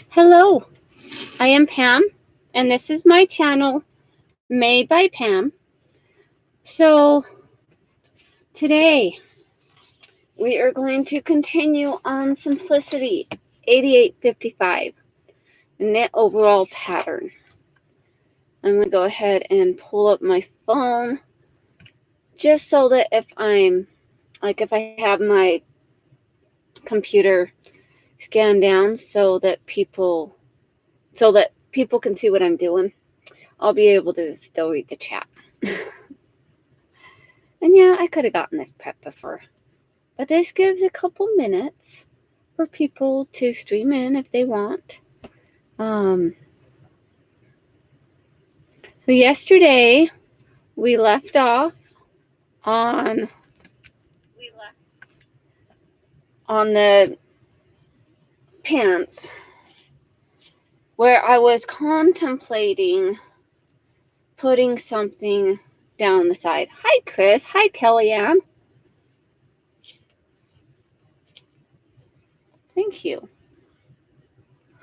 Hello, I am Pam, and this is my channel, Made by Pam. So, today we are going to continue on Simplicity 8855, the knit overall pattern. I'm going to go ahead and pull up my phone just so that if I have my computer scanned down so that people can see what I'm doing, I'll be able to still read the chat. And yeah, I could have gotten this prep before, but this gives a couple minutes for people to stream in if they want. So yesterday we left off on the pants where I was contemplating putting something down the side. Hi, Chris. Hi, Kellyanne. Thank you.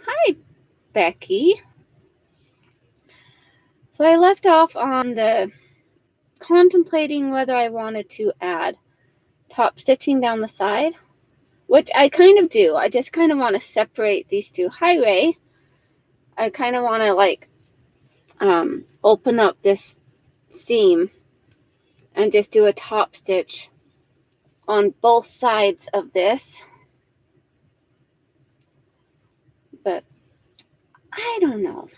Hi, Becky. So I left off on the contemplating whether I wanted to add top stitching down the side, which I kind of do. I just kind of want to separate these two. Hi, Ray. I kind of want to open up this seam and just do a top stitch on both sides of this. But I don't know.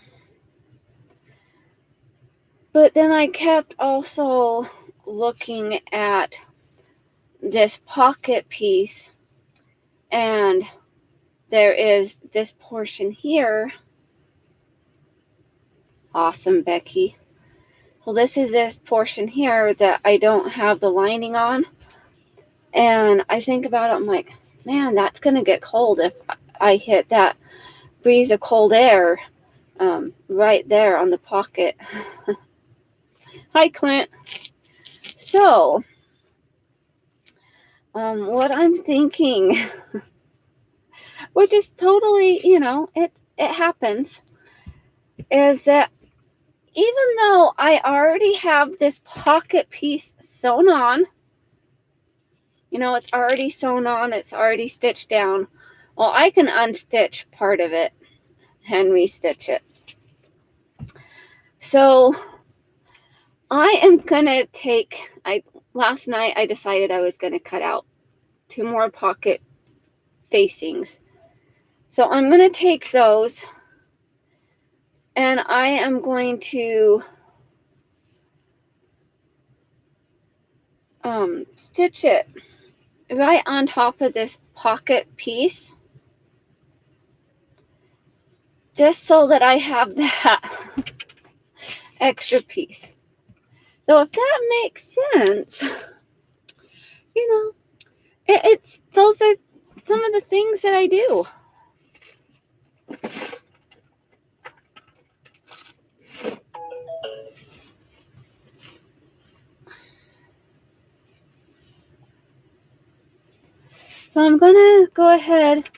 But then I kept also looking at this pocket piece, and there is this portion here. Awesome, Becky. Well, this is this portion here that I don't have the lining on. And I think about it, I'm like, man, that's going to get cold if I hit that breeze of cold air right there on the pocket. Hi, Clint. So, what I'm thinking, which is totally, it happens, is that even though I already have this pocket piece sewn on, it's already sewn on, it's already stitched down, well, I can unstitch part of it and restitch it. So I am gonna last night I decided I was gonna cut out 2 more pocket facings. So I'm gonna take those and I am going to stitch it right on top of this pocket piece, just so that I have that extra piece. So if that makes sense, those are some of the things that I do. So I'm going to go ahead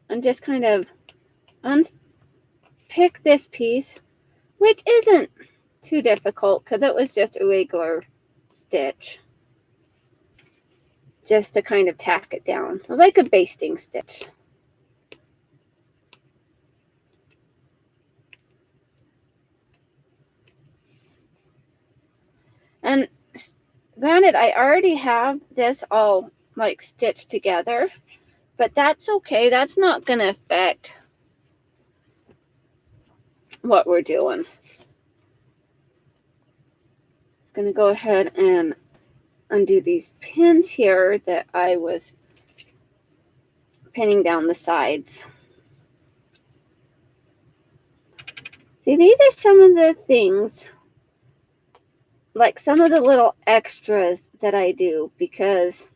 and just kind of unpick this piece, which isn't too difficult because it was just a regular stitch, just to kind of tack it down. It was like a basting stitch. And granted, I already have this all stitched together, but that's okay. That's not going to affect what we're doing. I'm going to go ahead and undo these pins here that I was pinning down the sides. See, these are some of the things, some of the little extras that I do because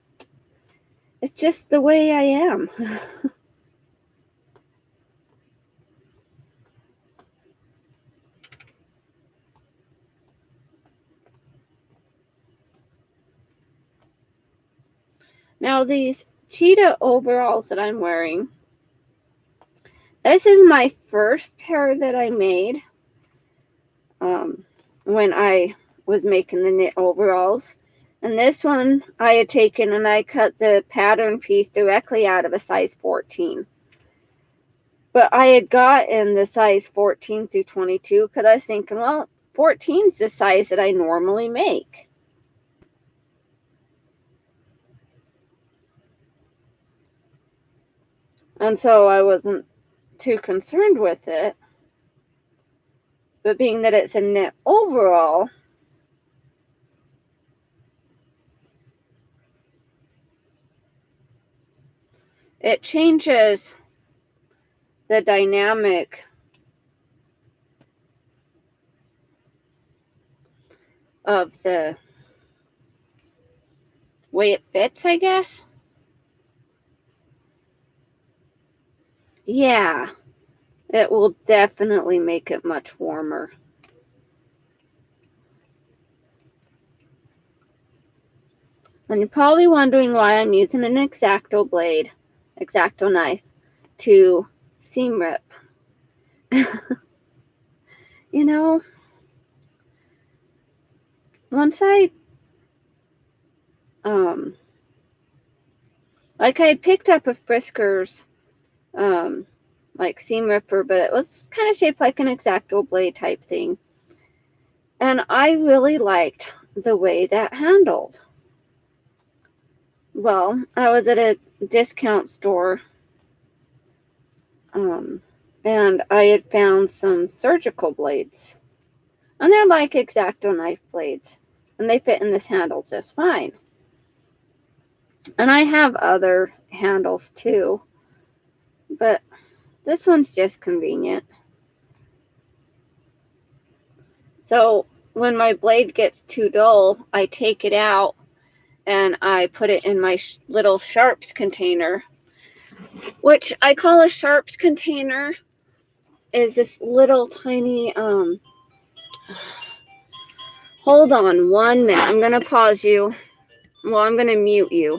it's just the way I am. Now these cheetah overalls that I'm wearing. This is my first pair that I made when I was making the knit overalls. And this one I had taken and I cut the pattern piece directly out of a size 14. But I had gotten the size 14 through 22 because I was thinking, well, 14 is the size that I normally make. And so I wasn't too concerned with it. But being that it's a knit overall, it changes the dynamic of the way it fits, I guess. Yeah, it will definitely make it much warmer. And you're probably wondering why I'm using an X-Acto blade, X-Acto knife, to seam rip. You know, once I like I had picked up a Frisker's like seam ripper, but it was kind of shaped like an X-Acto blade type thing. And I really liked the way that handled. Well, I was at a discount store and I had found some surgical blades. And they're like X-Acto knife blades. And they fit in this handle just fine. And I have other handles too. But this one's just convenient. So when my blade gets too dull, I take it out and I put it in my little sharps container, which I call a sharps container. Is this little tiny hold on 1 minute. I'm gonna pause you. Well, I'm gonna mute you.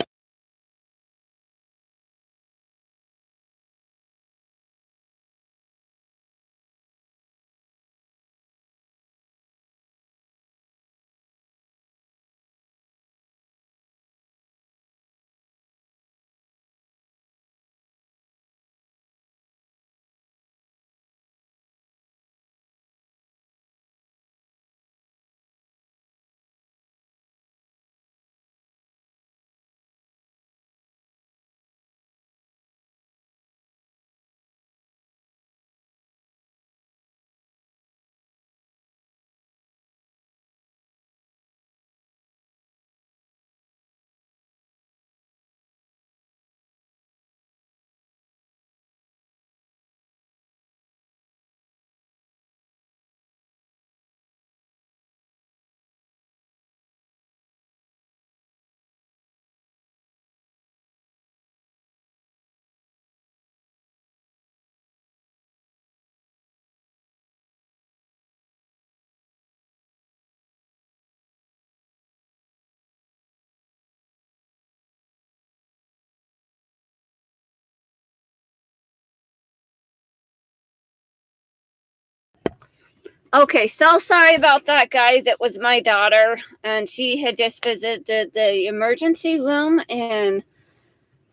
Okay, so sorry about that, guys. It was my daughter, and she had just visited the emergency room in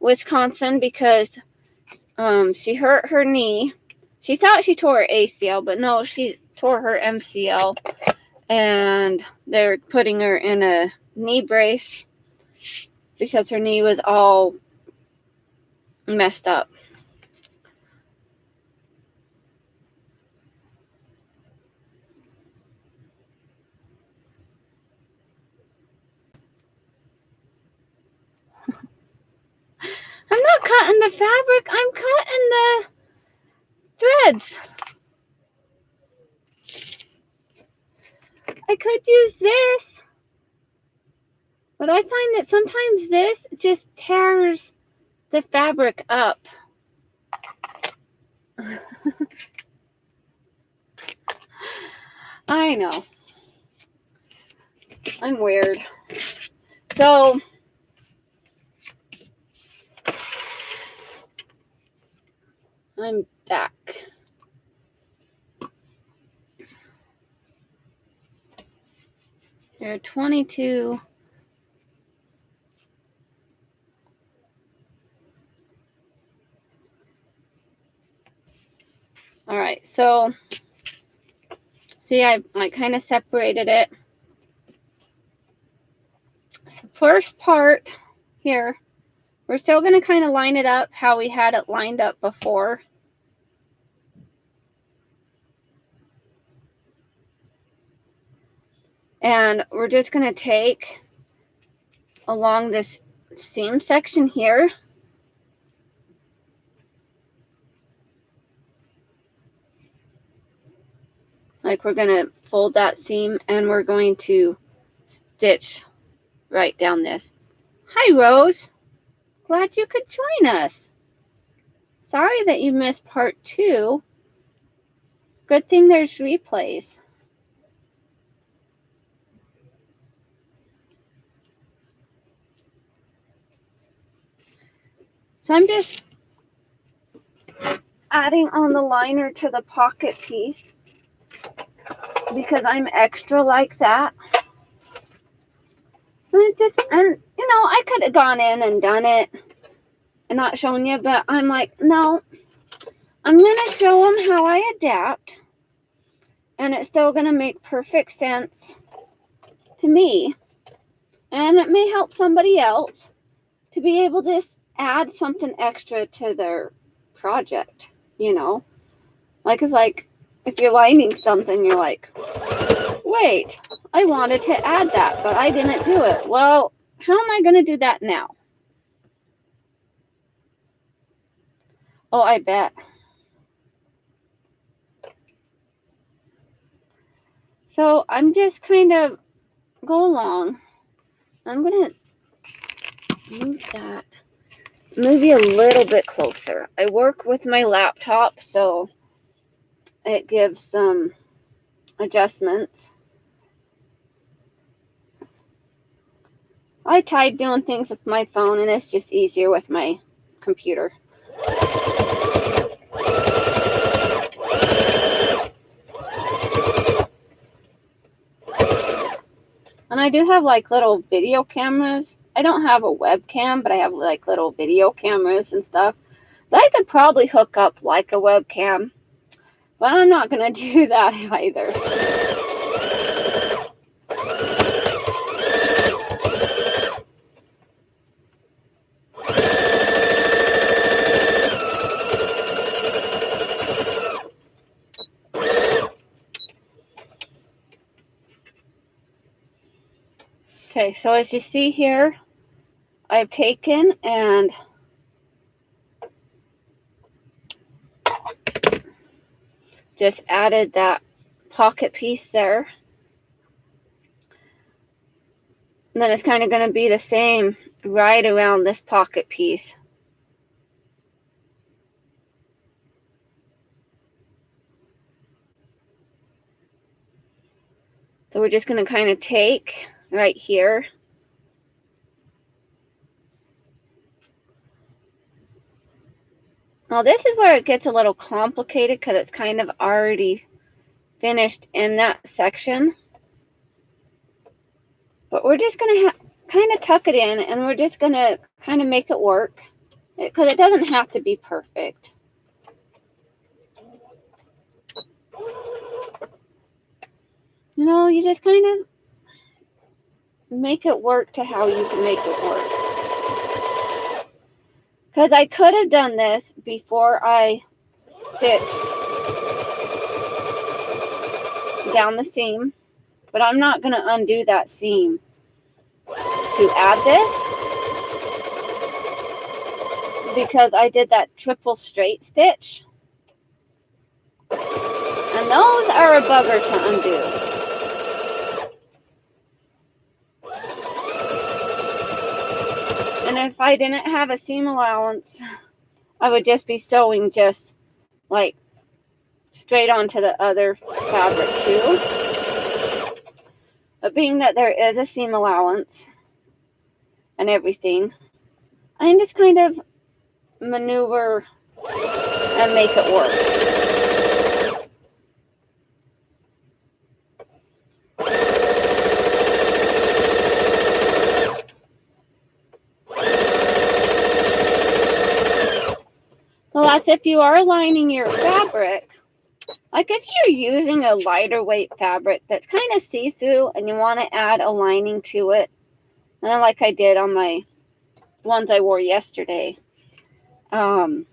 Wisconsin because she hurt her knee. She thought she tore her ACL, but no, she tore her MCL, and they're putting her in a knee brace because her knee was all messed up. I'm not cutting the fabric, I'm cutting the threads. I could use this, but I find that sometimes this just tears the fabric up. I know. I'm weird. So I'm back. There are 22. All right, so see, I kind of separated it. So first part here, we're still going to kind of line it up how we had it lined up before. And we're just going to take along this seam section here. Like we're going to fold that seam and we're going to stitch right down this. Hi, Rose. Glad you could join us. Sorry that you missed part 2. Good thing there's replays. So I'm just adding on the liner to the pocket piece because I'm extra like that. And you know, I could have gone in and done it and not shown you, but I'm like, no, I'm going to show them how I adapt, and it's still going to make perfect sense to me, and it may help somebody else to be able to add something extra to their project, you know. Like, it's like if you're lining something, you're like, wait, I wanted to add that, but I didn't do it. Well, how am I going to do that now? Oh, I bet. So I'm just kind of go along. I'm going to move you a little bit closer. I work with my laptop, so it gives some adjustments. I tried doing things with my phone, and it's just easier with my computer. And I do have like little video cameras. I don't have a webcam, but I have like little video cameras and stuff that I could probably hook up like a webcam, but I'm not going to do that either. Okay, so as you see here, I've taken and just added that pocket piece there. And then it's kind of going to be the same right around this pocket piece. So we're just going to kind of take right here. Now this is where it gets a little complicated because it's kind of already finished in that section. But we're just going to kind of tuck it in, and we're just going to kind of make it work because it doesn't have to be perfect. You know, you just kind of make it work to how you can make it work. Because I could have done this before I stitched down the seam, but I'm not going to undo that seam to add this because I did that triple straight stitch, and those are a bugger to undo. And if I didn't have a seam allowance, I would just be sewing just like straight onto the other fabric too. But being that there is a seam allowance and everything, I can just kind of maneuver and make it work. Well, that's if you are lining your fabric. Like if you're using a lighter weight fabric that's kind of see-through and you want to add a lining to it, and then like I did on my ones I wore yesterday, I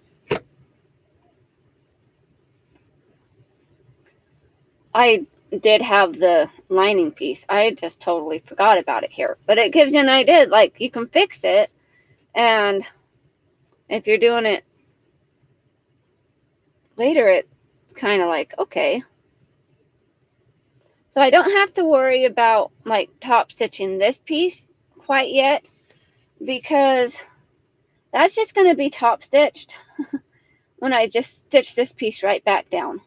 did have the lining piece. I just totally forgot about it here. But it gives you an idea, like you can fix it, and if you're doing it later, it's kind of like, okay. So I don't have to worry about like top stitching this piece quite yet, because that's just going to be top stitched when I just stitch this piece right back down.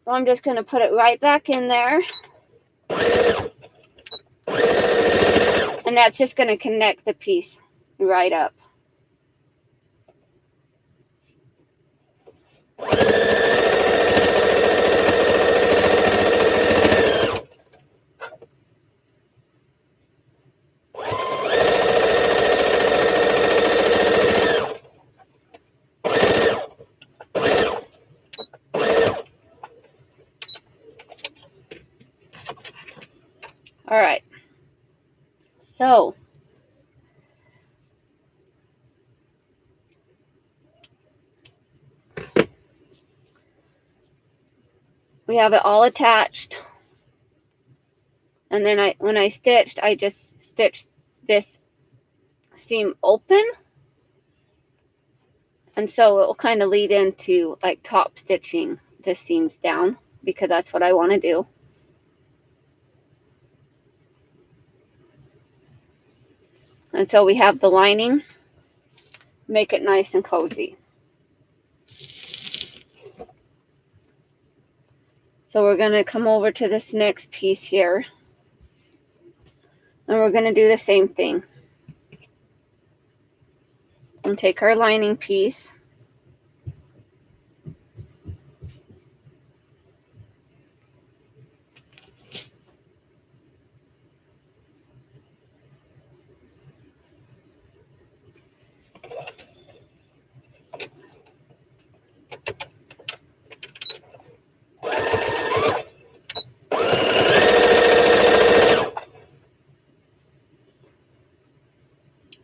So I'm just going to put it right back in there. And that's just going to connect the piece right up. All right. So we have it all attached. And then when I stitched, I just stitched this seam open. And so it will kind of lead into like top stitching the seams down, because that's what I want to do. And so we have the lining, make it nice and cozy. So we're going to come over to this next piece here, and we're going to do the same thing. And take our lining piece,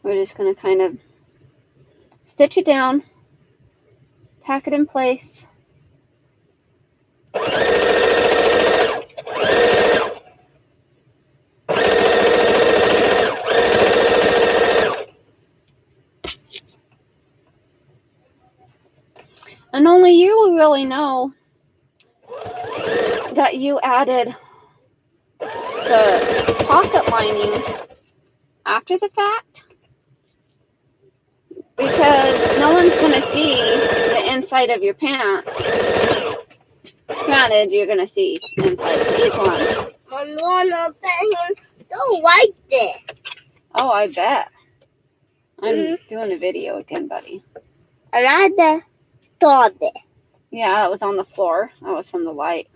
we're just going to kind of stitch it down, tack it in place. And only you will really know that you added the pocket lining after the fact, because no one's going to see the inside of your pants. Granted, you're going to see inside of these ones. I don't like it. Oh, I bet. I'm doing a video again, buddy. And I thought it. Yeah, it was on the floor. That was from the light.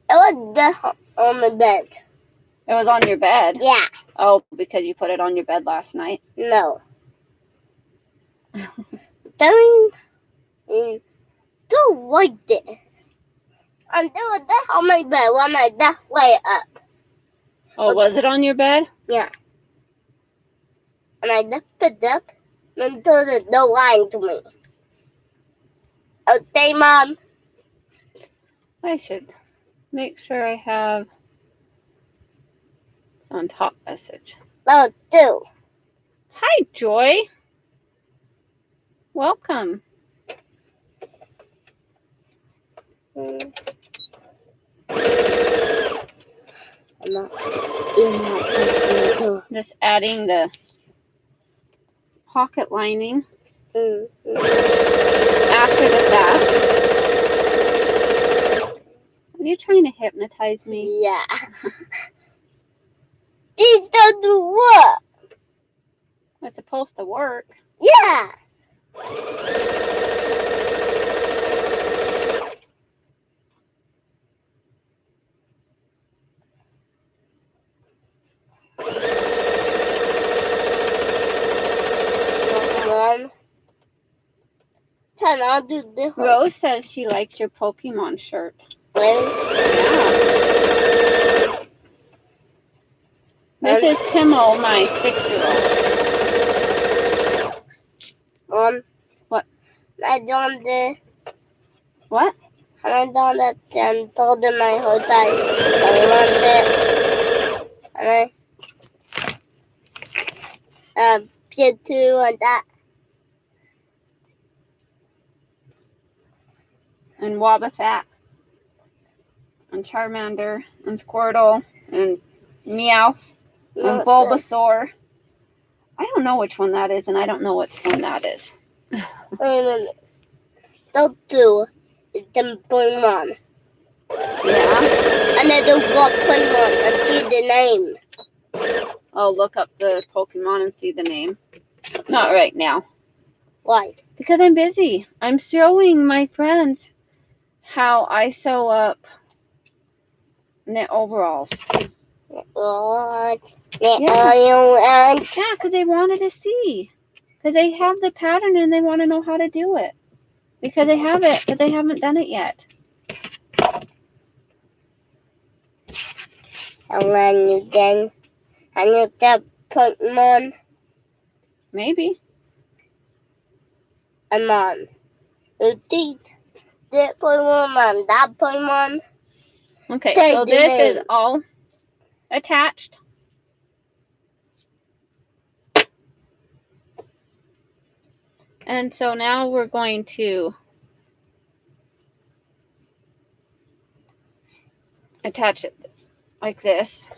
It was on the bed. It was on your bed? Yeah. Oh, because you put it on your bed last night? No. Don't like it. I'm doing that on my bed when I just lay up. Oh, was it on your bed? Yeah. And I just picked it up until there's no lying to me. Okay, Mom? I should make sure I have it's on top message. No, do. Hi, Joy. Welcome. Just adding the pocket lining after the fact. Are you trying to hypnotize me? Yeah. These don't do what? It's supposed to work. Yeah. Mom, can I do this one? Rose says she likes your Pokemon shirt. Really? This is Timo, my 6-year-old. Mom. What? I don't do. What? I don't let them told them my whole time. I want it. And I get to and that. And Wobbuffet. And Charmander. And Squirtle. And Meow. And Bulbasaur. I don't know which one that is, and I don't know which one that is. Wait a minute. Those two is the Pokemon. Yeah? And I don't want Pokemon and see the name. I'll look up the Pokemon and see the name. Not right now. Why? Because I'm busy. I'm showing my friends how I sew up knit overalls. What? Yeah, because they wanted to see. Because they have the pattern and they want to know how to do it. Because they have it, but they haven't done it yet. And then you can Pokemon Maybe. and Mom. You teach that Pokemon and that Pokemon. Okay, Take so the this name. is all attached. And so now we're going to attach it like this.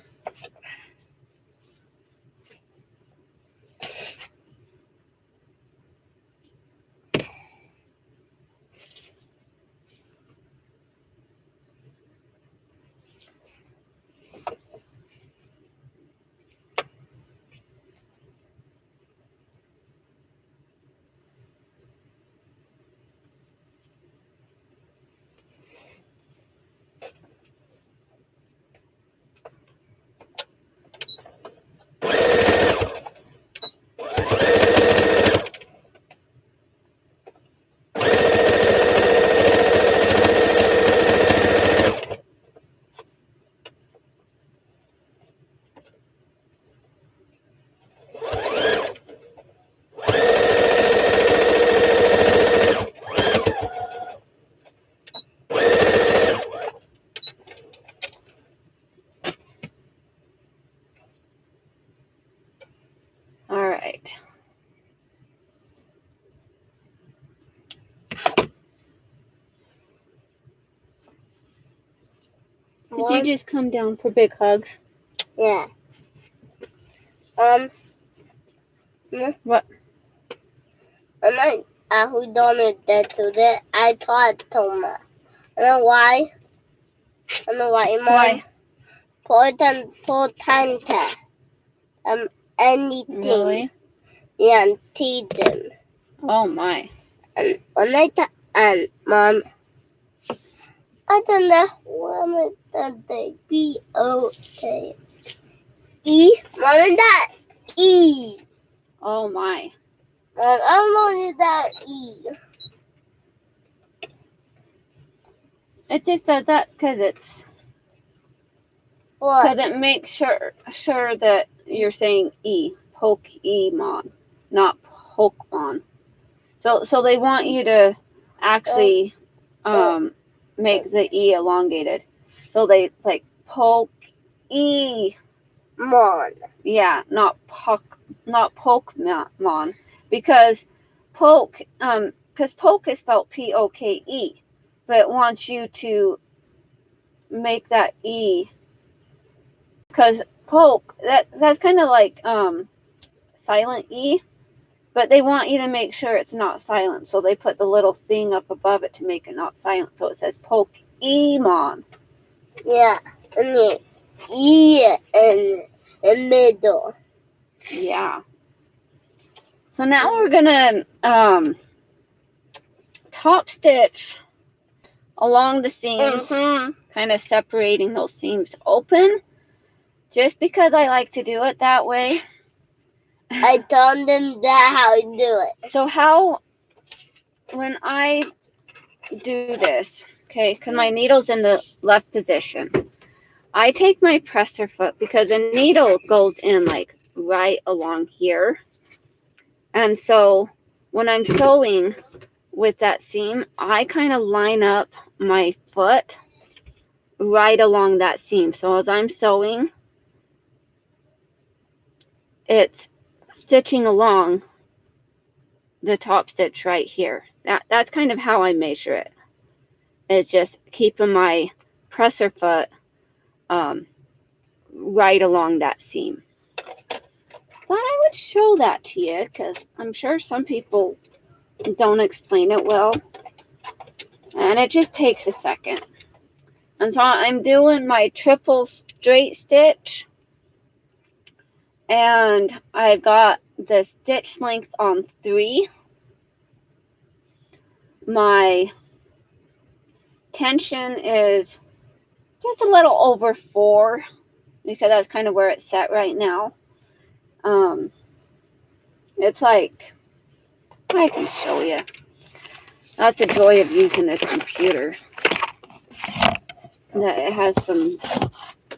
All right. Did you just come down for big hugs? Yeah. What? Who done that today? I taught Thomas. You know why? You know why, Mom? Why? Important. Anything. Really? Yeah, and teach them. Oh my. And when and Mom, I don't know what the B-O-K. E? Mom, is that E? Oh my. Mom, I don't know if that E. It just does that because it's What? because it makes sure that you're saying E, Pokemon, not Pokemon. So they want you to actually make the E elongated. So they like Poke-E. Mon. Yeah, not Pokemon, because poke is spelled Poke, but it wants you to make that E, because poke that's kind of like silent E, but they want you to make sure it's not silent, so they put the little thing up above it to make it not silent, so it says Pokemon. Yeah, and the E in the middle. Yeah. So now we're gonna top stitch along the seams, kind of separating those seams open, just because I like to do it that way. I told them that how to do it. So when I do this, okay, because my needle's in the left position, I take my presser foot, because the needle goes in like right along here. And so when I'm sewing with that seam, I kind of line up my foot right along that seam. So as I'm sewing, it's stitching along the top stitch right here. That's kind of how I measure it. It's just keeping my presser foot right along that seam. Thought I would show that to you, because I'm sure some people don't explain it well, and it just takes a second. And so I'm doing my triple straight stitch, and I got the stitch length on 3. My tension is just a little over 4, because that's kind of where it's set right now. It's like, I can show you. That's a joy of using a computer, that it has some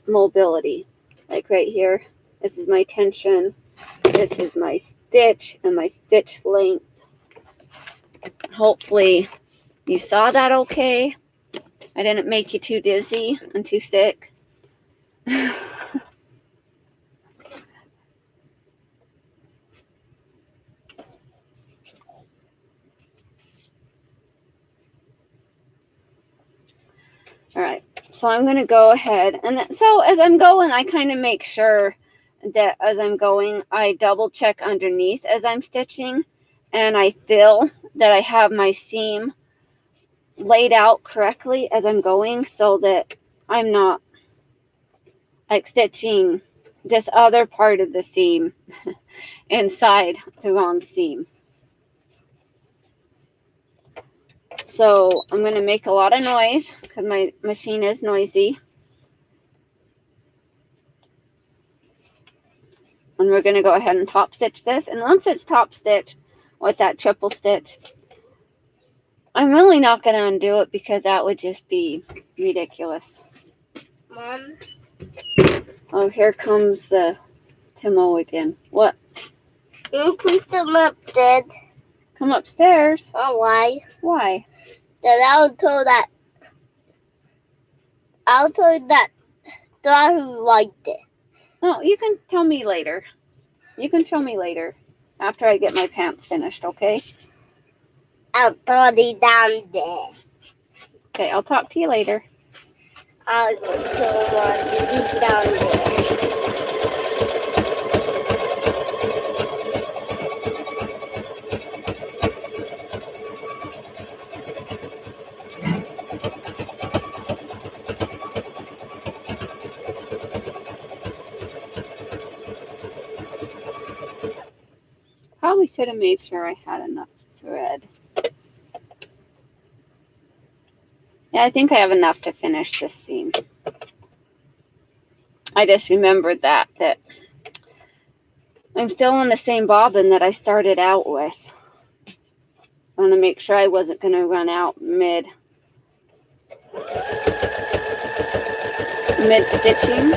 mobility. Like right here, this is my tension, this is my stitch, and my stitch length. Hopefully you saw that okay. I didn't make you too dizzy and too sick. All right, so I'm going to go ahead. And so as I'm going, I kind of make sure that as I'm going, I double check underneath as I'm stitching. And I feel that I have my seam laid out correctly as I'm going, so that I'm not like stitching this other part of the seam inside the wrong seam. So I'm going to make a lot of noise, because my machine is noisy. And we're going to go ahead and top stitch this. And once it's top stitched with that triple stitch, I'm really not going to undo it, because that would just be ridiculous. Mom? Oh, here comes the Timo again. What? You put them upstairs. Come upstairs? Oh, why? Why? That I'll tell that guy who liked it. Oh, you can tell me later. You can show me later, after I get my pants finished, okay? I'll put it down there. Okay, I'll talk to you later. I'll put it down there. Probably should have made sure I had enough thread. Yeah, I think I have enough to finish this seam. I just remembered that I'm still on the same bobbin that I started out with. I want to make sure I wasn't going to run out mid stitching.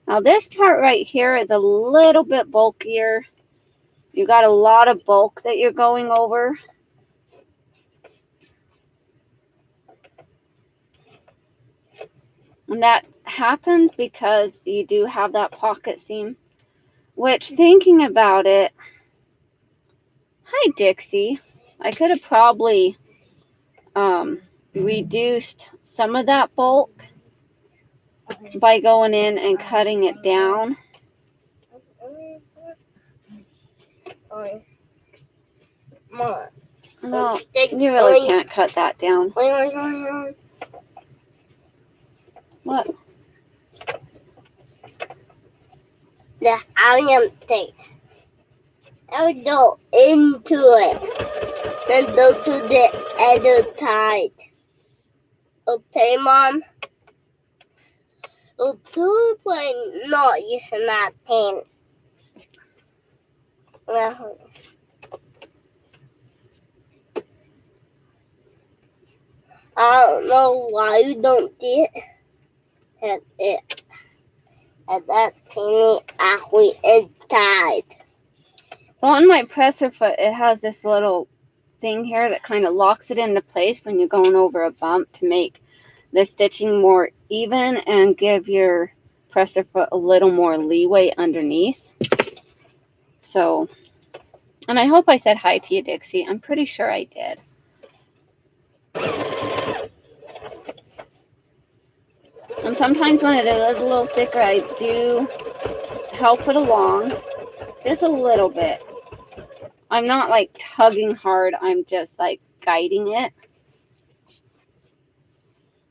Now this part right here is a little bit bulkier. You got a lot of bulk that you're going over. And that happens because you do have that pocket seam, which, thinking about it, hi Dixie, I could have probably reduced some of that bulk by going in and cutting it down. Mom. No, you really can't cut that down. What? the iron thing. I'll go into it. Then go to the other side. Okay, Mom? Okay, but not using that thing. I don't know why you don't get it. And that teeny actually inside. So on my presser foot, it has this little thing here that kind of locks it into place when you're going over a bump to make the stitching more even and give your presser foot a little more leeway underneath. So, and I hope I said hi to you, Dixie. I'm pretty sure I did. And sometimes when it is a little thicker, I do help it along just a little bit. I'm not like tugging hard. I'm just like guiding it.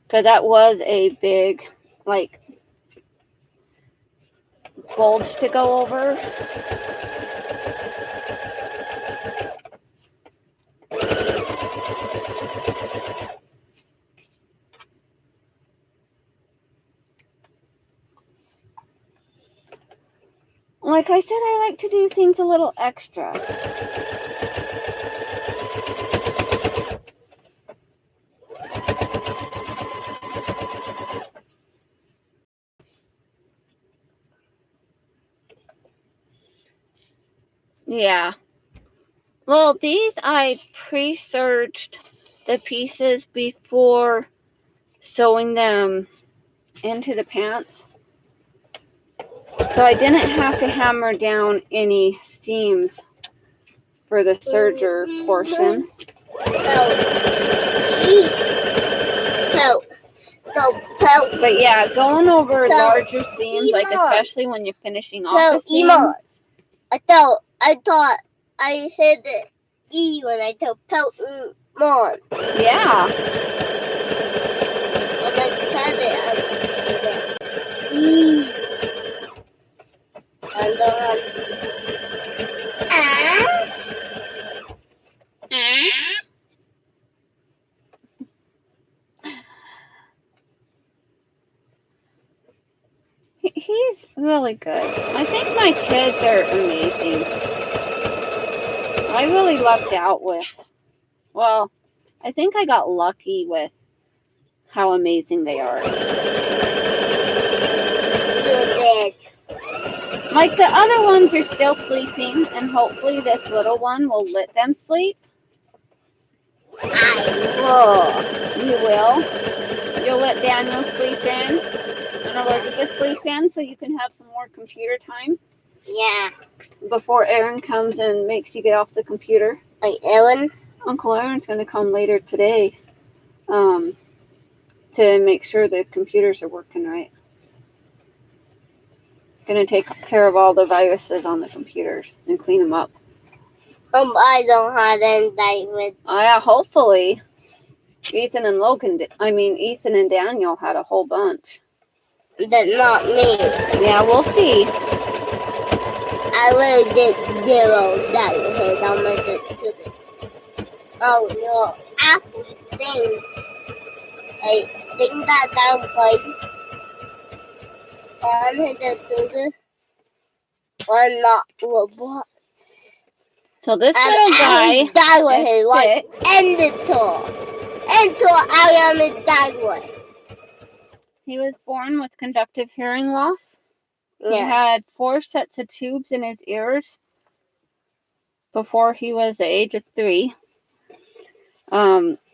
Because that was a big like bulge to go over. Like I said, I like to do things a little extra. Yeah. Well, these I pre-serged the pieces before sewing them into the pants. So I didn't have to hammer down any seams for the serger portion. But yeah, going over larger seams, like especially when you're finishing off a seam. I thought I hit it E when I told Pokemon. Yeah. When I said it, I hit it E. And He's really good. I think my kids are amazing. I really lucked out with, well, I think I got lucky with how amazing they are. Like the other ones are still sleeping, and hopefully this little one will let them sleep. I will. You will? You'll let Daniel sleep in and Elizabeth sleep in so you can have some more computer time? Yeah. Before Aaron comes and makes you get off the computer. Like Aaron? Uncle Aaron's going to come later today to make sure the computers are working right. Going to take care of all the viruses on the computers and clean them up. I don't have any diamonds. Yeah, hopefully. Ethan and Daniel had a whole bunch. That's not me. Yeah, we'll see. I really did 0 diamonds on my computer. Oh no, actually I think that I'm playing. I'm hit the one not robot. So this little guy is 6. And the tour. And tour I am a diamond. He was born with conductive hearing loss. Yeah. He had 4 sets of tubes in his ears before he was the age of 3.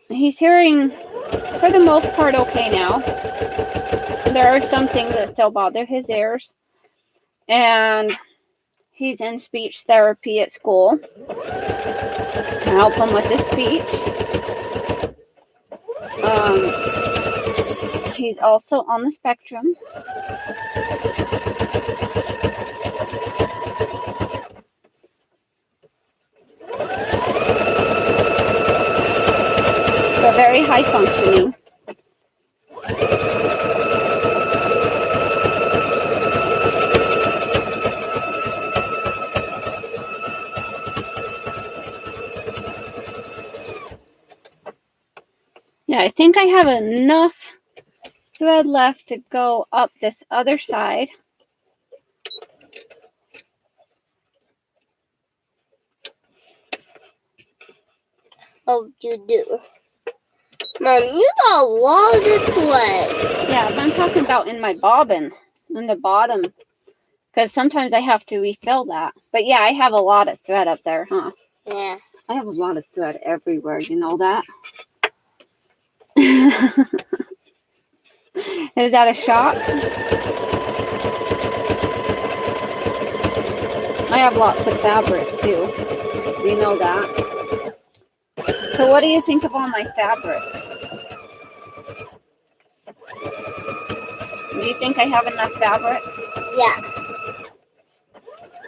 He's hearing, for the most part, okay now. There are some things that still bother his ears. And he's in speech therapy at school to help him with his speech. He's also on the spectrum. But very high functioning. Yeah, I think I have enough thread left to go up this other side. Oh, you do. Mom, you got a lot of thread. Yeah, but I'm talking about in my bobbin, in the bottom. Because sometimes I have to refill that. But yeah, I have a lot of thread up there, huh? Yeah. I have a lot of thread everywhere, you know that? Is that a shock? I have lots of fabric too. You know that. So what do you think of all my fabric? Do you think I have enough fabric? Yeah.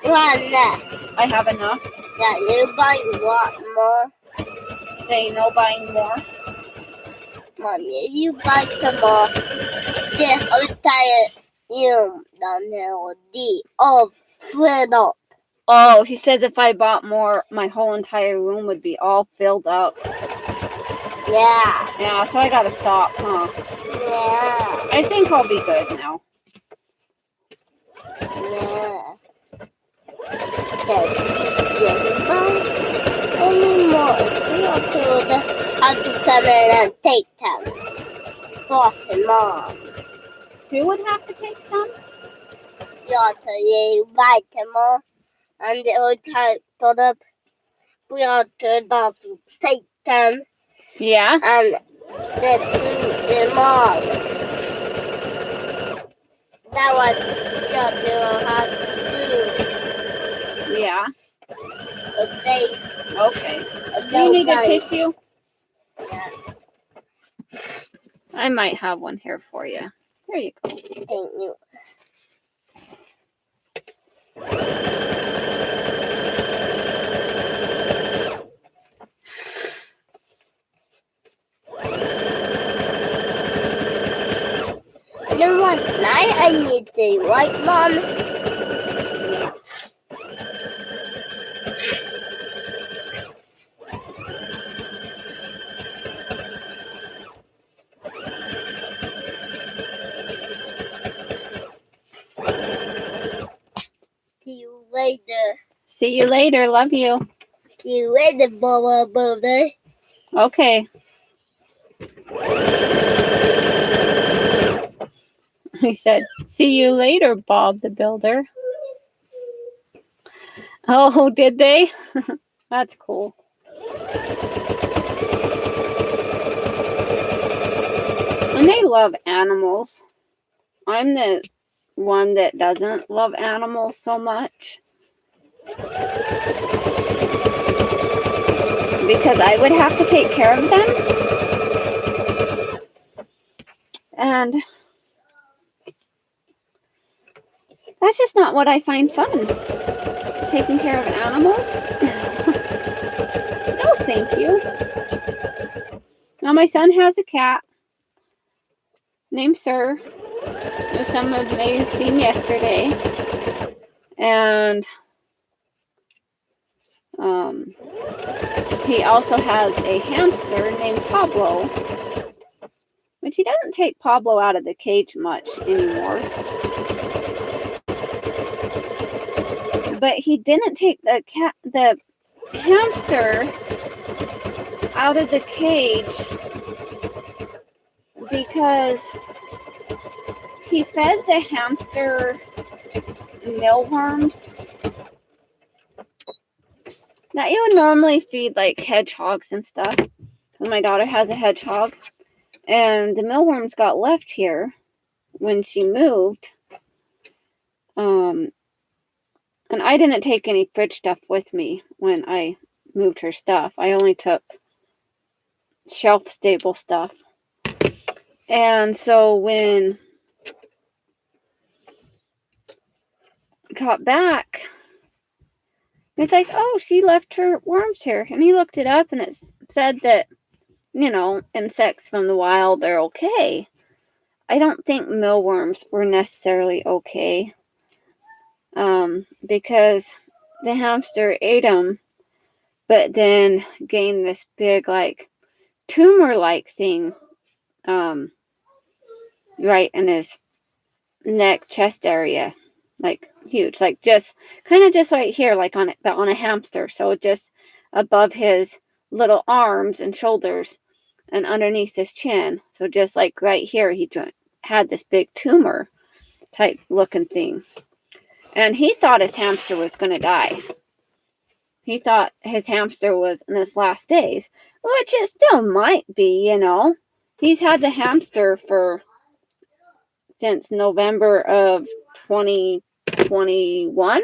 Run that. I have enough? Yeah, you buy a lot more. Say no buying more? Mommy, you buy some more. The entire room down there will be all filled up. Oh, he says if I bought more, my whole entire room would be all filled up. Yeah. Yeah, so I gotta stop, huh? Yeah. I think I'll be good now. Yeah. Yeah, buy any more. We have to come in and take them. Boss and Mom. Who would have to take some? You have to buy them more. And the whole time put up. We have to take them. Yeah. And the Mom. That was you have to do. Yeah. Okay. Do you need a tissue? Yeah. I might have one here for you. There you go. Thank you. You know what night I need to, right, Mom? Yeah. See you later. See you later. Love you. See you later, Mama Brother. Okay. He said, see you later, Bob the Builder. Oh, did they? That's cool. And they love animals. I'm the one that doesn't love animals so much. Because I would have to take care of them. And that's just not what I find fun. Taking care of animals? No, thank you. Now, my son has a cat named Sir. Some of may have seen yesterday. And he also has a hamster named Pablo, which he doesn't take Pablo out of the cage much anymore. But he didn't take the hamster out of the cage because he fed the hamster mealworms. Now, you would normally feed like hedgehogs and stuff. My daughter has a hedgehog, and the mealworms got left here when she moved. And I didn't take any fridge stuff with me when I moved her stuff. I only took shelf stable stuff. And so when I got back, it's like, oh, she left her worms here. And he looked it up and it said that, you know, insects from the wild are okay. I don't think mealworms were necessarily okay. Because the hamster ate them, but then gained this big, like, tumor-like thing right in his neck, chest area, like huge, like just kind of just right here, like on a hamster. So just above his little arms and shoulders and underneath his chin. So just like right here, he had this big tumor type looking thing. And he thought his hamster was going to die. He thought his hamster was in his last days, which it still might be, you know. He's had the hamster since November of 2021,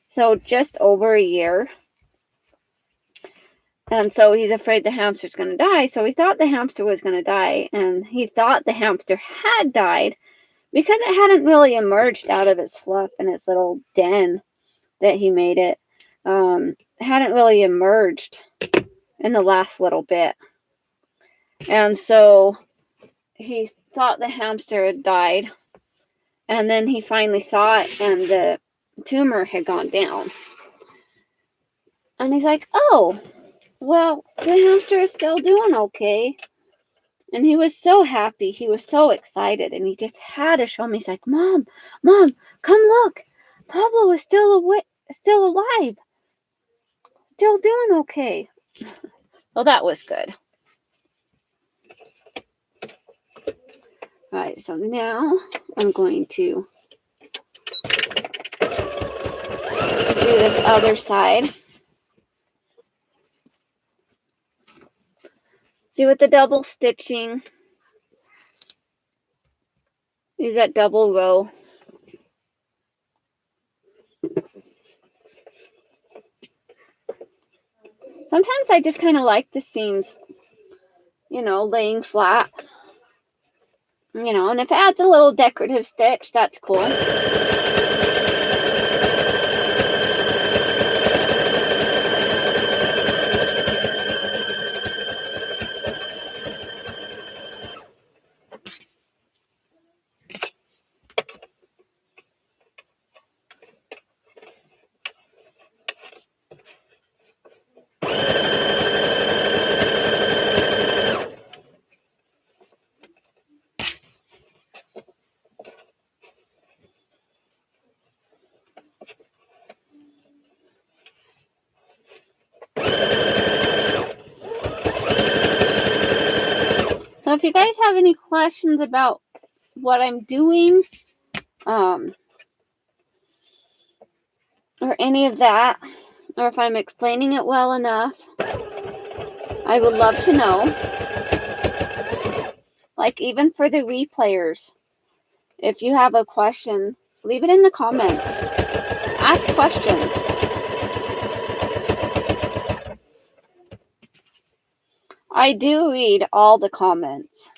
so just over a year. And so he's afraid the hamster's going to die. So he thought the hamster was going to die, and he thought the hamster had died because it hadn't really emerged out of its fluff in its little den that he made it. Hadn't really emerged in the last little bit. And so he thought the hamster had died. And then he finally saw it, and the tumor had gone down. And he's like, oh, well, the hamster is still doing okay. And he was so happy. He was so excited. And he just had to show me. He's like, Mom, come look. Pablo is still alive. Still doing okay. Well, that was good. All right, so now I'm going to do this other side. See, with the double stitching, use that double row. Sometimes I just kind of like the seams, you know, laying flat. You know, and if it adds a little decorative stitch, that's cool. So if you guys have any questions about what I'm doing, or any of that, or if I'm explaining it well enough, I would love to know. Like, even for the replayers, if you have a question, leave it in the comments. Ask questions. I do read all the comments.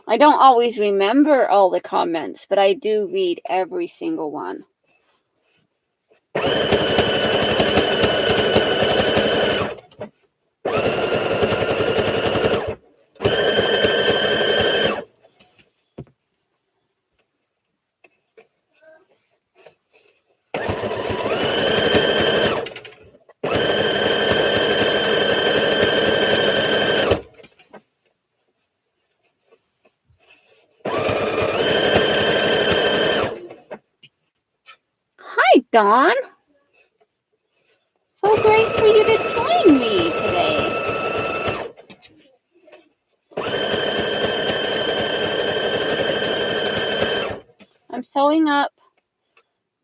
I don't always remember all the comments, but I do read every single one. Hi, Dawn. So great for you to join me today. I'm sewing up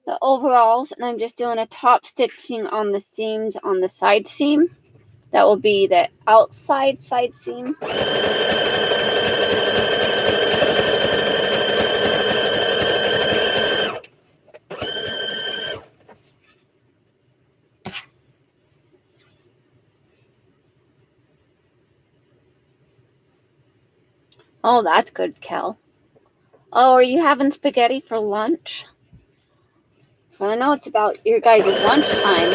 the overalls, and I'm just doing a top stitching on the seams on the side seam. That will be the outside side seam. Oh, that's good, Kel. Oh, are you having spaghetti for lunch? Well, I know it's about your guys' lunchtime.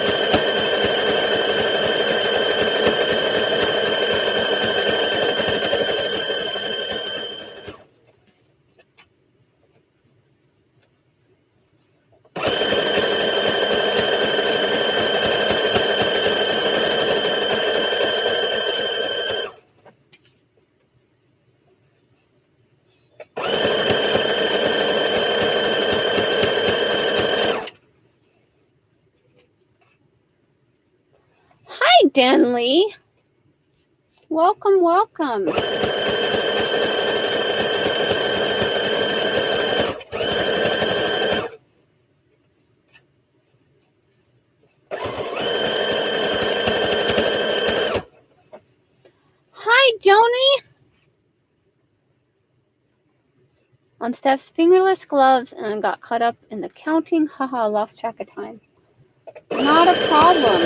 Denley. Welcome, welcome. Hi, Joni. On Steph's fingerless gloves and got caught up in the counting. Haha, lost track of time. Not a problem.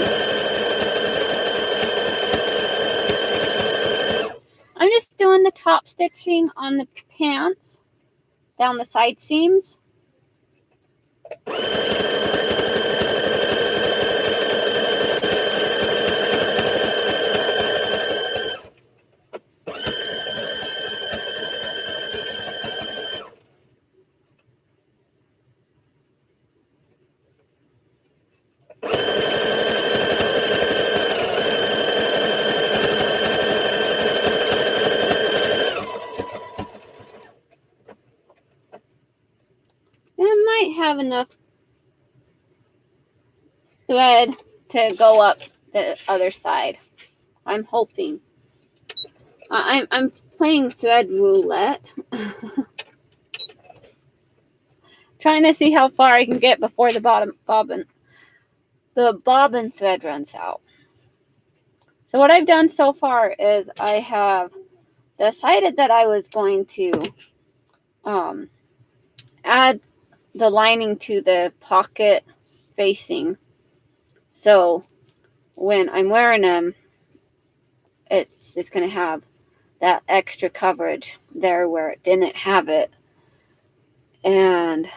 I'm just doing the top stitching on the pants down the side seams. I might have enough thread to go up the other side. I'm hoping. I'm playing thread roulette. Trying to see how far I can get before the bobbin thread runs out. So what I've done so far is I have decided that I was going to add the lining to the pocket facing. So when I'm wearing them, it's just going to have that extra coverage there where it didn't have it. And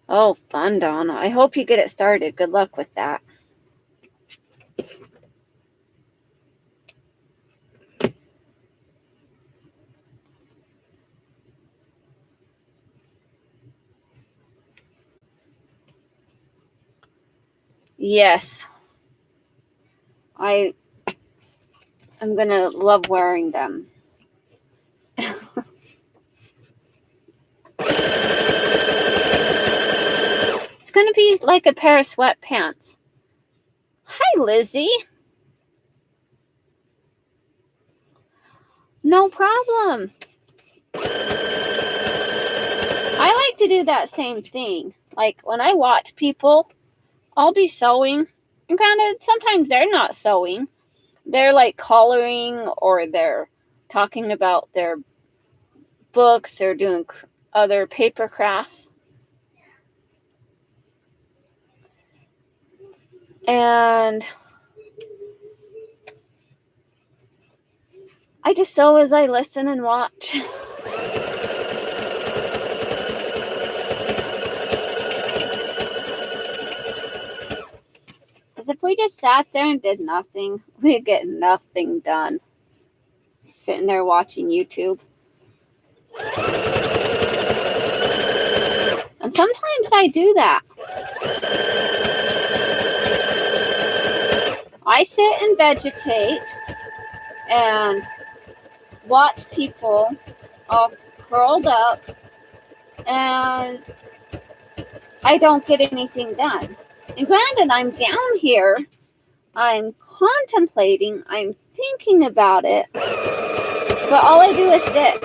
oh, fun, Donna. I hope you get it started. Good luck with that. Yes. I'm going to love wearing them. It's going to be like a pair of sweatpants. Hi, Lizzie. No problem. I like to do that same thing. Like when I watch people, I'll be sewing. And granted, sometimes they're not sewing. They're like coloring or they're talking about their books or doing other paper crafts. And I just sew as I listen and watch. Because if we just sat there and did nothing, we'd get nothing done. Sitting there watching YouTube. And sometimes I do that. I sit and vegetate and watch people all curled up, and I don't get anything done. And granted, I'm down here, I'm contemplating, I'm thinking about it, but all I do is sit.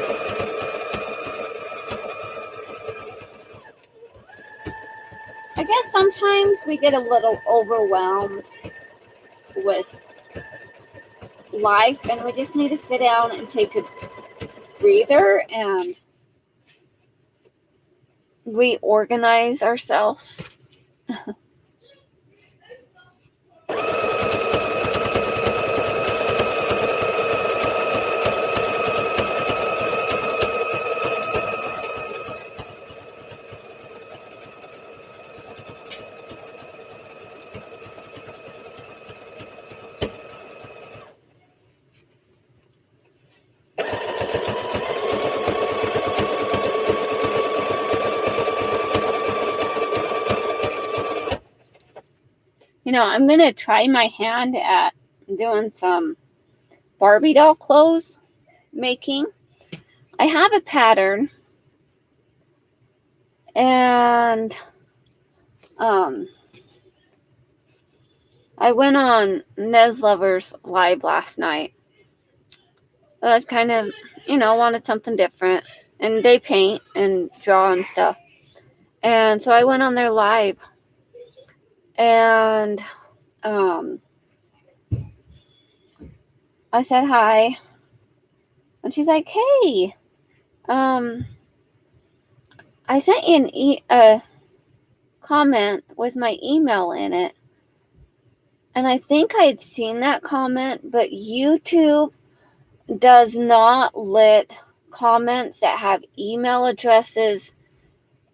I guess sometimes we get a little overwhelmed with life and we just need to sit down and take a breather and reorganize ourselves. You know, I'm going to try my hand at doing some Barbie doll clothes making. I have a pattern, and I went on Nez Lover's live last night. I was kind of, wanted something different. And they paint and draw and stuff. And so I went on their live. And I said hi. And she's like, hey, I sent you a comment with my email in it. And I think I'd seen that comment, but YouTube does not let comments that have email addresses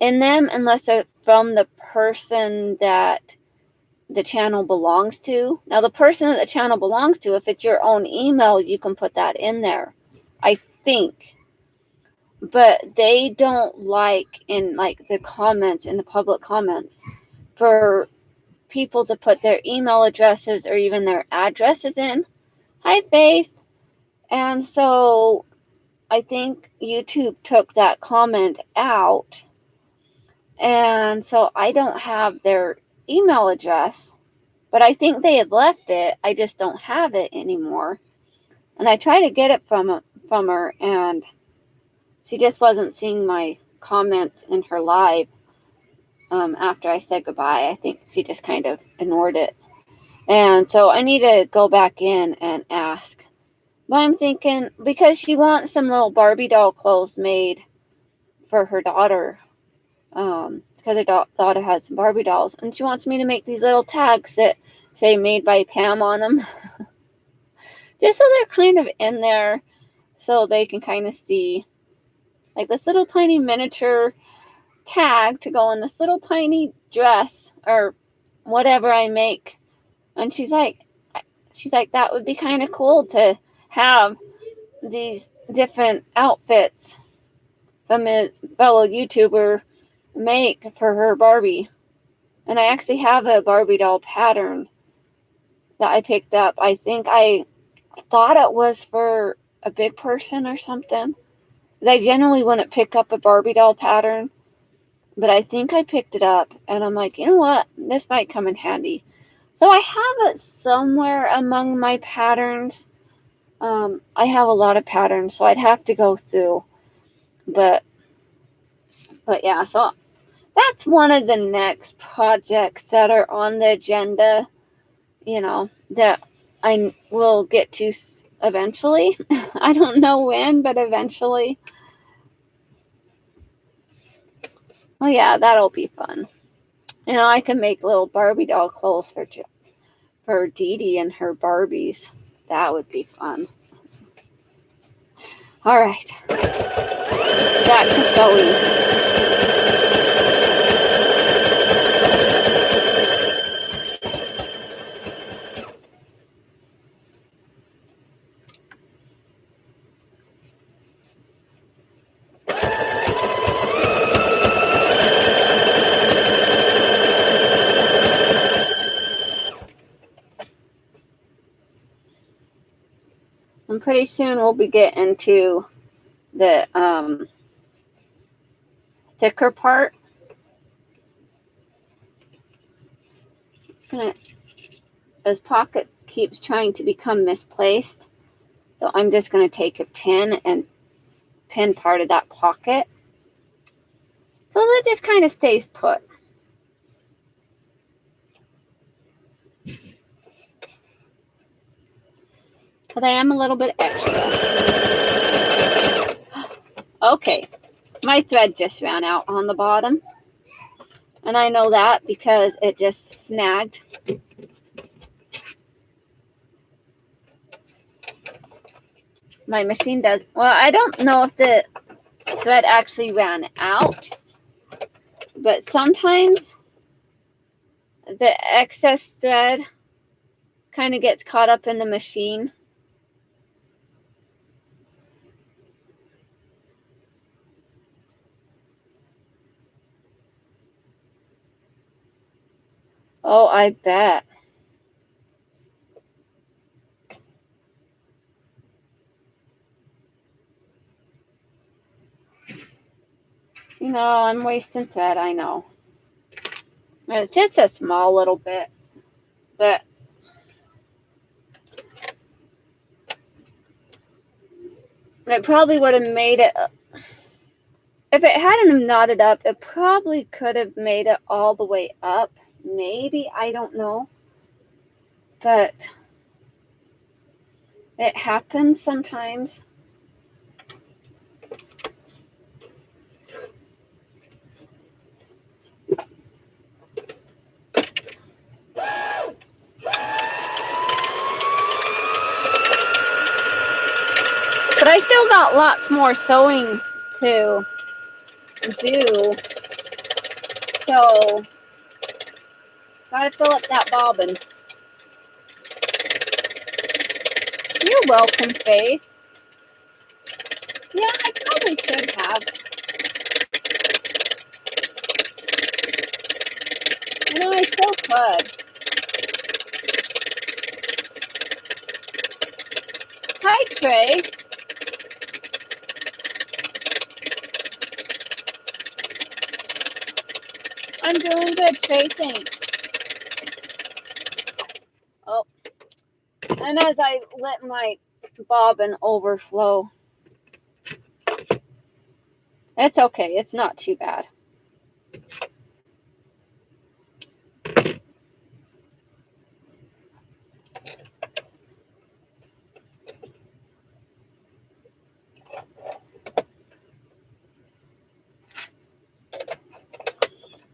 in them unless they're from the person that the channel belongs to. Now, the person that the channel belongs to, if it's your own email, you can put that in there, I think. But they don't like in the comments, in the public comments, for people to put their email addresses or even their addresses in. Hi, Faith. And so I think YouTube took that comment out. And so I don't have their email address, but I think they had left it. I just don't have it anymore. And I tried to get it from her, and she just wasn't seeing my comments in her live after I said goodbye. I think she just kind of ignored it. And so I need to go back in and ask. But I'm thinking, because she wants some little Barbie doll clothes made for her daughter, because her daughter has some Barbie dolls, and she wants me to make these little tags that say made by Pam on them. Just so they're kind of in there, so they can kind of see, like, this little tiny miniature tag to go in this little tiny dress or whatever I make. And she's like, that would be kind of cool to have these different outfits from a fellow YouTuber make for her Barbie. And I actually have a Barbie doll pattern that I picked up. I think I thought it was for a big person or something. I generally wouldn't pick up a Barbie doll pattern, but I think I picked it up, and I'm like, you know what? This might come in handy. So I have it somewhere among my patterns. I have a lot of patterns, so I'd have to go through. But yeah, so that's one of the next projects that are on the agenda, that I will get to eventually. I don't know when, but eventually. Oh yeah, that'll be fun. I can make little Barbie doll clothes for Dee Dee and her Barbies. That would be fun. All right, back to sewing. And pretty soon we'll be getting to the thicker part. This pocket keeps trying to become misplaced, so I'm just going to take a pin and pin part of that pocket so that it just kind of stays put. But I am a little bit extra. Okay, my thread just ran out on the bottom. And I know that because it just snagged. My machine does. Well, I don't know if the thread actually ran out. But sometimes the excess thread kind of gets caught up in the machine. Oh, I bet. I'm wasting thread, I know. It's just a small little bit. But It probably would have made it, if it hadn't knotted up, it probably could have made it all the way up. Maybe, I don't know. But it happens sometimes. But I still got lots more sewing to do. So, gotta fill up that bobbin. You're welcome, Faith. Yeah, I probably should have. You know, I still could. Hi, Trey. I'm doing good, Trey, thanks. Oh, and as I let my bobbin overflow, it's okay. It's not too bad.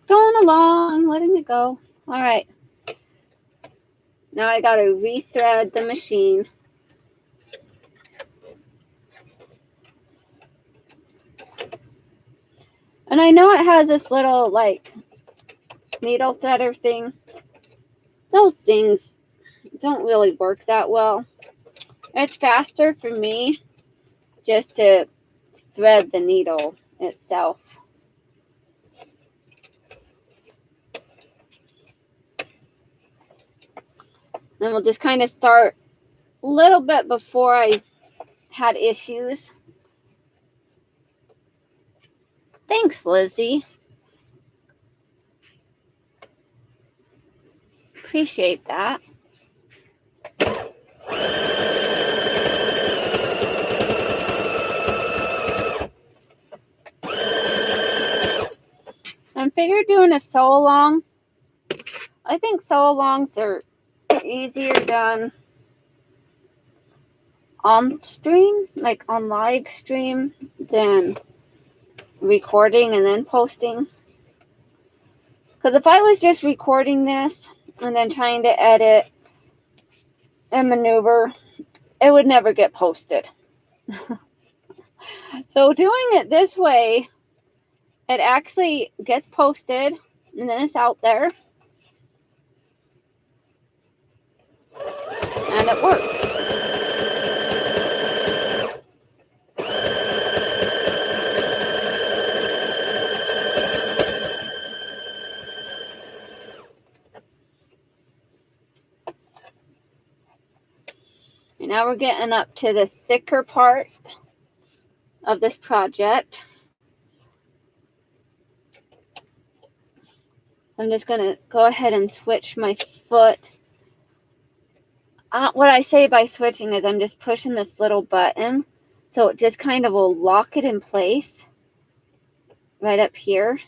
Going along, letting it go. All right. Now I got to rethread the machine. And I know it has this little, like, needle threader thing. Those things don't really work that well. It's faster for me just to thread the needle itself. Then we'll just kind of start a little bit before I had issues. Thanks, Lizzie. Appreciate that. I figured doing a sew along. I think sew alongs are easier done on stream, like on live stream, than recording and then posting. Because if I was just recording this and then trying to edit and maneuver, it would never get posted. So doing it this way, it actually gets posted and then it's out there. And it works. And now we're getting up to the thicker part of this project. I'm just going to go ahead and switch my foot. What I say by switching is I'm just pushing this little button so it just kind of will lock it in place right up here.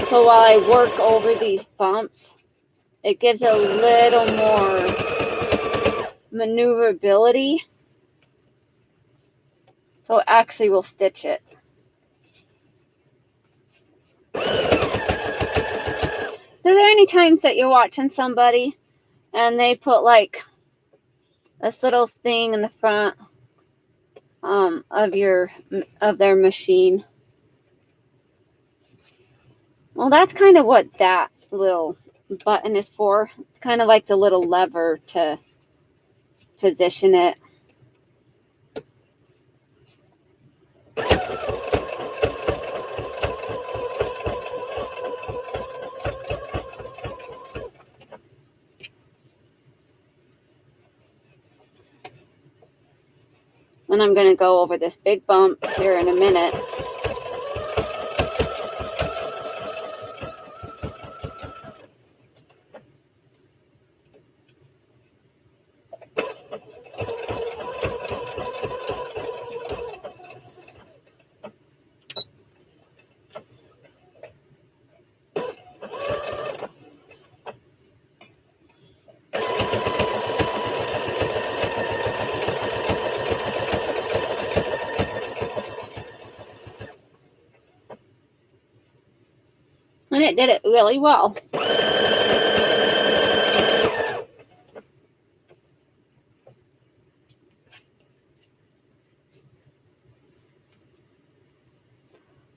So while I work over these bumps, it gives a little more maneuverability. So it actually will stitch it. Are there any times that you're watching somebody and they put like this little thing in the front of their machine? Well, that's kind of what that little button is for. It's kind of like the little lever to position it. And I'm going to go over this big bump here in a minute. it did it really well.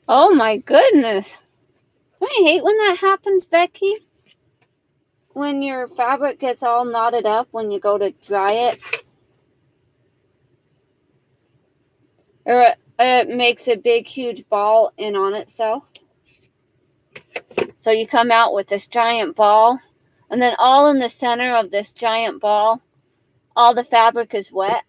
Oh my goodness. I hate when that happens, Becky. When your fabric gets all knotted up when you go to dry it. Or it makes a big, huge ball in on itself. So you come out with this giant ball. And then all in the center of this giant ball, all the fabric is wet.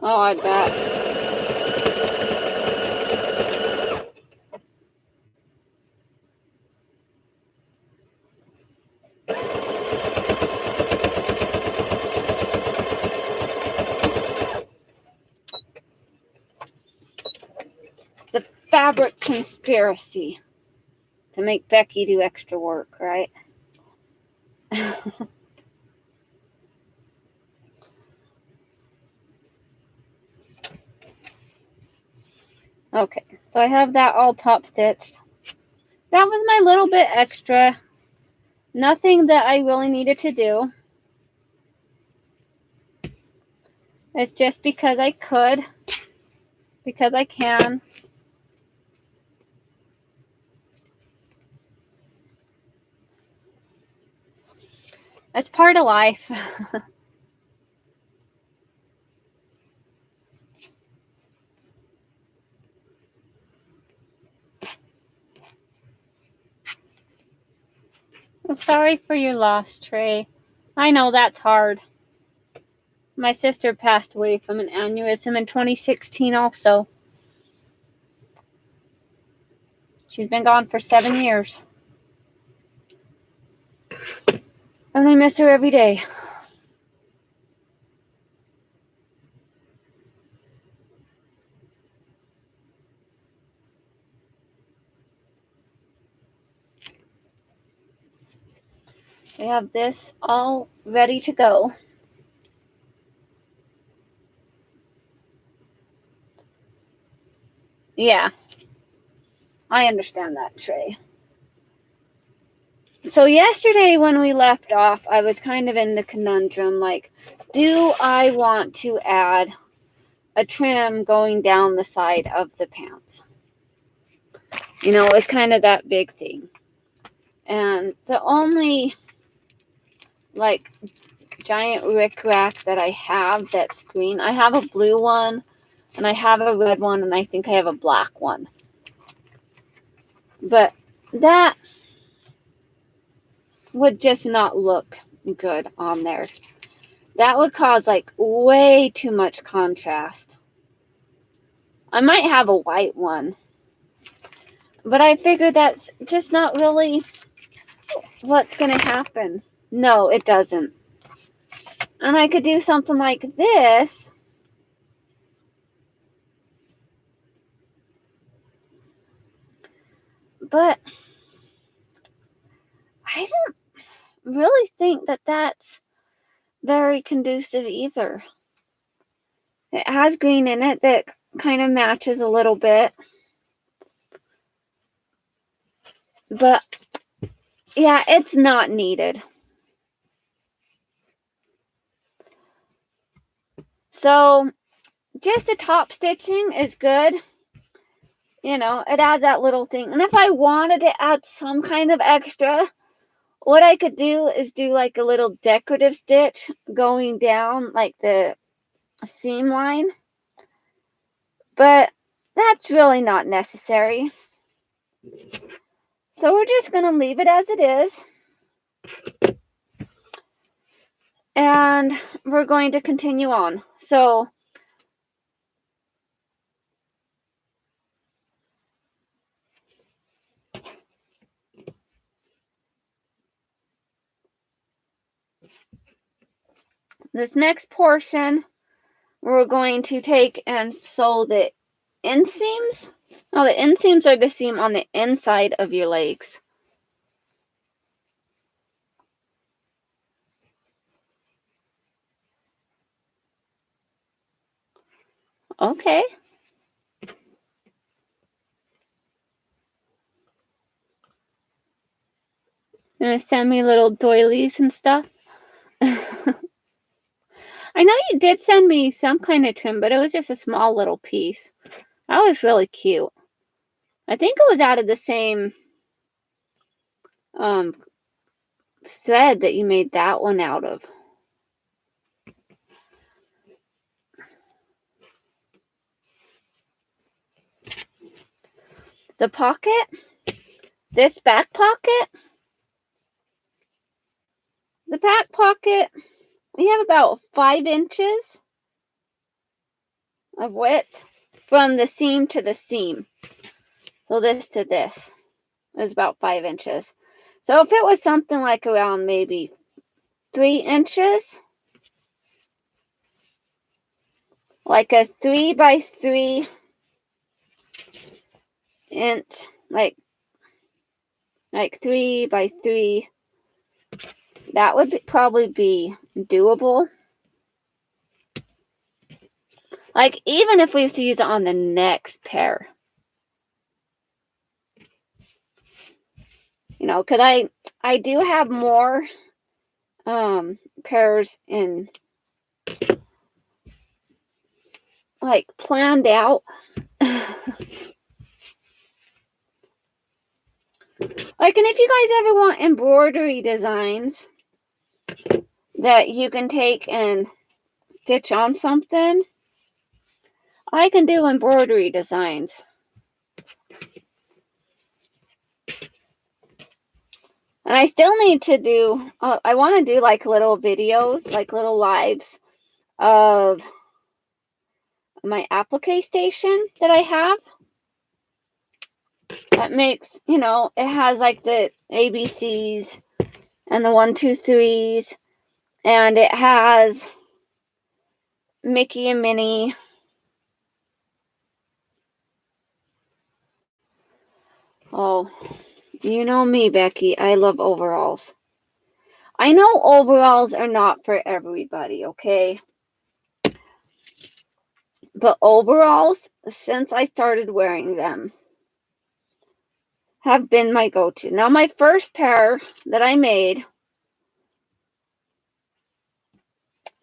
Oh, I bet. The fabric conspiracy to make Becky do extra work, right? Okay, so I have that all top stitched. That was my little bit extra. Nothing that I really needed to do. It's just because I could, because I can. It's part of life. I'm sorry for your loss, Trey. I know that's hard. My sister passed away from an aneurysm in 2016 also. She's been gone for 7 years. And I miss her every day. We have this all ready to go. Yeah, I understand that, Trey. So yesterday when we left off, I was kind of in the conundrum, like, do I want to add a trim going down the side of the pants? You know, it's kind of that big thing. And the only, like, giant rickrack that I have that's green, I have a blue one, and I have a red one, and I think I have a black one. But that would just not look good on there. That would cause like way too much contrast. I might have a white one, but I figured that's just not really what's going to happen. No, it doesn't. And I could do something like this. But I don't really think that that's very conducive either. It has green in it that kind of matches a little bit. But yeah, it's not needed. So just the top stitching is good. You know, it adds that little thing. And if I wanted to add some kind of extra, what I could do is do like a little decorative stitch going down like the seam line. But that's really not necessary. So we're just going to leave it as it is. And we're going to continue on. So this next portion, we're going to take and sew the inseams. Now the inseams are the seam on the inside of your legs. Okay. Gonna send me little doilies and stuff. I know you did send me some kind of trim, but it was just a small little piece. That was really cute. I think it was out of the same thread that you made that one out of. The pocket, this back pocket, the back pocket, we have about 5 inches of width from the seam to the seam. So this to this is about 5 inches. So if it was something like around maybe 3 inches, like a 3 by 3 inch, like 3 by 3, that would probably be doable. Like even if we used to use it on the next pair, you know, because I do have more pairs in like planned out. Like, and if you guys ever want embroidery designs that you can take and stitch on something, I can do embroidery designs. And I still need to do, I want to do like little videos, like little lives of my applique station that I have. That makes, you know, it has like the ABCs and the 1, 2, 3s, and it has Mickey and Minnie. Oh, you know me, Becky. I love overalls. I know overalls are not for everybody, okay? But overalls, since I started wearing them, have been my go-to. Now, my first pair that I made,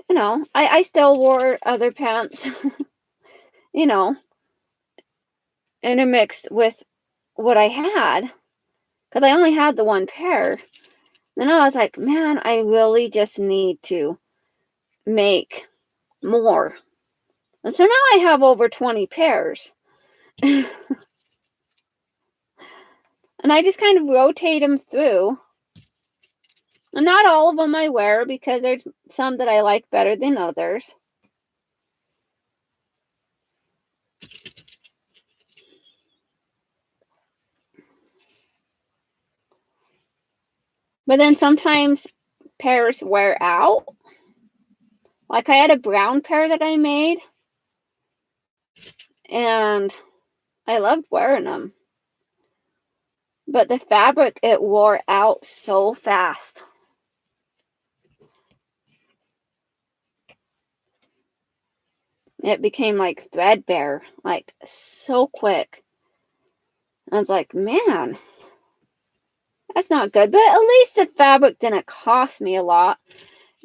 you know, I still wore other pants, you know, intermixed with what I had, because I only had the one pair. Then I was like, man, I really just need to make more. And so now I have over 20 pairs. And I just kind of rotate them through. And not all of them I wear, because there's some that I like better than others. But then sometimes pairs wear out. Like I had a brown pair that I made, and I loved wearing them. But the fabric, it wore out so fast. It became like threadbare, like so quick. I was like, man, that's not good. But at least the fabric didn't cost me a lot,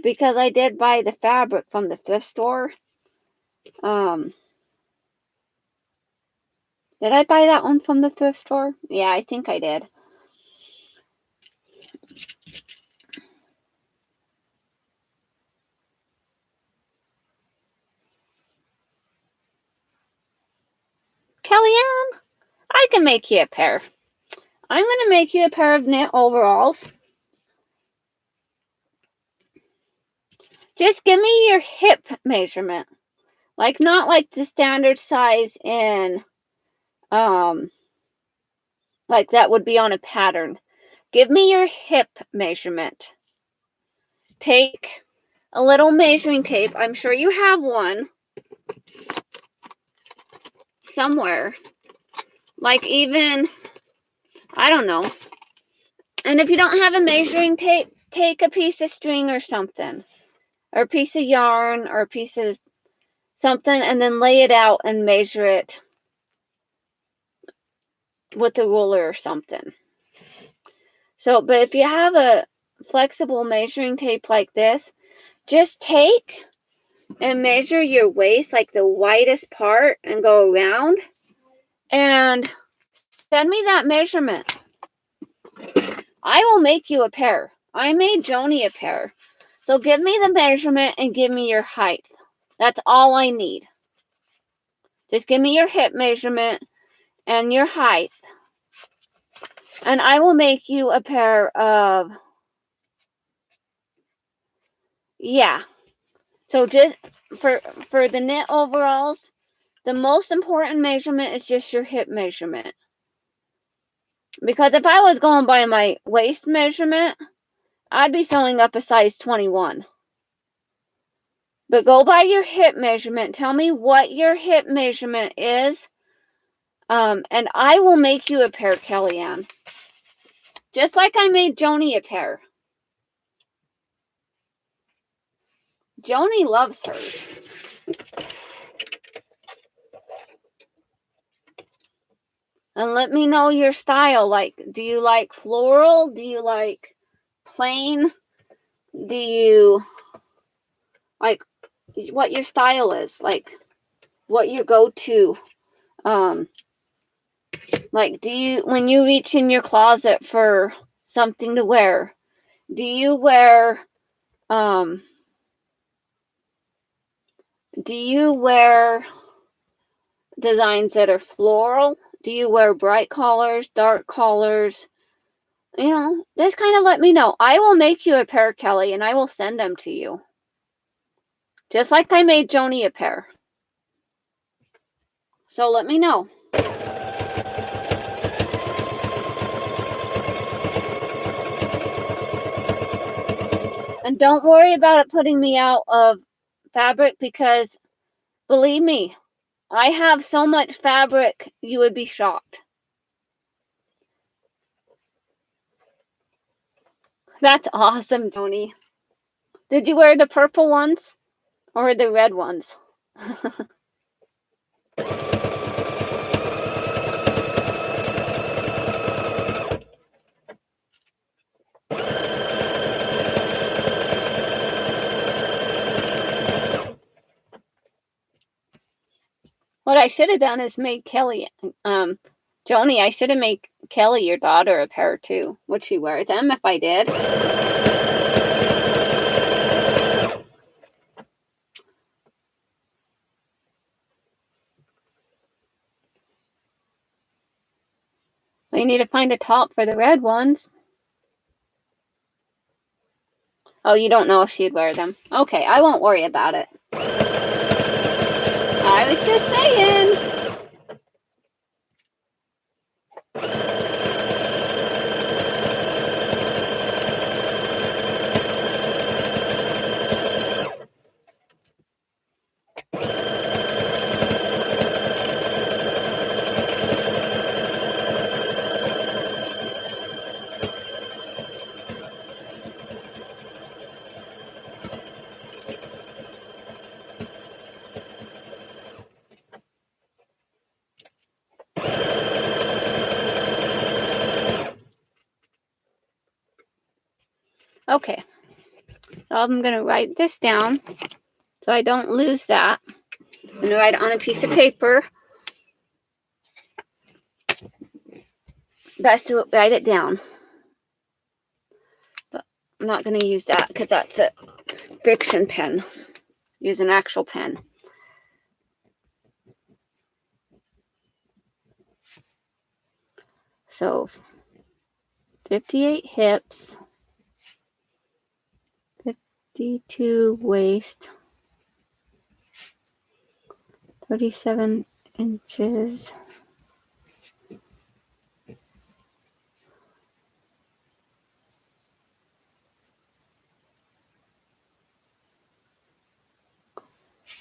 because I did buy the fabric from the thrift store. Did I buy that one from the thrift store? Yeah, I think I did. Kellyanne, I can make you a pair. I'm going to make you a pair of knit overalls. Just give me your hip measurement. Like, not like the standard size in, like that would be on a pattern. Give me your hip measurement. Take a little measuring tape. I'm sure you have one somewhere. Like even, I don't know. And if you don't have a measuring tape, take a piece of string or something. Or a piece of yarn, or a piece of something and then lay it out and measure it with a ruler or something. So, but if you have a flexible measuring tape like this, just take and measure your waist, like the widest part, and go around and send me that measurement. I will make you a pair. I made Joni a pair. So give me the measurement and give me your height. That's all I need. Just give me your hip measurement and your height. And I will make you a pair of, yeah. So just for the knit overalls, the most important measurement is just your hip measurement. Because if I was going by my waist measurement, I'd be sewing up a size 21. But go by your hip measurement. Tell me what your hip measurement is. And I will make you a pair, Kellyanne. Just like I made Joni a pair. Joni loves hers. And let me know your style. Like, do you like floral? Do you like plain? Do you like what your style is? Like, what your go-to? Like, do you, when you reach in your closet for something to wear, do you wear designs that are floral? Do you wear bright colors, dark colors? You know, just kind of let me know. I will make you a pair, Kelly, and I will send them to you. Just like I made Joni a pair. So let me know. And don't worry about it putting me out of fabric, because believe me, I have so much fabric, you would be shocked. That's awesome, Joni. Did you wear the purple ones or the red ones? What I should have done is made Kelly, Joni, I should have made Kelly, your daughter, a pair too. Would she wear them if I did? We need to find a top for the red ones. Oh, you don't know if she'd wear them. Okay, I won't worry about it. I was just saying. Okay, so I'm going to write this down so I don't lose that. I'm going to write it on a piece of paper. Best to write it down. But I'm not going to use that because that's a fiction pen. Use an actual pen. So 58 hips, 52 waist, 37 inches.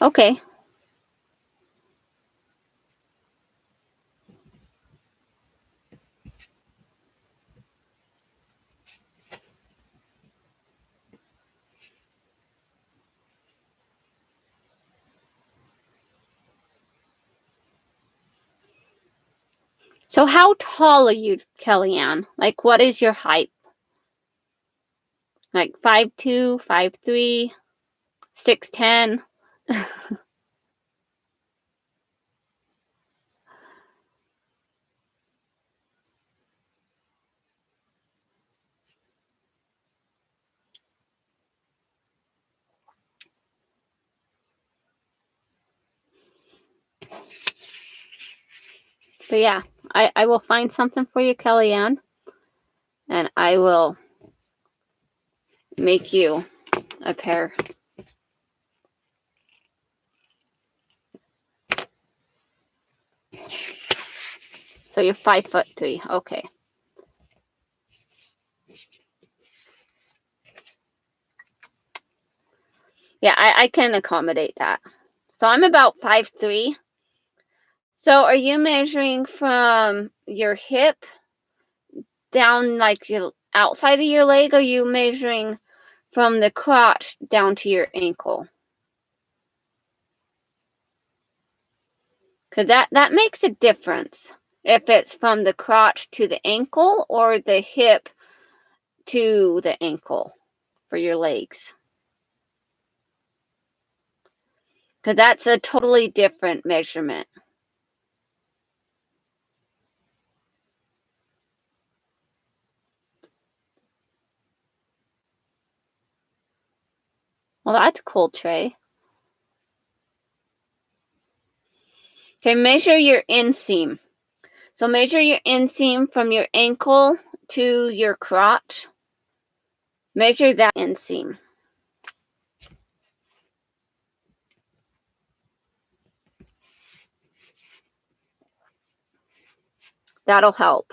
Okay. So how tall are you, Kellyanne? Like, what is your height? Like 5'2", 5'3", 6'10"? But yeah, I will find something for you, Kellyanne, and I will make you a pair. So you're 5'3". Okay. Yeah, I can accommodate that. So I'm about 5'3". So are you measuring from your hip down, like your outside of your leg? Or are you measuring from the crotch down to your ankle? Because that makes a difference if it's from the crotch to the ankle or the hip to the ankle for your legs. Because that's a totally different measurement. Well, that's cool, Trey. Okay, measure your inseam. So measure your inseam from your ankle to your crotch. Measure that inseam. That'll help.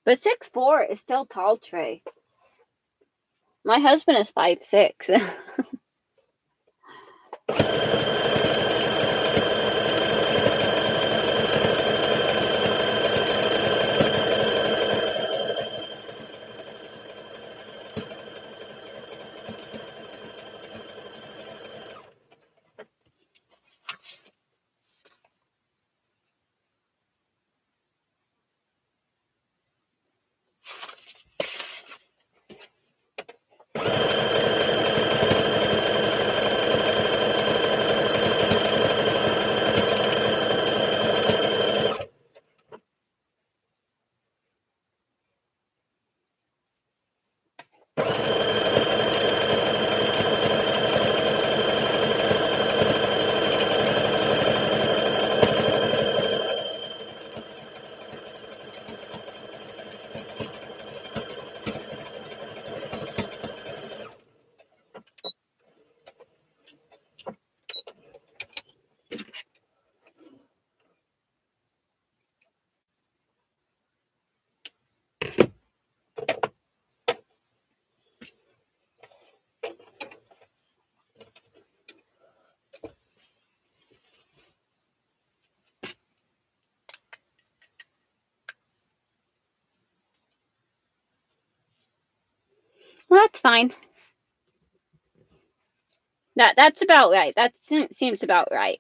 But 6'4" is still tall, Trey. My husband is 5'6". Well, that's fine. That's about right. That seems about right.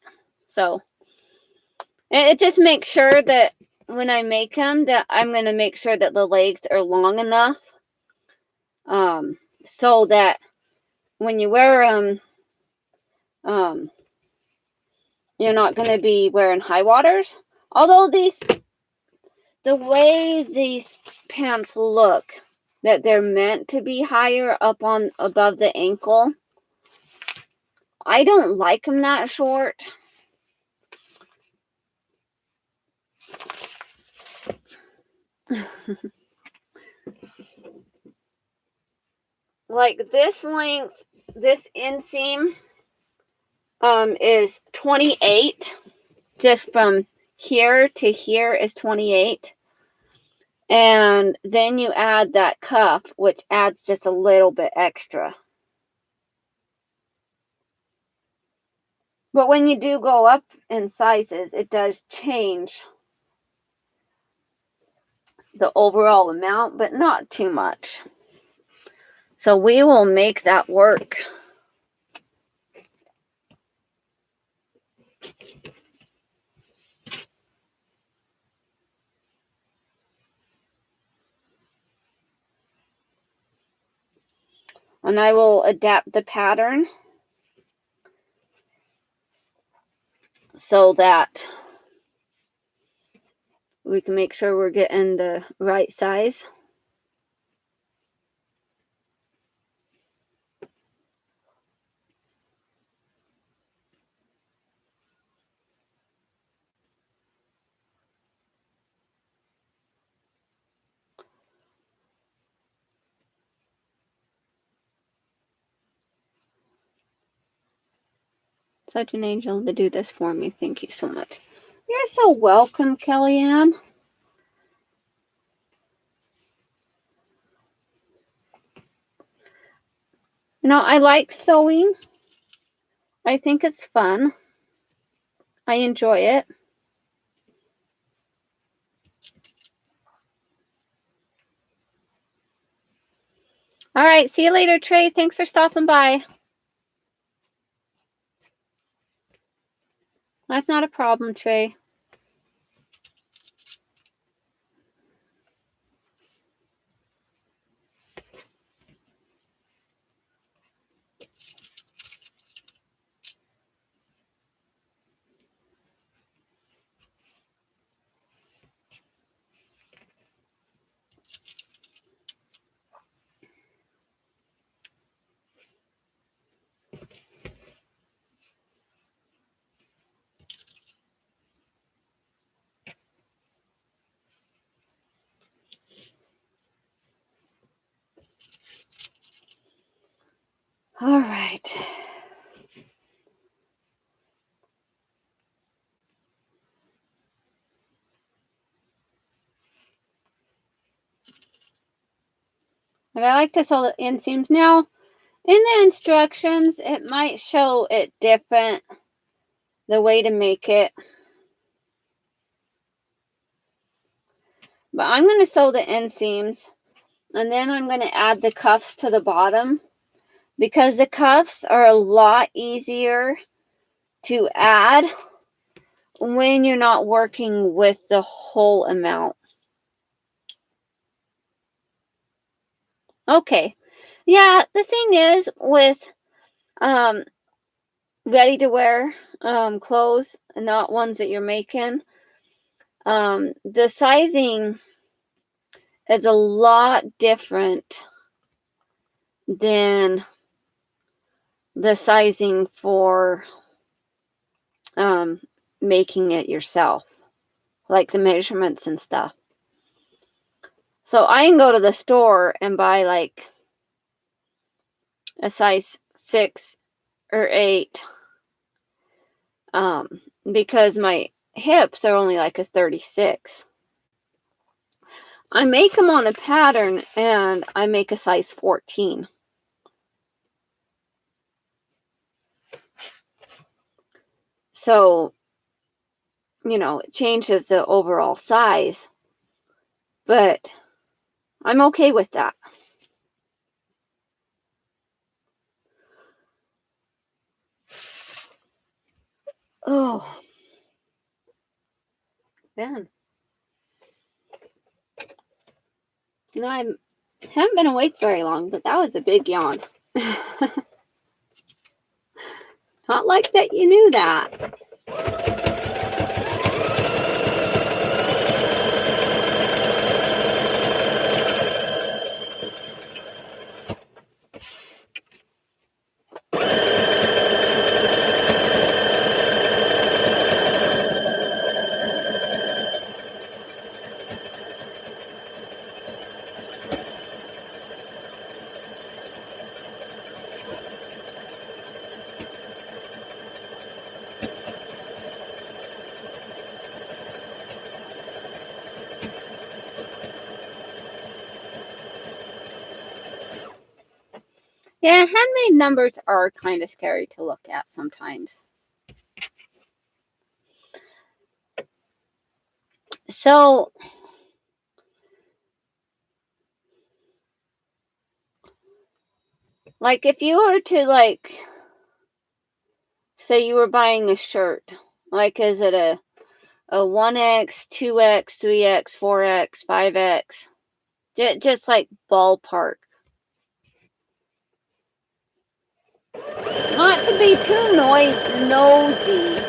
So it just makes sure that when I make them, that I'm going to make sure that the legs are long enough, so that when you wear them, you're not going to be wearing high waters. Although the way these pants look, that they're meant to be higher up on above the ankle, I don't like them that short. Like this length, this inseam is 28. Just from here to here is 28. And then you add that cuff, which adds just a little bit extra. But when you do go up in sizes, it does change the overall amount, but not too much. So we will make that work. And I will adapt the pattern so that we can make sure we're getting the right size. Such an angel to do this for me. Thank you so much. You're so welcome, Kellyanne. You know, I like sewing. I think it's fun. I enjoy it. All right, see you later, Trey. Thanks for stopping by. That's not a problem, Trey. All right. And I like to sew the inseams. Now, in the instructions, it might show it different, the way to make it. But I'm going to sew the inseams, and then I'm going to add the cuffs to the bottom, because the cuffs are a lot easier to add when you're not working with the whole amount. Okay. Yeah, the thing is with ready to wear clothes, not ones that you're making, the sizing is a lot different than the sizing for making it yourself, like the measurements and stuff. So I can go to the store and buy like a size 6 or 8 because my hips are only like a 36. I make them on a pattern and I make a size 14. So, you know, it changes the overall size, but I'm okay with that. Oh, man. You know, I haven't been awake very long, but that was a big yawn. Not like that you knew that. Yeah, handmade numbers are kind of scary to look at sometimes. So, Like if you were to like, say you were buying a shirt, like is it a 1X, 2X, 3X, 4X, 5X? Just like ballpark. Not to be too nosy.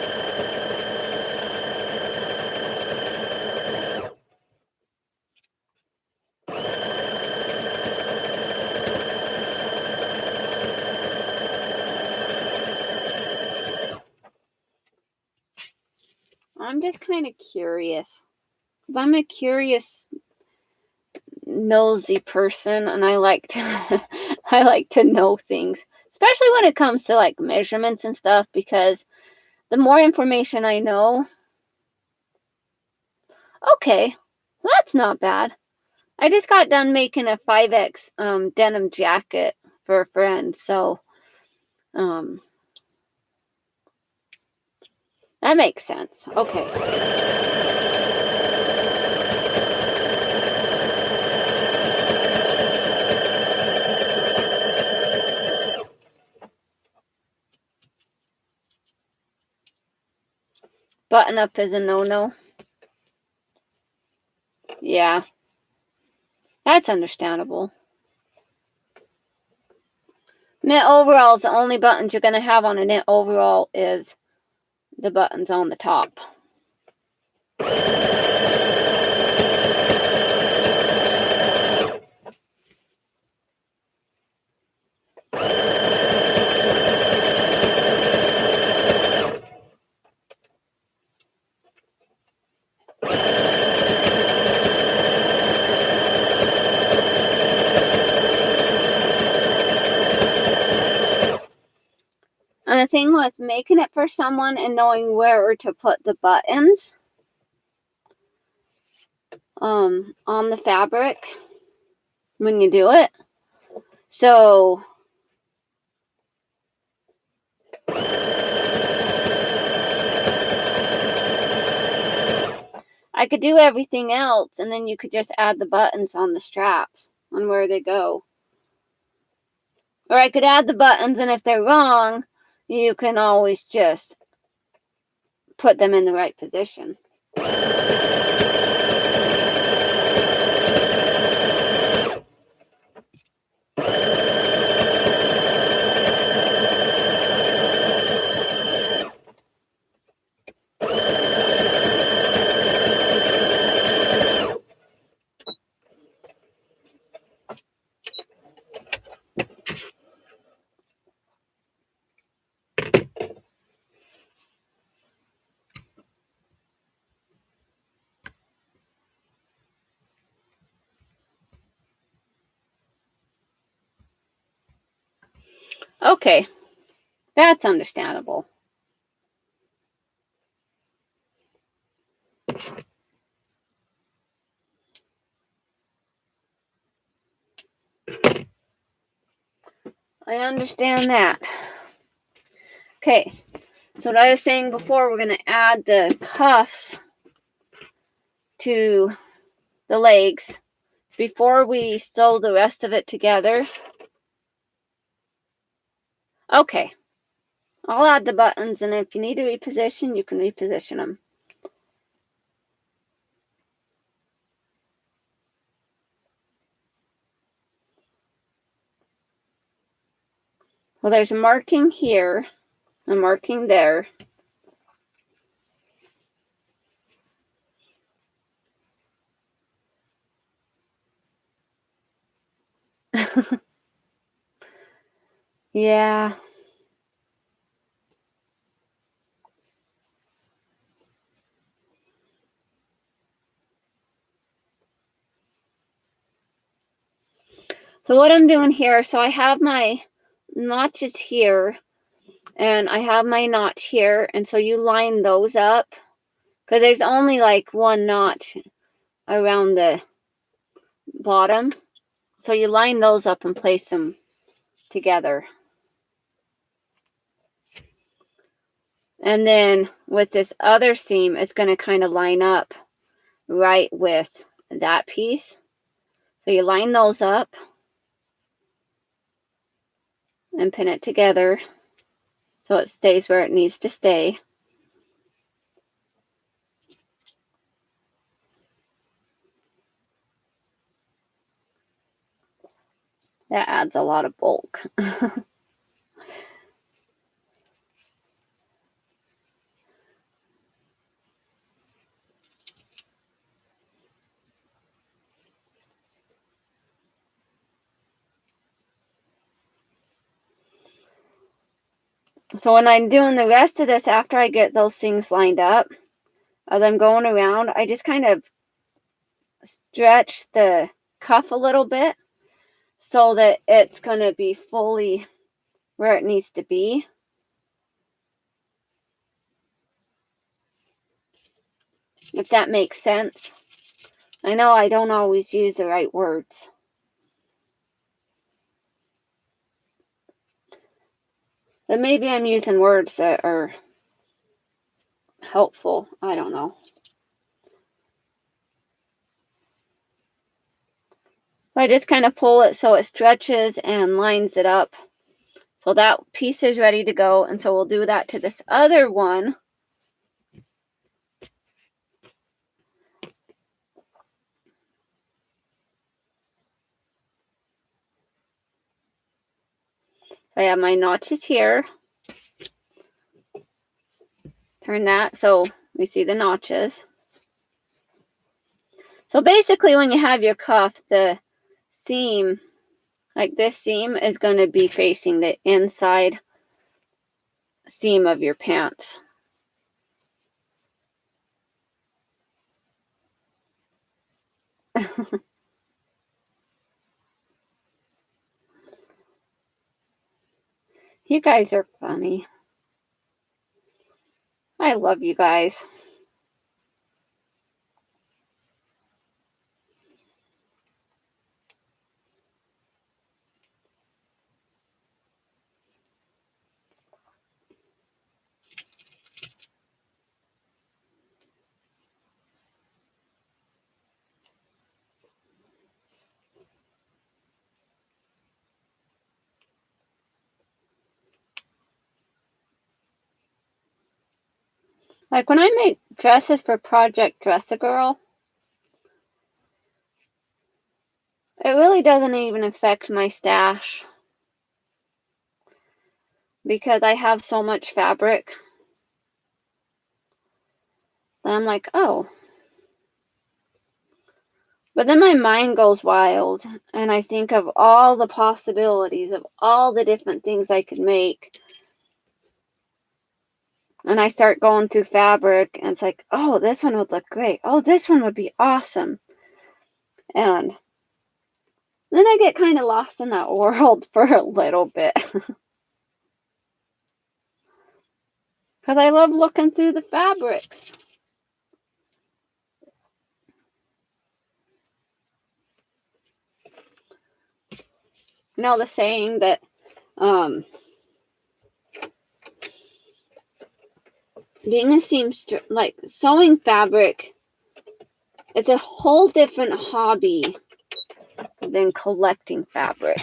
I'm just kind of curious. I'm a curious, nosy person, and I like to I like to know things, especially when it comes to like measurements and stuff, because the more information I know. Okay, well, that's not bad. I just got done making a 5X denim jacket for a friend, so that makes sense. Okay. Button up is a no-no. Yeah. That's understandable. Knit overalls, the only buttons you're going to have on a knit overall is the buttons on the top. And the thing with making it for someone and knowing where to put the buttons on the fabric when you do it. So I could do everything else, and then you could just add the buttons on the straps on where they go. Or I could add the buttons, and if they're wrong, you can always just put them in the right position. Okay, that's understandable. I understand that. Okay, so what I was saying before, we're going to add the cuffs to the legs before we sew the rest of it together. Okay, I'll add the buttons, and if you need to reposition, you can reposition them. Well, there's a marking here, a marking there. Yeah. So what I'm doing here, so I have my notches here, and I have my notch here, and so you line those up, because there's only like one notch around the bottom. So you line those up and place them together. And then with this other seam, it's going to kind of line up right with that piece. So you line those up. and pin it together so it stays where it needs to stay. That adds a lot of bulk. So when I'm doing the rest of this, after I get those things lined up, as I'm going around, I just kind of stretch the cuff a little bit so that it's going to be fully where it needs to be. If that makes sense. I know I don't always use the right words. But maybe I'm using words that are helpful. I don't know. I just kind of pull it so it stretches and lines it up. So that piece is ready to go. And so we'll do that to this other one. I have my notches here. Turn that so we see the notches. So basically when you have your cuff, the seam, like this seam, is going to be facing the inside seam of your pants. You guys are funny. I love you guys. Like when I make dresses for Project Dress-A-Girl, it really doesn't even affect my stash because I have so much fabric that I'm like, oh. But then my mind goes wild and I think of all the possibilities of all the different things I could make. And I start going through fabric and it's like, oh, this one would look great. Oh, this one would be awesome. And then I get kind of lost in that world for a little bit. Because I love looking through the fabrics. You know the saying that being a seamstress, like sewing fabric, it's a whole different hobby than collecting fabric.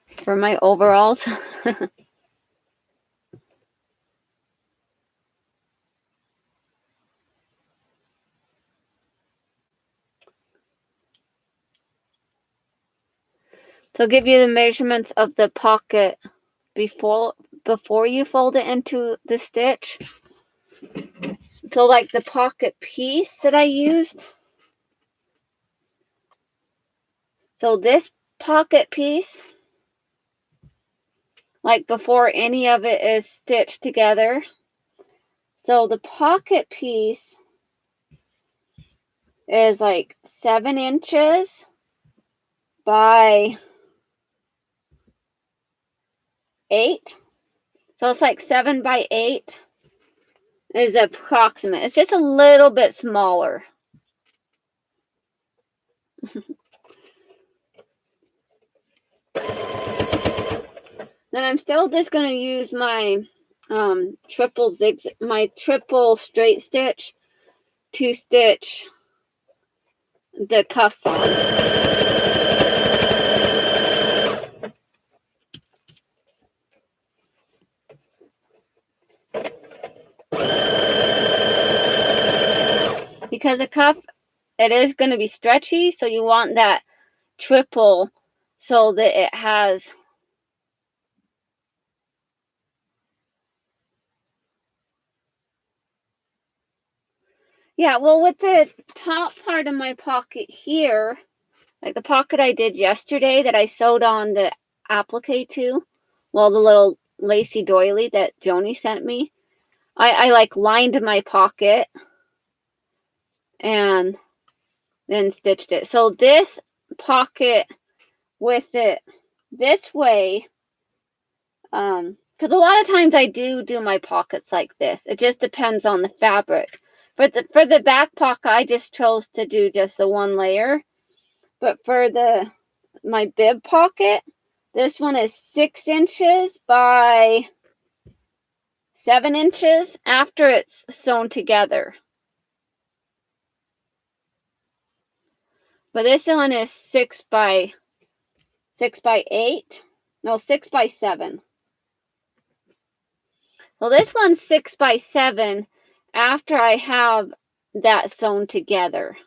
For my overalls. So give you the measurements of the pocket before you fold it into the stitch. So like the pocket piece that I used. So this pocket piece, like before any of it is stitched together. So the pocket piece is like 7 inches by 8. So it's like 7 by 8 is approximate. It's just a little bit smaller. Then I'm still just going to use my triple straight stitch to stitch the cuffs on. Because a cuff, it is going to be stretchy, so you want that triple so that it has well, with the top part of my pocket here, like the pocket I did yesterday that I sewed on the applique to, well, the little lacy doily that Joni sent me, I like lined my pocket and then stitched it. So this pocket with it this way, because a lot of times I do my pockets like this. It just depends on the fabric. But for the back pocket, I just chose to do just the one layer. But for my bib pocket, this one is 6 inches by 7 inches after it's sewn together. But this one is 6 by 8. No, 6 by 7. Well, this one's 6 by 7 after I have that sewn together.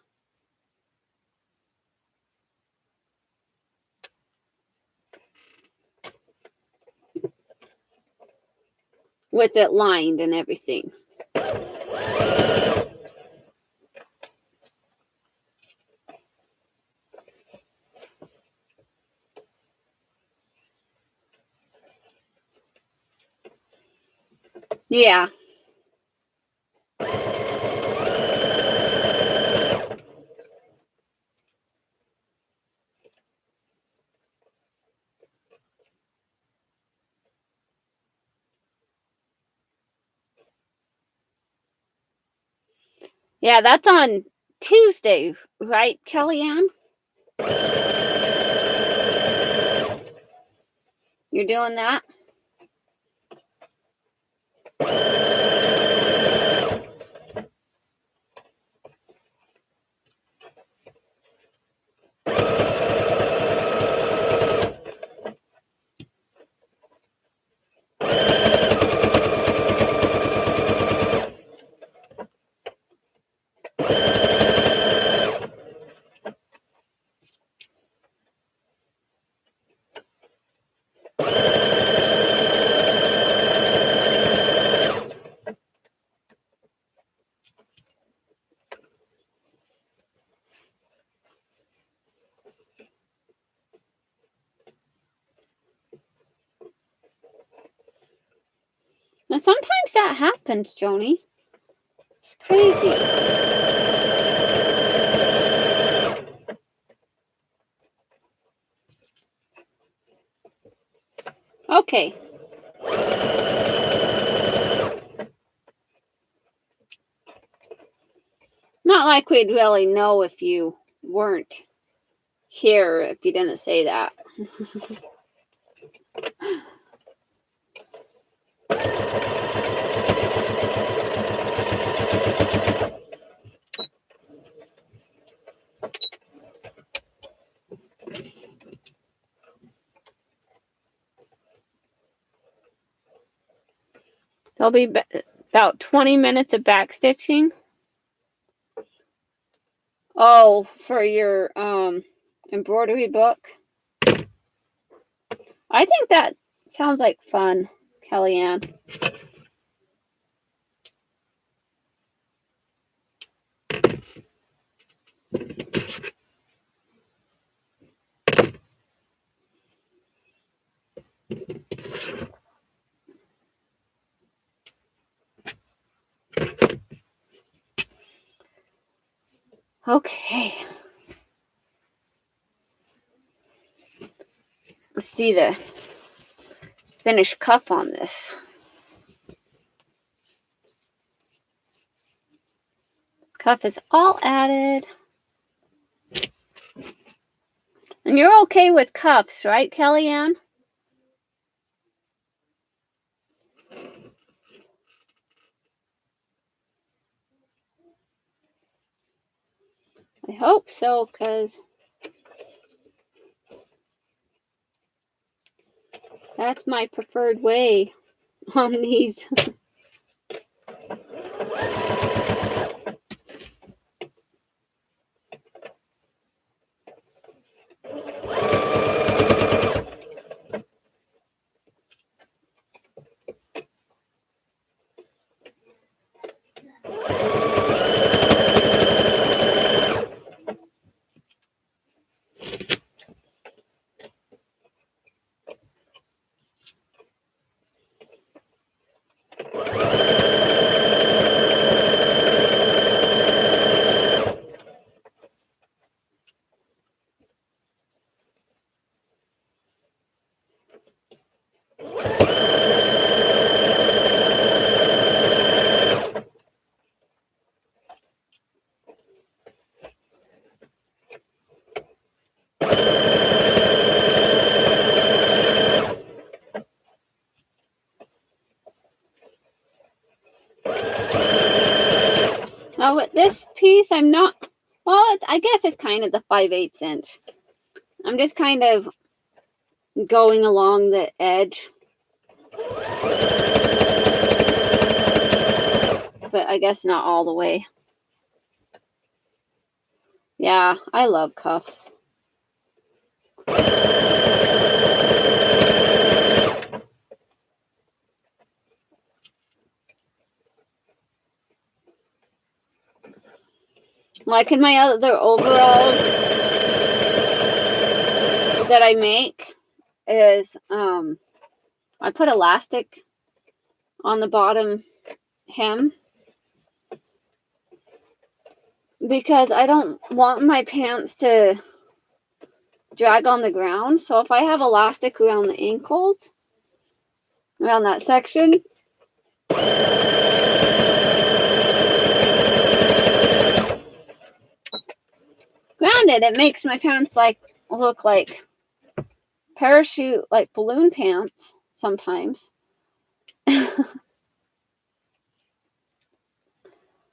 With it lined and everything. Yeah. Yeah, that's on Tuesday, right, Kellyanne? You're doing that? Now, sometimes that happens, Joni. It's crazy. Okay. Not like we'd really know if you weren't here if you didn't say that. There'll be about 20 minutes of back stitching. Oh, for your embroidery book. I think that sounds like fun, Kellyanne. Okay. Let's see the finished cuff on this. Cuff is all added. And you're okay with cuffs, right, Kellyanne? I hope so, because that's my preferred way on these. Now with this piece, I'm not, well, I guess it's kind of the 5/8 inch. I'm just kind of going along the edge. But I guess not all the way. Yeah, I love cuffs. Like in my other overalls that I make is I put elastic on the bottom hem because I don't want my pants to drag on the ground. So if I have elastic around the ankles, around that section, granted, it makes my pants look like parachute, like balloon pants sometimes.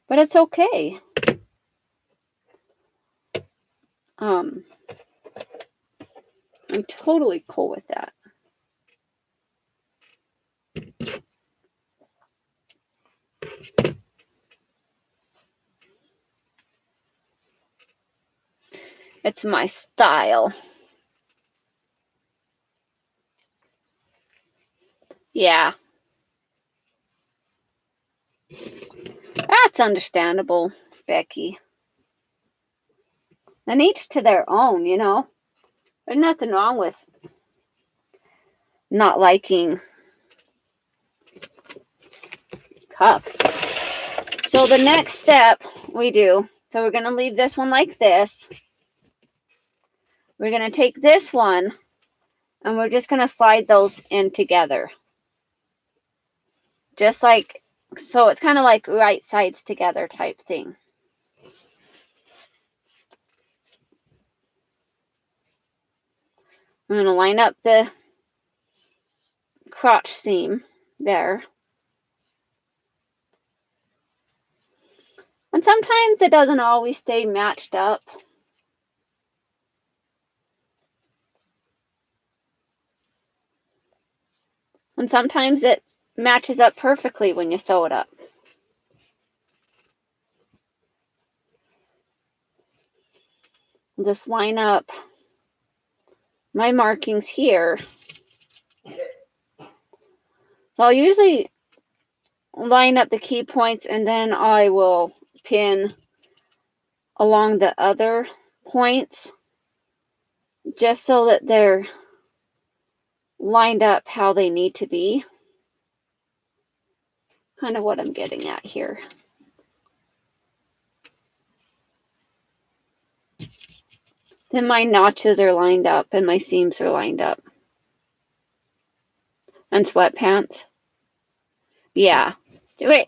But it's okay. I'm totally cool with that. It's my style. Yeah. That's understandable, Becky. And each to their own, you know. There's nothing wrong with not liking cuffs. So the next step we do, so we're going to leave this one like this. We're going to take this one and we're just going to slide those in together. Just like, so it's kind of like right sides together type thing. I'm going to line up the crotch seam there. And sometimes it doesn't always stay matched up. And sometimes it matches up perfectly when you sew it up. I'll just line up my markings here. So I'll usually line up the key points and then I will pin along the other points just so that they're lined up how they need to be. Kind of what I'm getting at here. Then my notches are lined up and my seams are lined up. And sweatpants. Yeah.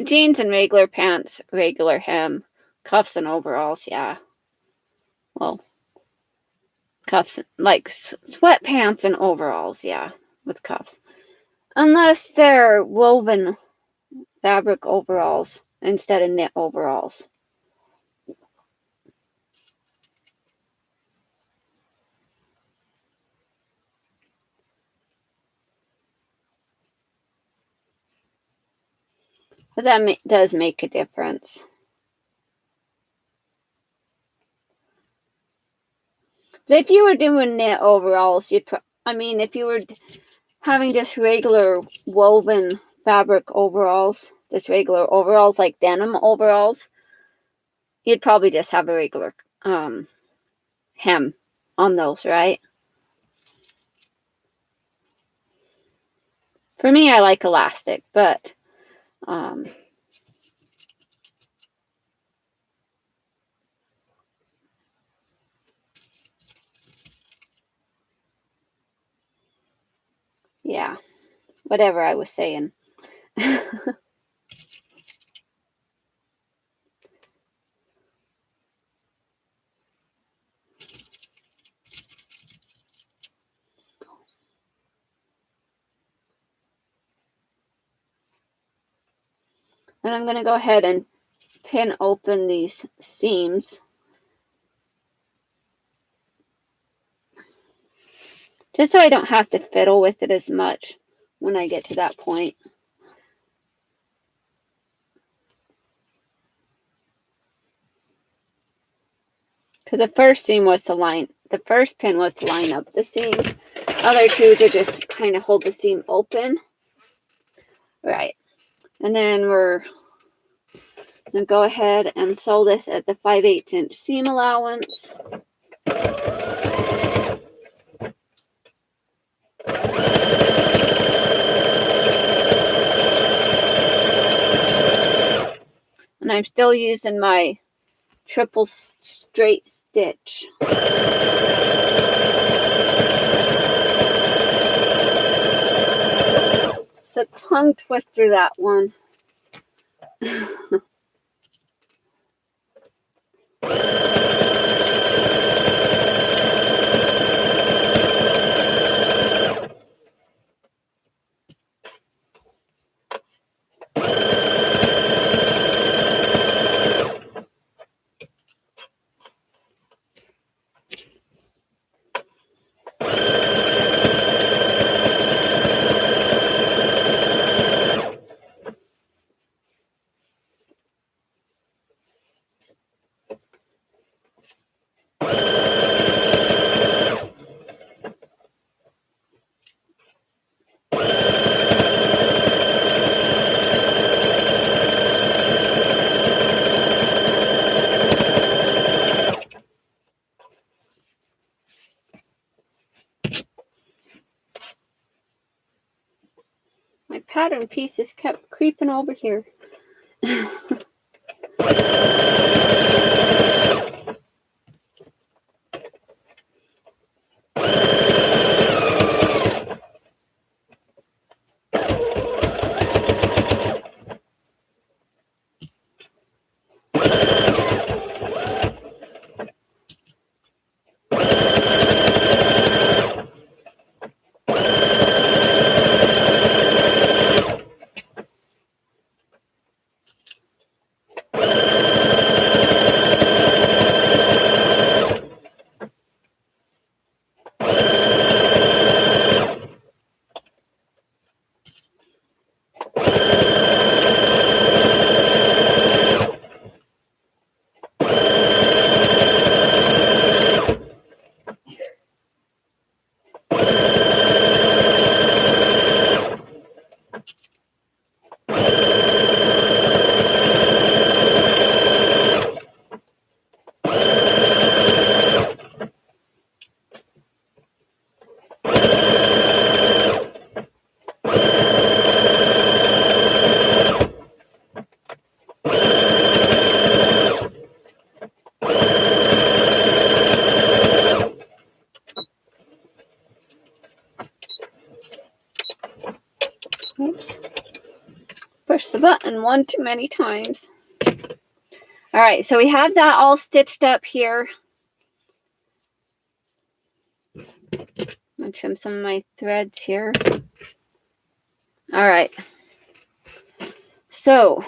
Jeans and regular pants, regular hem, cuffs and overalls, yeah. Well, cuffs, like sweatpants and overalls, yeah, with cuffs. Unless they're woven fabric overalls instead of knit overalls. But that does make a difference. But if you were doing knit overalls, if you were having just regular woven fabric overalls, just regular overalls like denim overalls, you'd probably just have a regular hem on those, right? For me, I like elastic, but yeah, whatever I was saying. And I'm going to go ahead and pin open these seams. Just so I don't have to fiddle with it as much when I get to that point. Because the first pin was to line up the seam. Other two to just kind of hold the seam open. Right. And then we're going to go ahead and sew this at the 5/8 inch seam allowance. And I'm still using my triple straight stitch. It's a tongue twister, that one. My pattern pieces kept creeping over here. Oops. Push the button one too many times. All right, so we have that all stitched up here. I'll trim some of my threads here. All right. So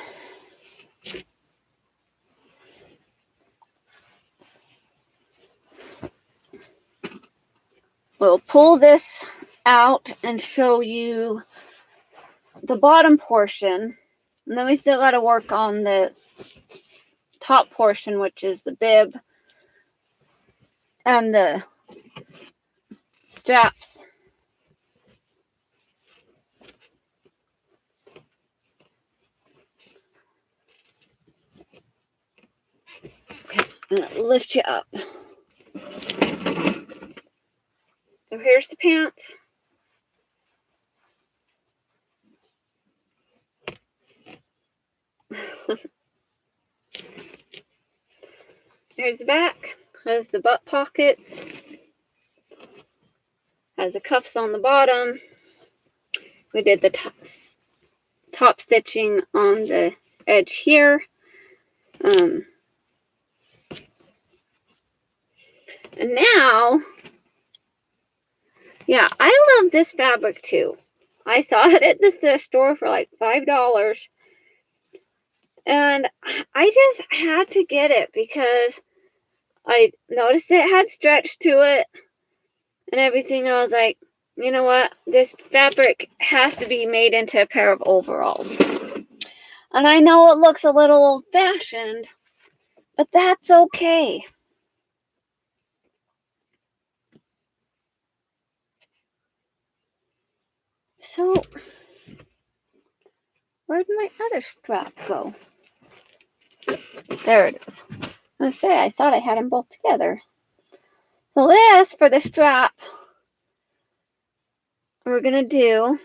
we'll pull this out and show you the bottom portion And then we still got to work on the top portion, which is the bib and the straps. Okay, I'm gonna lift you up. So here's the pants. Here's the back. Has the butt pockets. Has the cuffs on the bottom. We did the top stitching on the edge here. And now, yeah, I love this fabric too. I saw it at the thrift store for like $5. And I just had to get it because I noticed it had stretch to it and everything. I was like, you know what? This fabric has to be made into a pair of overalls. And I know it looks a little old-fashioned, but that's okay. So, where'd my other strap go? There it is. I thought I had them both together. So this, for the strap, we're going to do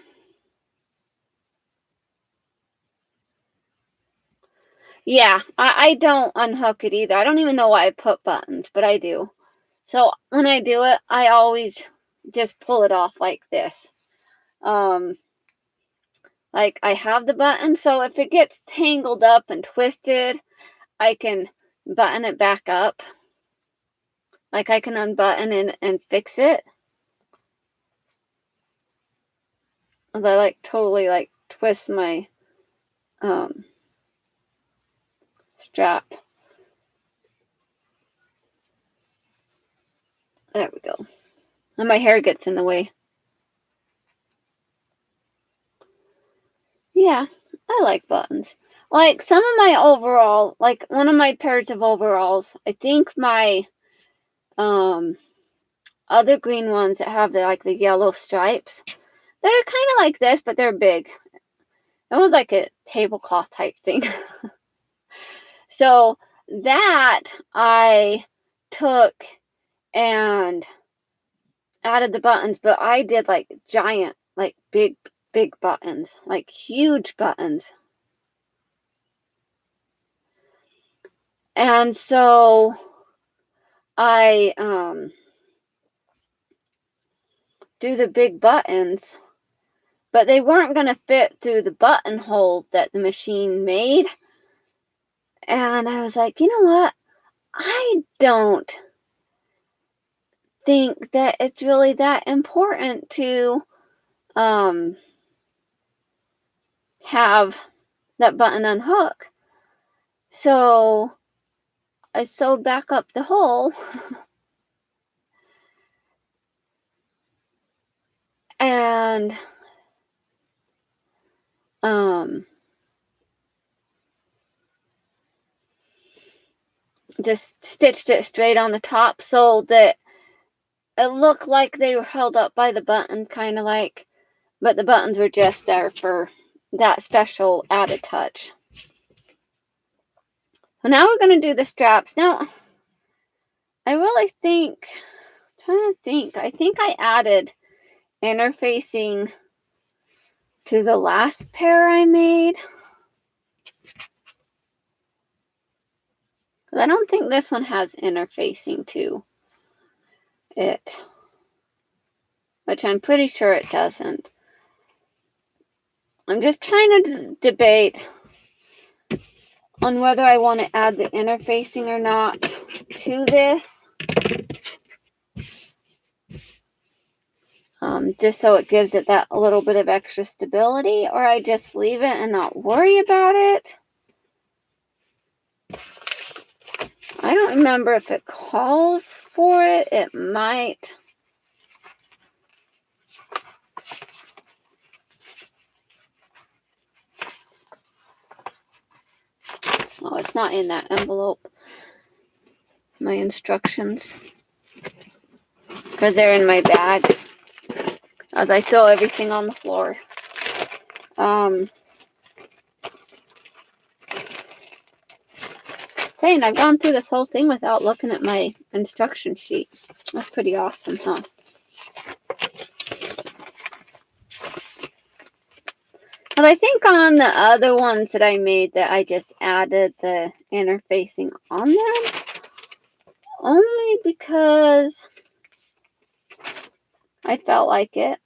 yeah, I don't unhook it either. I don't even know why I put buttons, but I do. So when I do it, I always just pull it off like this. Like I have the button, so if it gets tangled up and twisted, I can button it back up. Like I can unbutton and fix it. I like totally like twist my strap. There we go. And my hair gets in the way. Yeah, I like buttons. Like some of my overall, like one of my pairs of overalls, I think my other green ones that have the yellow stripes, they're kind of like this, but they're big. It was like a tablecloth type thing. So that I took and added the buttons, but I did like giant, like big buttons, like huge buttons. And so I do the big buttons, but they weren't going to fit through the buttonhole that the machine made. And I was like, you know what? I don't think that it's really that important to have that button unhook. So I sewed back up the hole and just stitched it straight on the top so that it looked like they were held up by the buttons, kind of like, but the buttons were just there for that special added touch. So now we're going to do the straps. Now, I really think, I think I added interfacing to the last pair I made. I don't think this one has interfacing to it, which I'm pretty sure it doesn't. I'm just trying to debate on whether I want to add the interfacing or not to this. Just so it gives it that a little bit of extra stability, or I just leave it and not worry about it. I don't remember if it calls for it. It might. it's not in that envelope. My instructions. Because they're in my bag. As I throw everything on the floor. Saying I've gone through this whole thing without looking at my instruction sheet. That's pretty awesome, huh? But I think on the other ones that I made that I just added the interfacing on them. Only because I felt like it.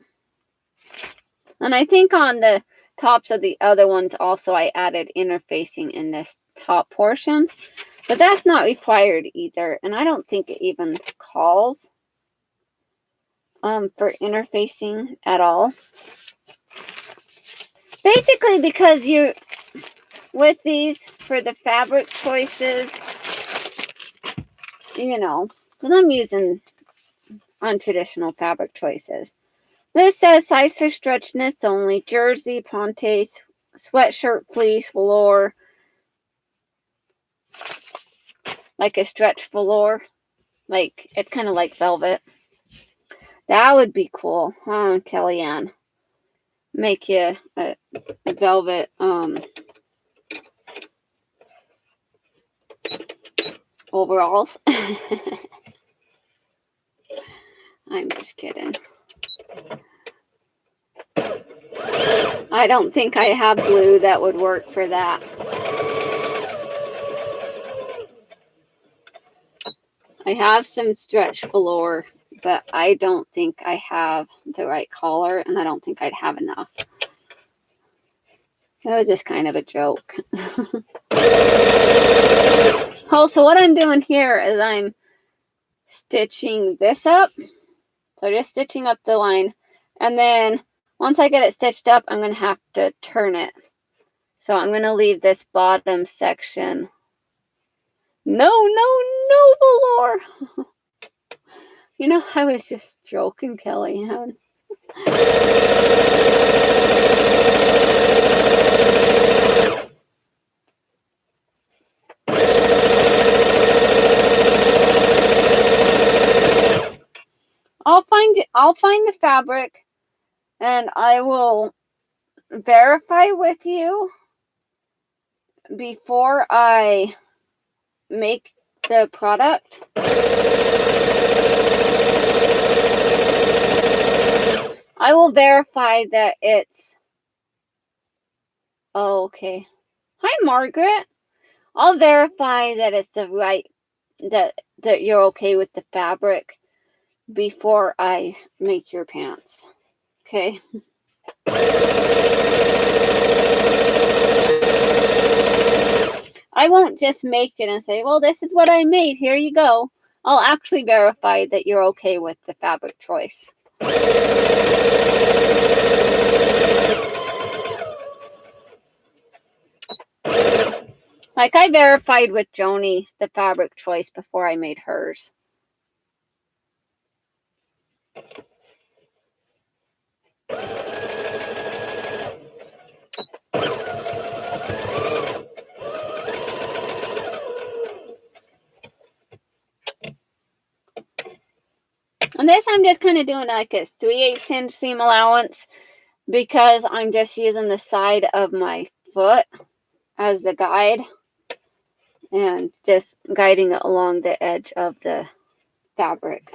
And I think on the tops of the other ones also I added interfacing in this top portion. But that's not required either. And I don't think it even calls for interfacing at all. Basically because you, with these, for the fabric choices, you know, because I'm using untraditional fabric choices. This says size for stretch knits only, jersey, ponte, sweatshirt, fleece, velour, like a stretch velour, like it's kind of like velvet. That would be cool, huh, Kellyanne? Make you a velvet overalls. I'm just kidding. I don't think I have glue that would work for that. I have some stretch velour, but I don't think I have the right color, and I don't think I'd have enough. It was just kind of a joke. Oh, so what I'm doing here is I'm stitching this up. So just stitching up the line. And then once I get it stitched up, I'm going to have to turn it. So I'm going to leave this bottom section. No velour. You know, I was just joking, Kellyanne. I'll find the fabric and I will verify with you before I make the product. I will verify that it's... Oh, okay. Hi, Margaret. I'll verify that it's the right... That you're okay with the fabric before I make your pants. Okay? I won't just make it and say, well, this is what I made. Here you go. I'll actually verify that you're okay with the fabric choice. Like I verified with Joni the fabric choice before I made hers. And this I'm just kind of doing like a 3/8 inch seam allowance because I'm just using the side of my foot as the guide and just guiding it along the edge of the fabric.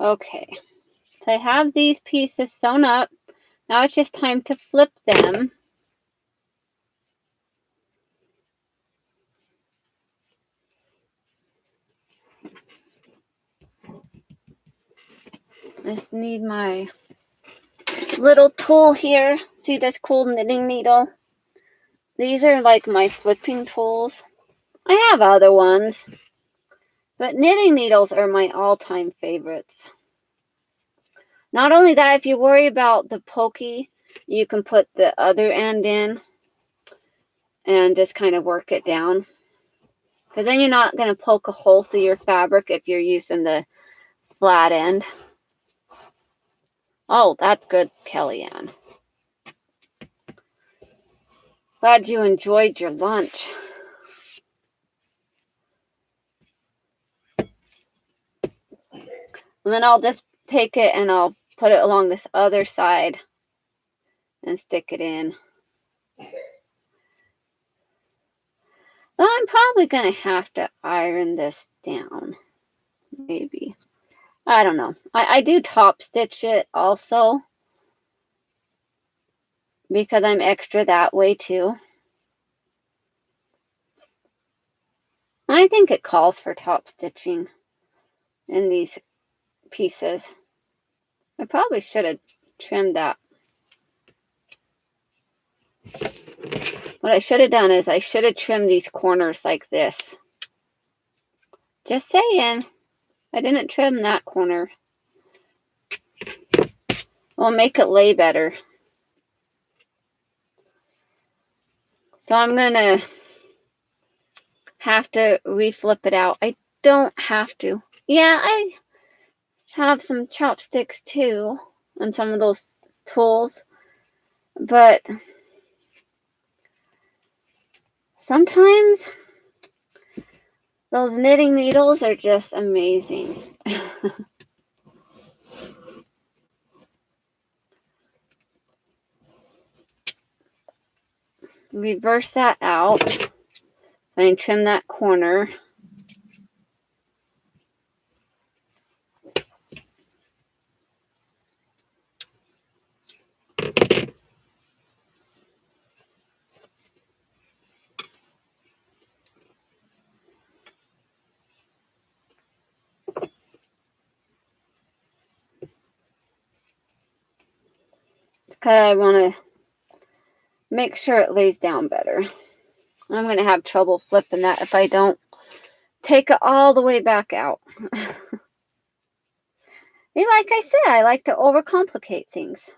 Okay, so I have these pieces sewn up. Now it's just time to flip them. I just need my little tool here. See this cool knitting needle? These are like my flipping tools. I have other ones, but knitting needles are my all-time favorites. Not only that, if you worry about the pokey, you can put the other end in and just kind of work it down. Because then you're not going to poke a hole through your fabric if you're using the flat end. Oh, that's good, Kellyanne. Glad you enjoyed your lunch. And then I'll just take it and I'll put it along this other side and stick it in. Well, I'm probably going to have to iron this down. Maybe. I don't know. I do top stitch it also, because I'm extra that way too. I think it calls for top stitching in these pieces. I probably should have trimmed that. What I should have done is I should have trimmed these corners like this. Just saying. I didn't trim that corner. It'll make it lay better. So I'm going to have to reflip it out. I don't have to. Yeah, I have some chopsticks too and some of those tools. But sometimes those knitting needles are just amazing. Reverse that out and trim that corner. It's because I want to make sure it lays down better. I'm going to have trouble flipping that if I don't take it all the way back out. Like I said, I like to overcomplicate things.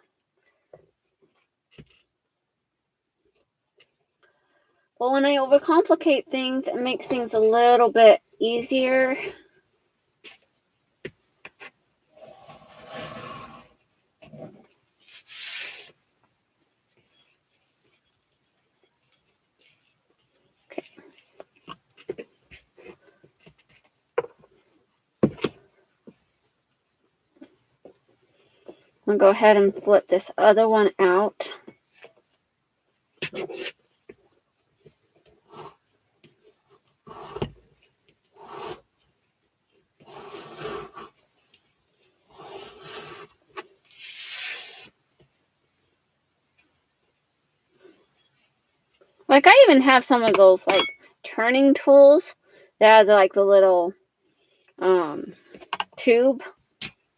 But when I overcomplicate things, it makes things a little bit easier. Okay. I'll go ahead and flip this other one out. Like I even have some of those like turning tools that has like the little tube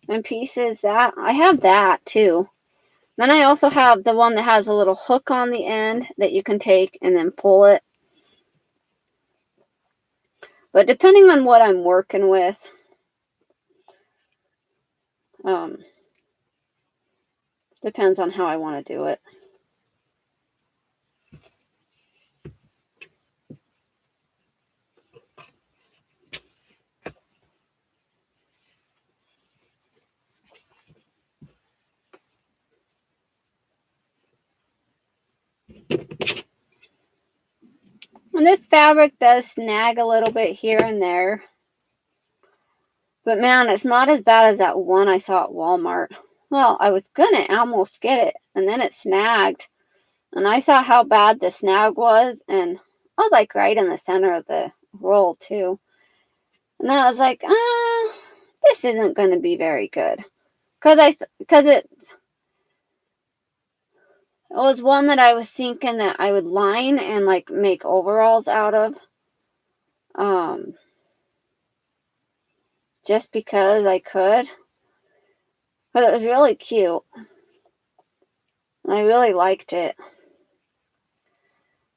and pieces. That I have that too. Then I also have the one that has a little hook on the end that you can take and then pull it. But depending on what I'm working with, depends on how I want to do it. And this fabric does snag a little bit here and there. But man, it's not as bad as that one I saw at Walmart. Well, I was gonna almost get it, and then it snagged. And I saw how bad the snag was, and I was like right in the center of the roll too. And I was like, this isn't going to be very good. Because it was one that I was thinking that I would line and like make overalls out of. Just because I could. But it was really cute. I really liked it.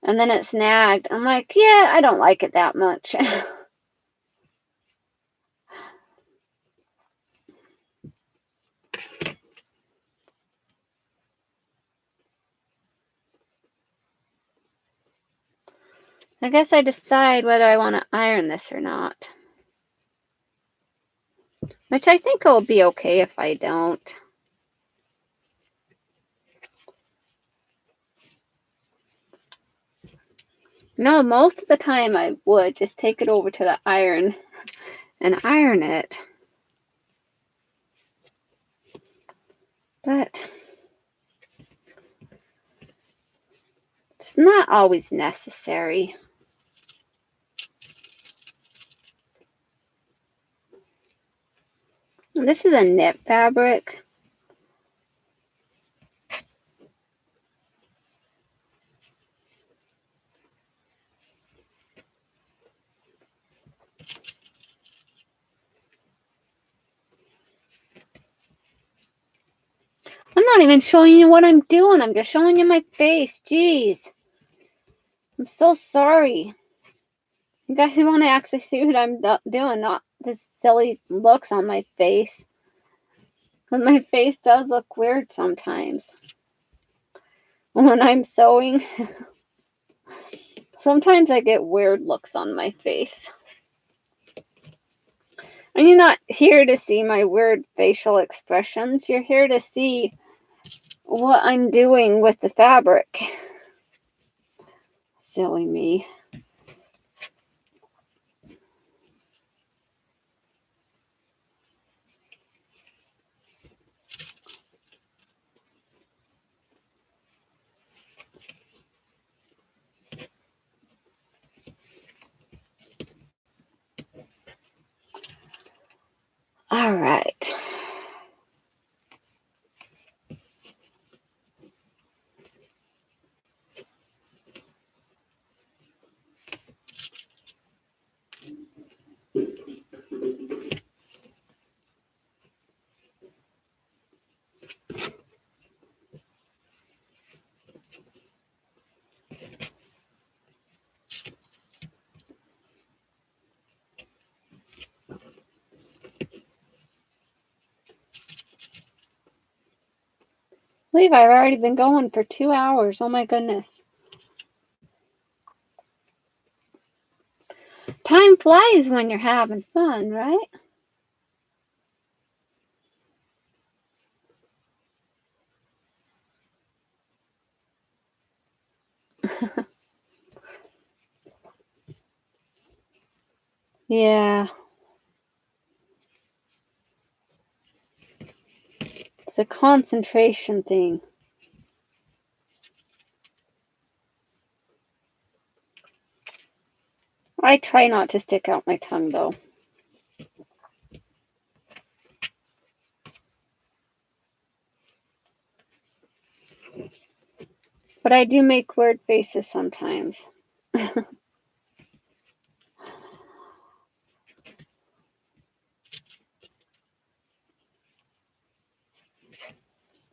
And then it snagged. I'm like, yeah, I don't like it that much. I guess I decide whether I want to iron this or not. Which I think it will be okay if I don't. No, most of the time I would just take it over to the iron and iron it. But it's not always necessary. This is a knit fabric. I'm not even showing you what I'm doing. I'm just showing you my face. Jeez. I'm so sorry. You guys want to actually see what I'm doing, not this silly looks on my face. But my face does look weird sometimes. When I'm sewing, sometimes I get weird looks on my face. And you're not here to see my weird facial expressions. You're here to see what I'm doing with the fabric. Silly me. All right. I believe I've already been going for 2 hours. Oh my goodness. Time flies when you're having fun, right? Yeah. It's a concentration thing. I try not to stick out my tongue though. But I do make weird faces sometimes.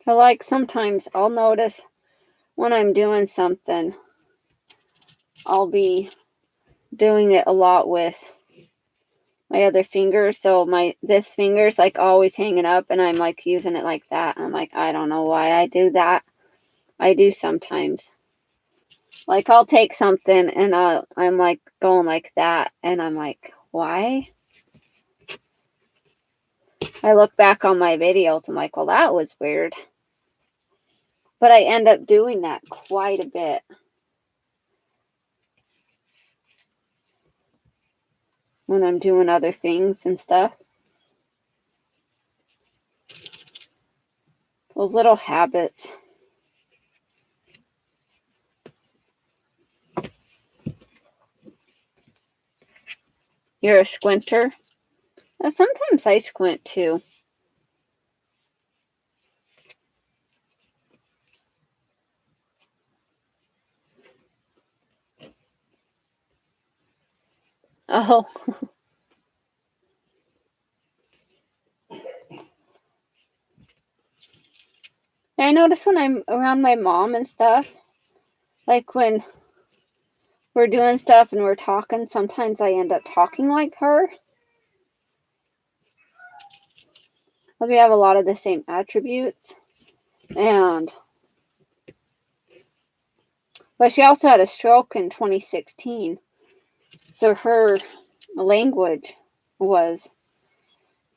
Or like sometimes I'll notice when I'm doing something, I'll be doing it a lot with my other finger. So this finger's like always hanging up and I'm like using it like that. I'm like, I don't know why I do that. I do sometimes. Like I'll take something and I'm like going like that and I'm like, why? I look back on my videos, I'm like, well, that was weird. But I end up doing that quite a bit. When I'm doing other things and stuff. Those little habits. You're a squinter? Sometimes I squint too. Oh. I notice when I'm around my mom and stuff, like when we're doing stuff and we're talking, sometimes I end up talking like her. We have a lot of the same attributes. But she also had a stroke in 2016. So her language was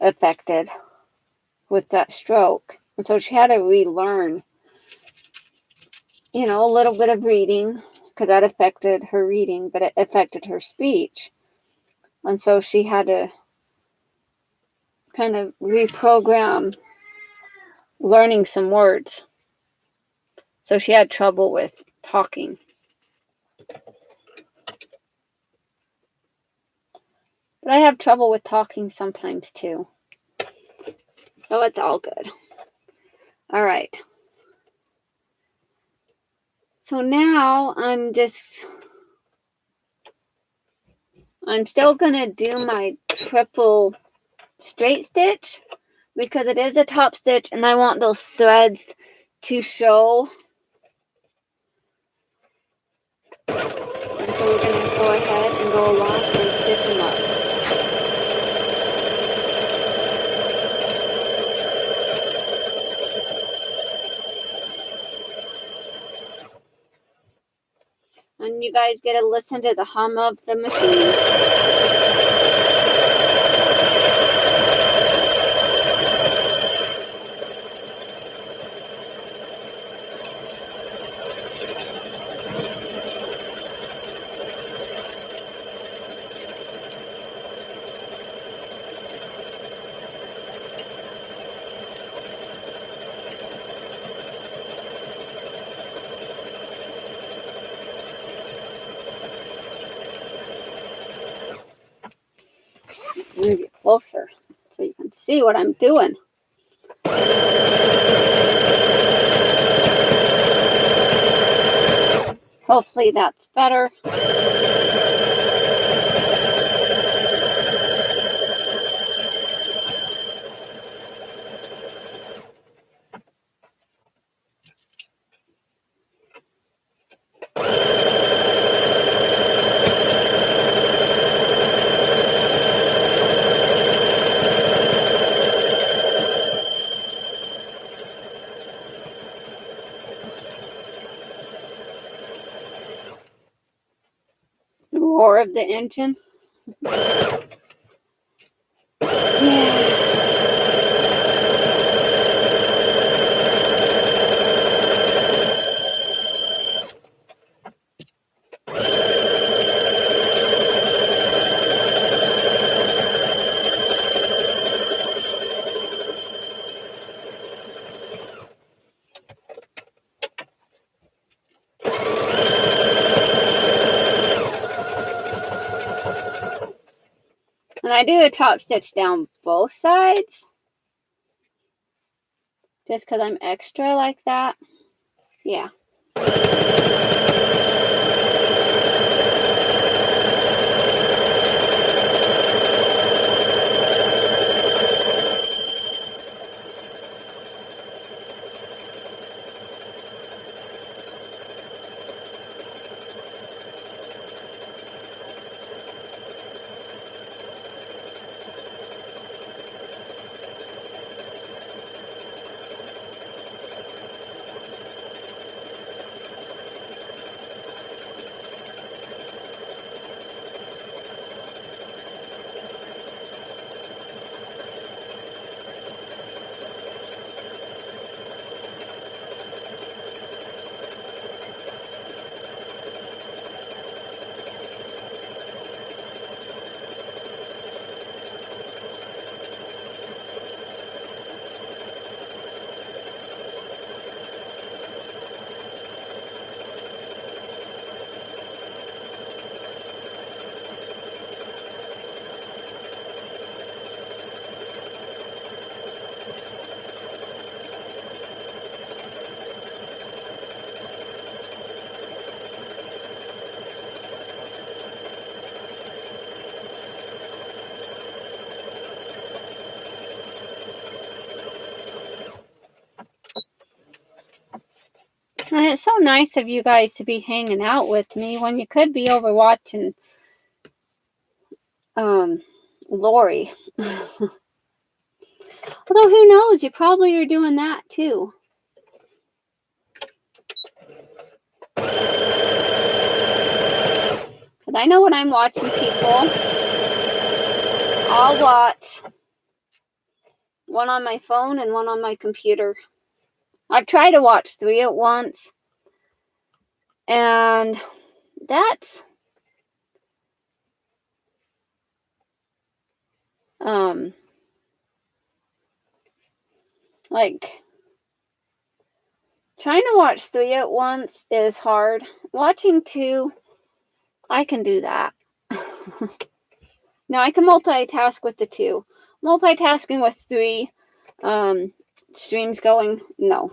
affected with that stroke. And so she had to relearn, a little bit of reading, because that affected her reading, but it affected her speech. And so she had to kind of reprogram learning some words. So she had trouble with talking. But I have trouble with talking sometimes too. So it's all good. All right. So now I'm still going to do my triple straight stitch because it is a top stitch and I want those threads to show. And so we're going to go ahead and go along and stitch them up. And you guys get to listen to the hum of the machine. I'm going to get closer so you can see what I'm doing. Hopefully that's better. The roar of the engine. Yeah. And I do a top stitch down both sides. Just because I'm extra like that. Yeah. And it's so nice of you guys to be hanging out with me when you could be over watching Lori. Although who knows, you probably are doing that too. But I know when I'm watching people, I'll watch one on my phone and one on my computer. I've tried to watch 3 at once, and that's like trying to watch 3 at once is hard. Watching 2, I can do that. Now I can multitask with the 2. Multitasking with 3 streams going, no.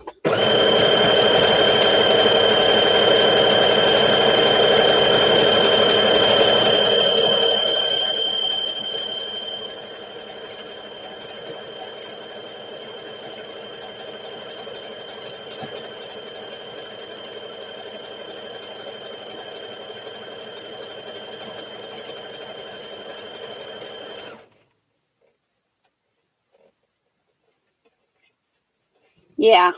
Yeah.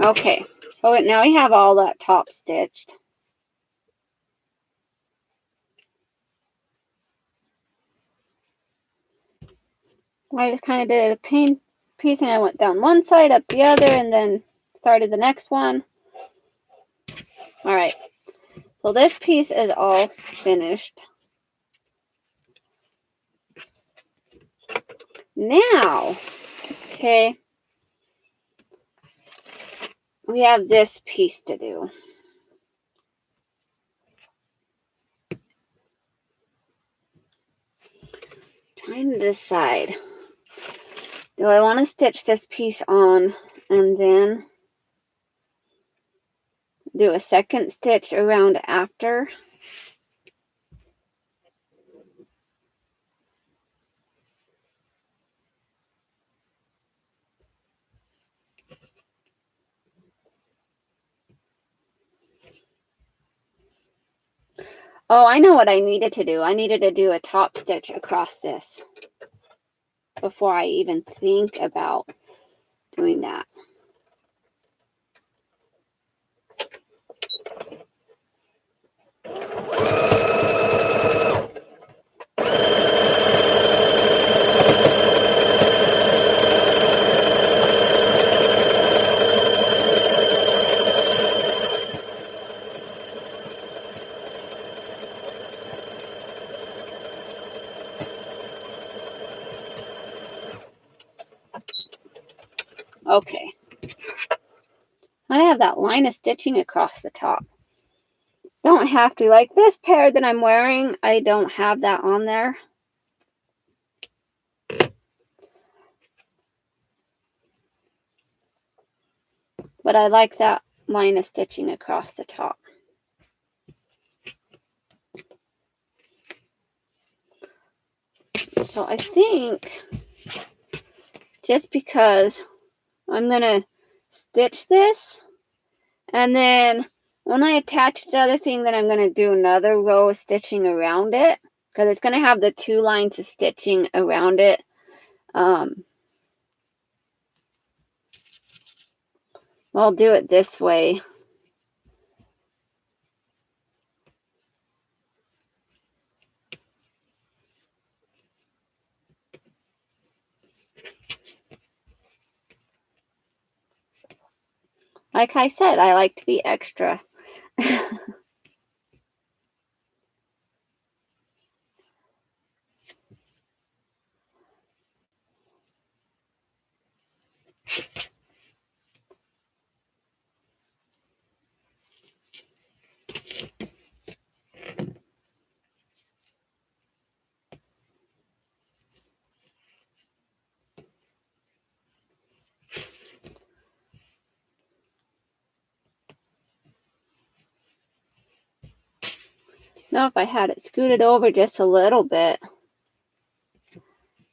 Okay. So now we have all that top stitched. I just kind of did a piece and I went down one side, up the other, and then started the next one. All right. So this piece is all finished. Now, okay, we have this piece to do. Trying to decide, do I want to stitch this piece on and then do a second stitch around after. Oh, I know what I needed to do. I needed to do a top stitch across this before I even think about doing that. Okay. I have that line of stitching across the top. Don't have to. Like this pair that I'm wearing, I don't have that on there. But I like that line of stitching across the top. So I think just because I'm going to stitch this, and then when I attach the other thing, then I'm going to do another row of stitching around it, because it's going to have the 2 lines of stitching around it. I'll do it this way. Like I said, I like to be extra. Now, if I had it scooted over just a little bit,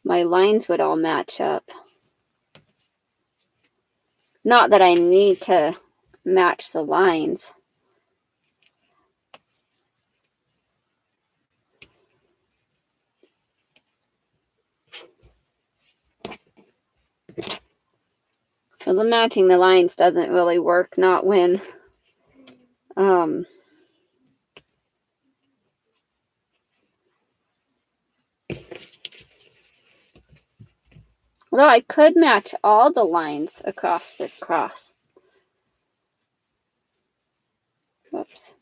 my lines would all match up. Not that I need to match the lines. But the matching the lines doesn't really work, not when although I could match all the lines across the cross. Whoops.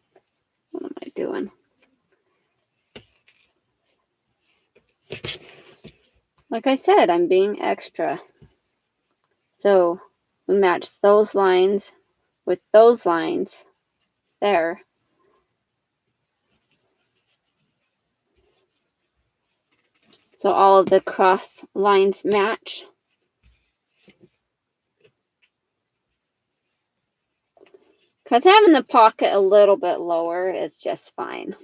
What am I doing? Like I said, I'm being extra. So we match those lines with those lines there. So all of the cross lines match. Because having the pocket a little bit lower is just fine.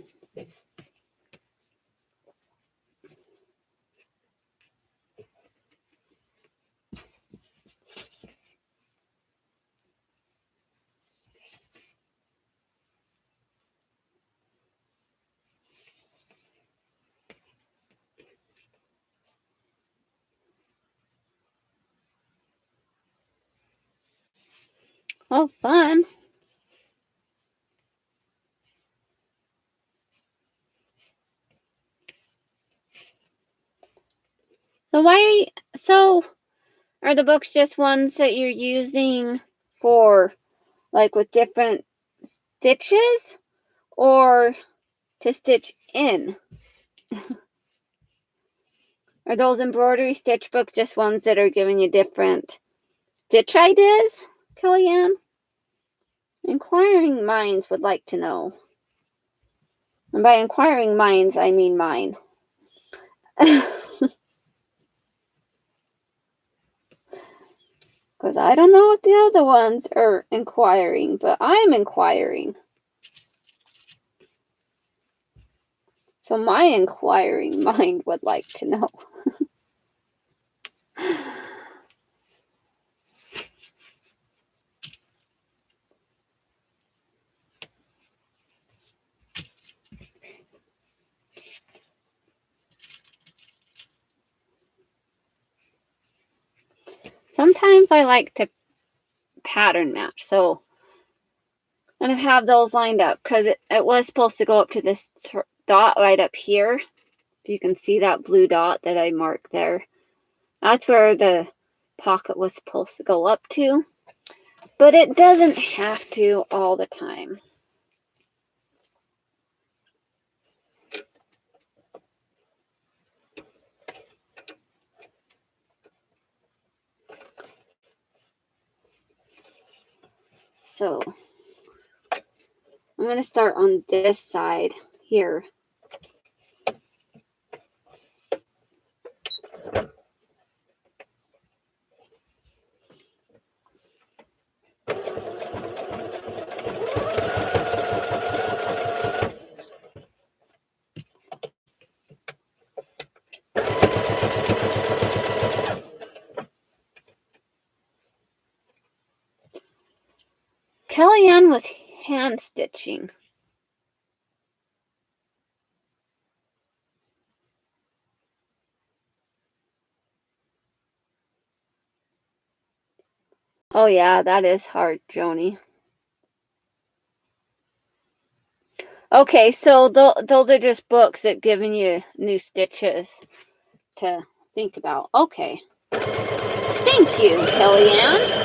Oh, fun. So are the books just ones that you're using for, like, with different stitches, or to stitch in? Are those embroidery stitch books just ones that are giving you different stitch ideas, Kellyanne? Inquiring minds would like to know. And by inquiring minds, I mean mine. Because Because I don't know what the other ones are inquiring, but I'm inquiring. So my inquiring mind would like to know. Sometimes I like to pattern match. So I'm going to have those lined up because it was supposed to go up to this dot right up here. If you can see that blue dot that I marked there. That's where the pocket was supposed to go up to. But it doesn't have to all the time. So I'm going to start on this side here. Kellyanne was hand stitching. Oh yeah, that is hard, Joni. Okay, so those are just books that giving you new stitches to think about. Okay. Thank you, Kellyanne.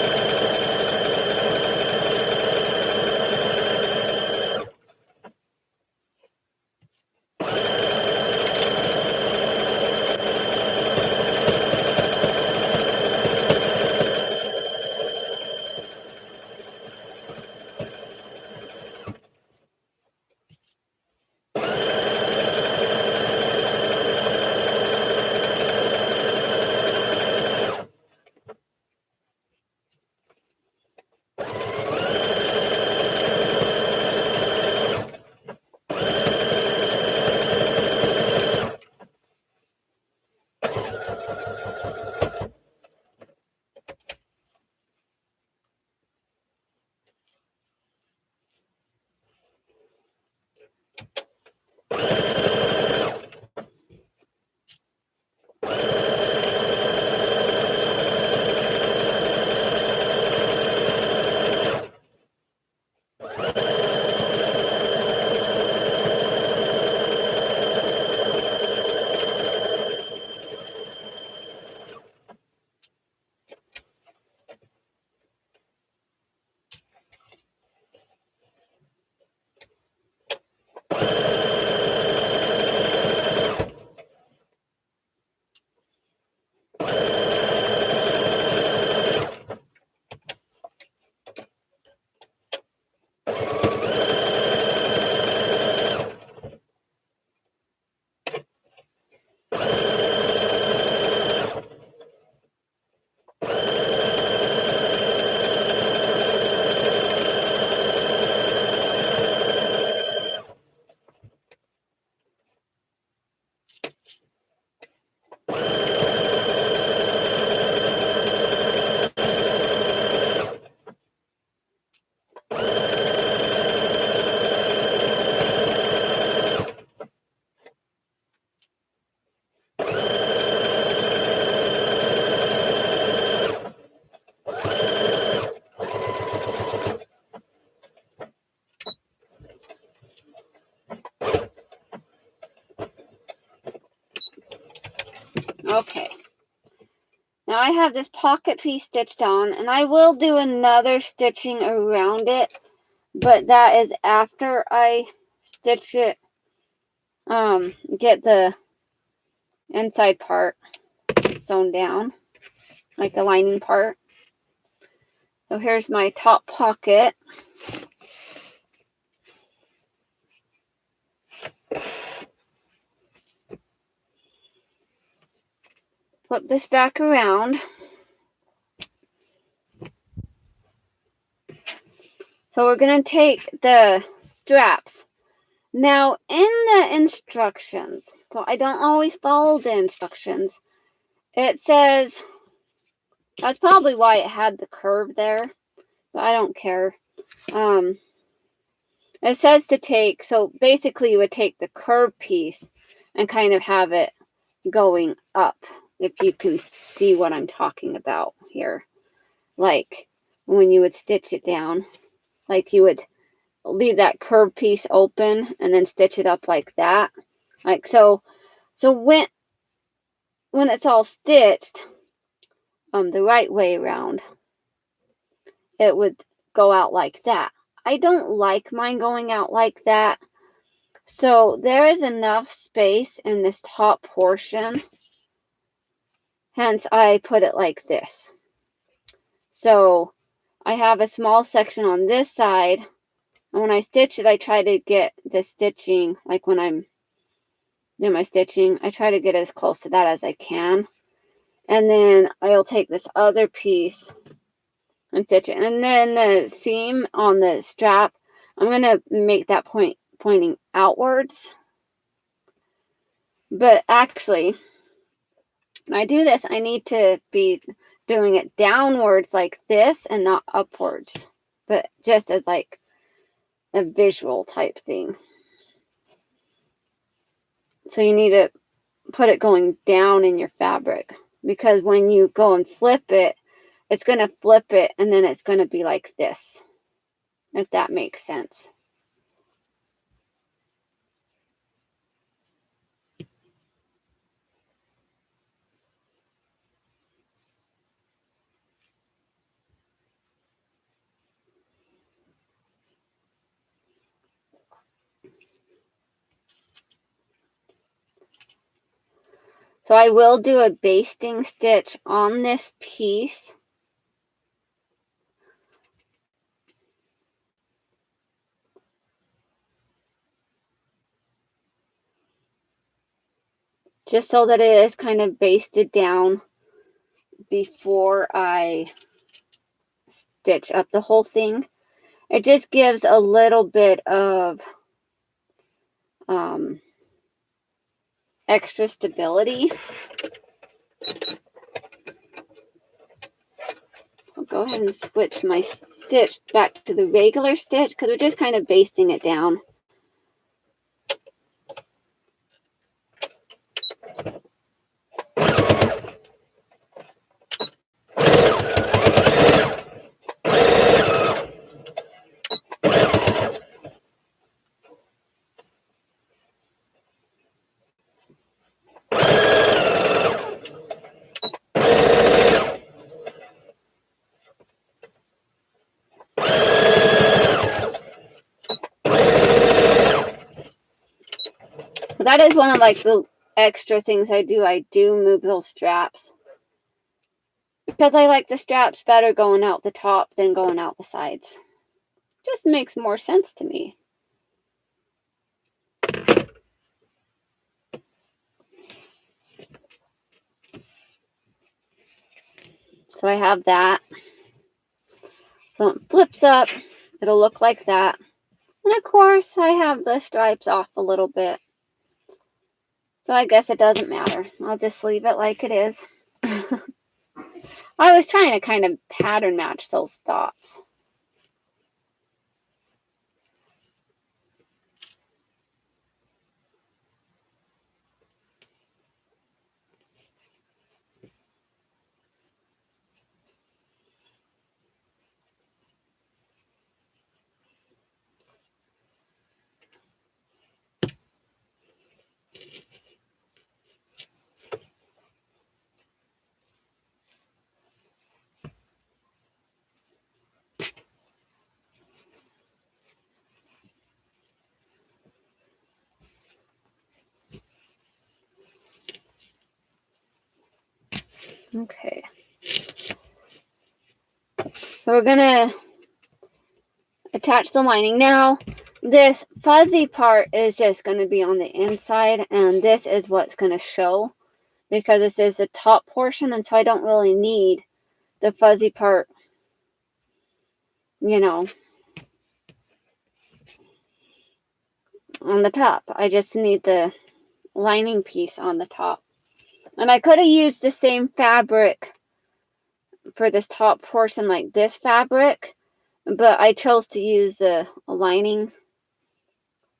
Okay. Now I have this pocket piece stitched on, and I will do another stitching around it, but that is after I stitch it, get the inside part sewn down, like the lining part. So here's my top pocket. Flip this back around. So we're going to take the straps. Now, in the instructions, so I don't always follow the instructions, it says, that's probably why it had the curve there, but I don't care. It says to take, so basically you would take the curved piece and kind of have it going up, if you can see what I'm talking about here. Like when you would stitch it down, like you would leave that curved piece open and then stitch it up like that. Like so when it's all stitched the right way around, it would go out like that. I don't like mine going out like that. So there is enough space in this top portion. Hence I put it like this. So I have a small section on this side. And when I stitch it, I try to get the stitching, like when I'm doing my stitching, I try to get as close to that as I can. And then I'll take this other piece and stitch it. And then the seam on the strap, I'm going to make that pointing outwards. But actually, when I do this, I need to be doing it downwards like this and not upwards. But just as like a visual type thing. So you need to put it going down in your fabric, because when you go and flip it, it's going to flip it and then it's going to be like this, if that makes sense. So I will do a basting stitch on this piece. Just so that it is kind of basted down before I stitch up the whole thing. It just gives a little bit of extra stability. I'll go ahead and switch my stitch back to the regular stitch because we're just kind of basting it down. That is one of like the extra things I do. I do move those straps because I like the straps better going out the top than going out the sides. Just makes more sense to me. So I have that. So it flips up. It'll look like that. And of course, I have the stripes off a little bit. So I guess it doesn't matter. I'll just leave it like it is. I was trying to kind of pattern match those dots. Okay. So we're going to attach the lining. Now, this fuzzy part is just going to be on the inside, and this is what's going to show because this is the top portion, and so I don't really need the fuzzy part, you know, on the top. I just need the lining piece on the top. And I could have used the same fabric for this top portion, like this fabric, but I chose to use a lining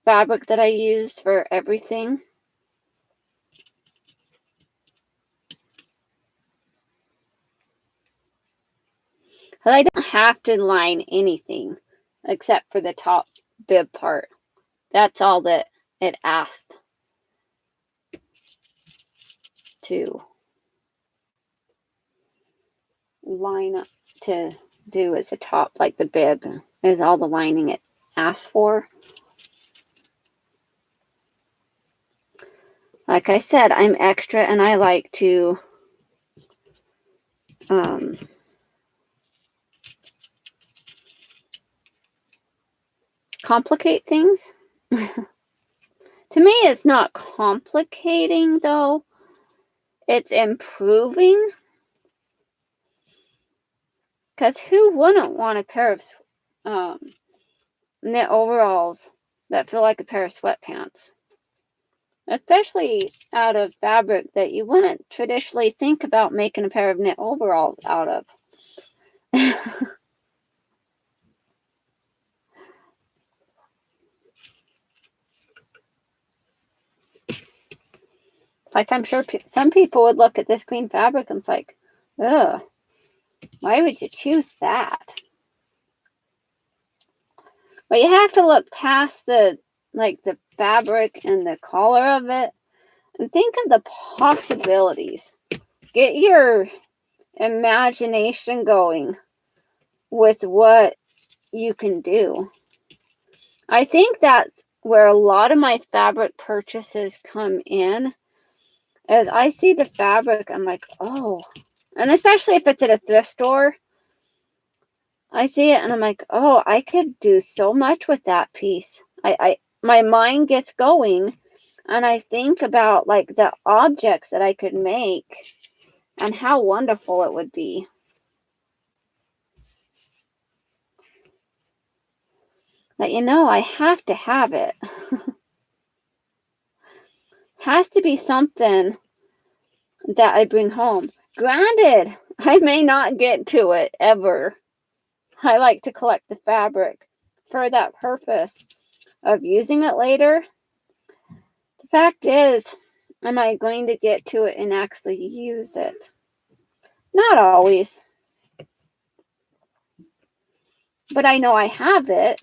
fabric that I used for everything. But I don't have to line anything except for the top bib part. That's all that it asked to line up to do as a top, like the bib is all the lining it asked for. Like I said, I'm extra and I like to complicate things. To me, it's not complicating though. It's improving. Because who wouldn't want a pair of knit overalls that feel like a pair of sweatpants? Especially out of fabric that you wouldn't traditionally think about making a pair of knit overalls out of. Like, I'm sure some people would look at this green fabric and it's like, ugh, why would you choose that? But you have to look past the fabric and the color of it and think of the possibilities. Get your imagination going with what you can do. I think that's where a lot of my fabric purchases come in. As I see the fabric, I'm like, oh. And especially if it's at a thrift store, I see it and I'm like, oh, I could do so much with that piece. My mind gets going and I think about like the objects that I could make and how wonderful it would be. But I have to have it. Has to be something that I bring home. Granted, I may not get to it ever. I like to collect the fabric for that purpose of using it later. The fact is, am I going to get to it and actually use it? Not always. But I know I have it.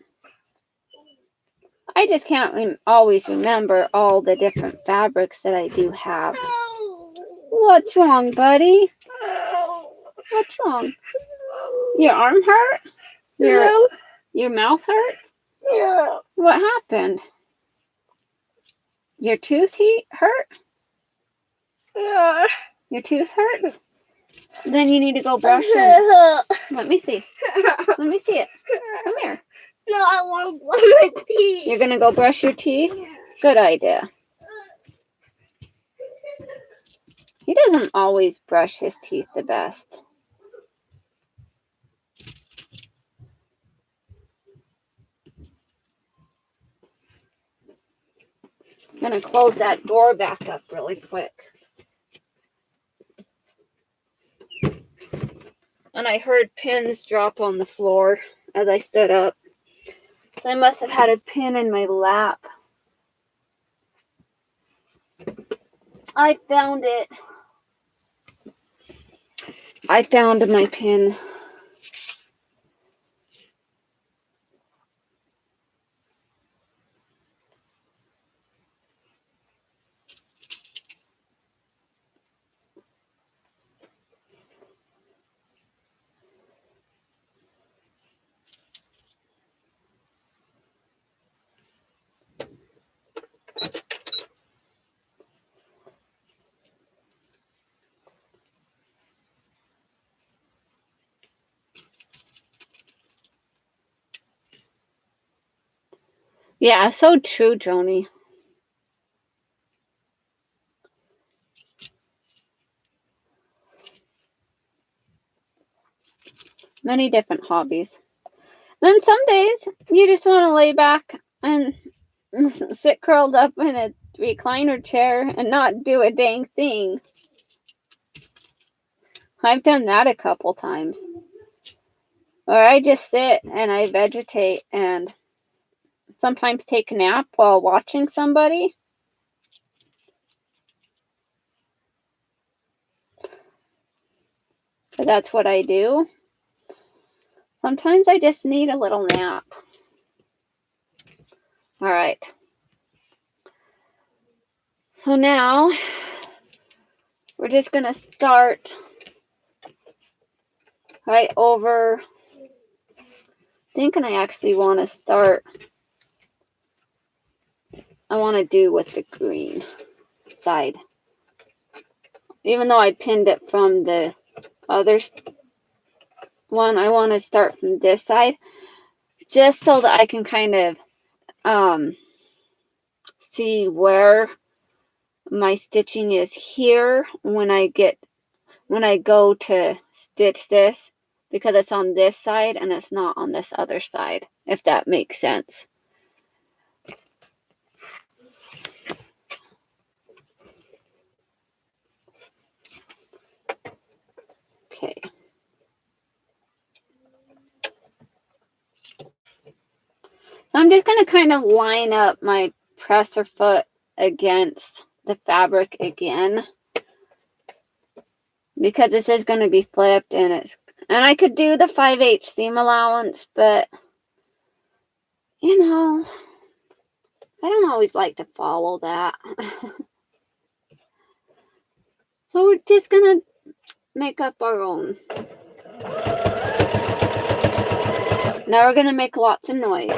I just can't always remember all the different fabrics that I do have. What's wrong, buddy? What's wrong? Your arm hurt? Your mouth hurt? Yeah. What happened? Your tooth hurt? Yeah. Your tooth hurts? Then you need to go brush it. Let me see. Let me see it. Come here. No, I want to brush my teeth. You're going to go brush your teeth? Good idea. He doesn't always brush his teeth the best. I'm going to close that door back up really quick. And I heard pins drop on the floor as I stood up. So I must have had a pin in my lap. I found it. I found my pin. Yeah, so true, Joni. Many different hobbies. Then some days you just want to lay back and sit curled up in a recliner chair and not do a dang thing. I've done that a couple times. Or I just sit and I vegetate and sometimes take a nap while watching somebody. But that's what I do. Sometimes I just need a little nap. All right. So now we're just going to start right over. Thinking I actually want to start. I want to do with the green side. Even though I pinned it from the other one, I want to start from this side. Just so that I can kind of see where my stitching is here when I go to stitch this, because it's on this side and it's not on this other side, if that makes sense. Okay. So I'm just going to kind of line up my presser foot against the fabric again, because this is going to be flipped, and I could do the 5/8 seam allowance, but you know, I don't always like to follow that. So we're just going to make up our own. Now we're going to make lots of noise.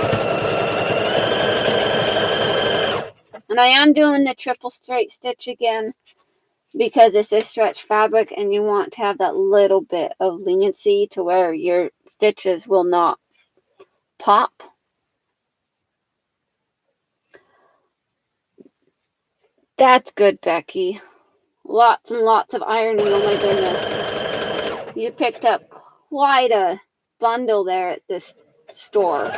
And I am doing the triple straight stitch again, because this is stretch fabric and you want to have that little bit of leniency to where your stitches will not pop. That's good, Becky. Lots and lots of ironing, oh my goodness. You picked up quite a bundle there at this store.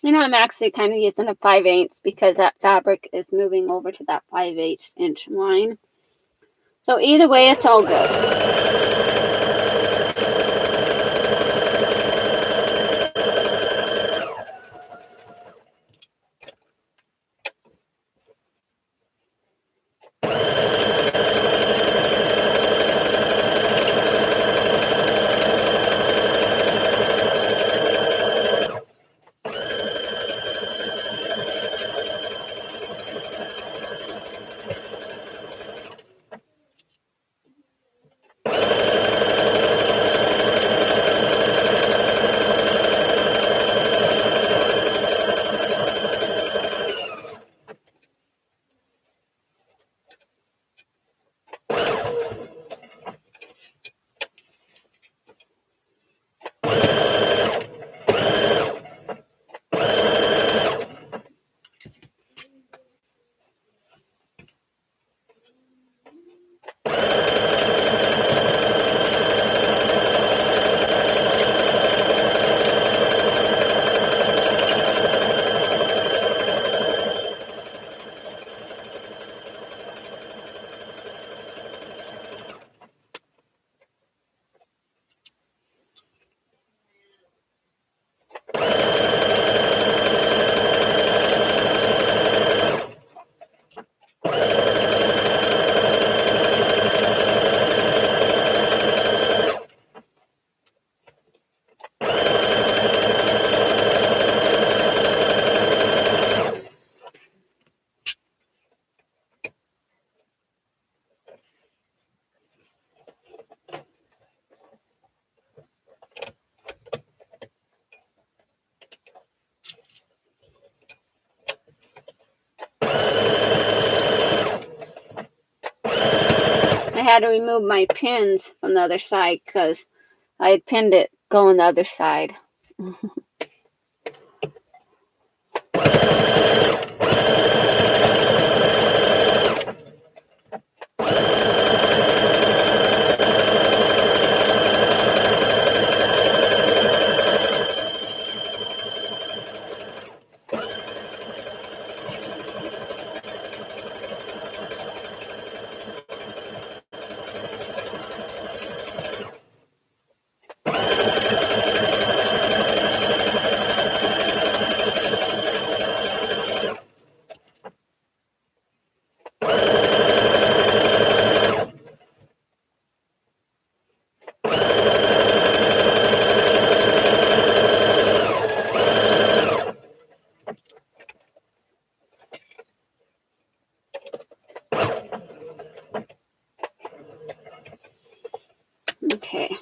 You know, I'm actually kind of using a 5/8 because that fabric is moving over to that 5/8 inch line. So either way, it's all good. had to remove my pins from the other side because I had pinned it going the other side. Okay.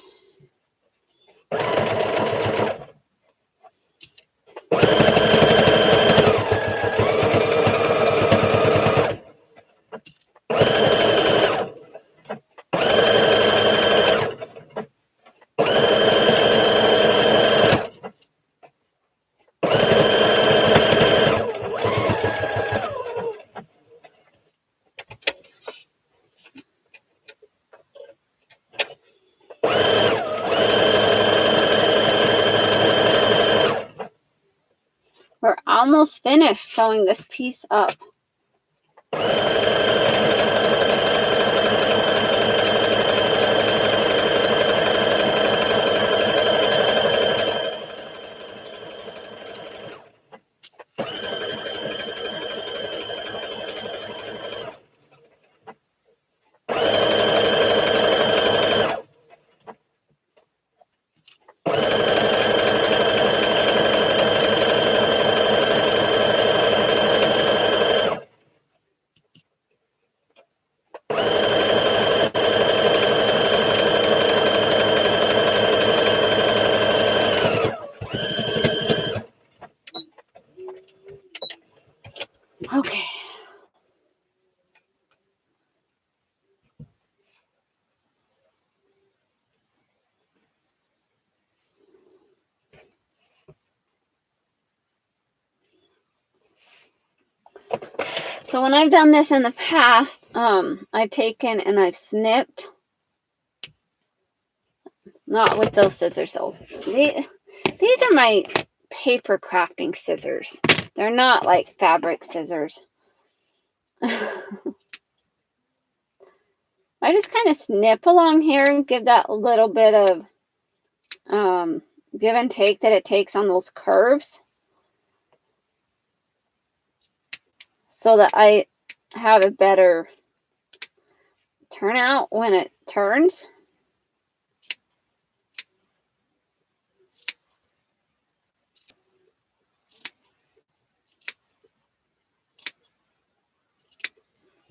We're almost finished sewing this piece up. Okay. So when I've done this in the past, I've taken and I've snipped. Not with those scissors, though. These are my paper crafting scissors. They're not like fabric scissors. I just kind of snip along here and give that a little bit of give and take that it takes on those curves, so that I have a better turnout when it turns.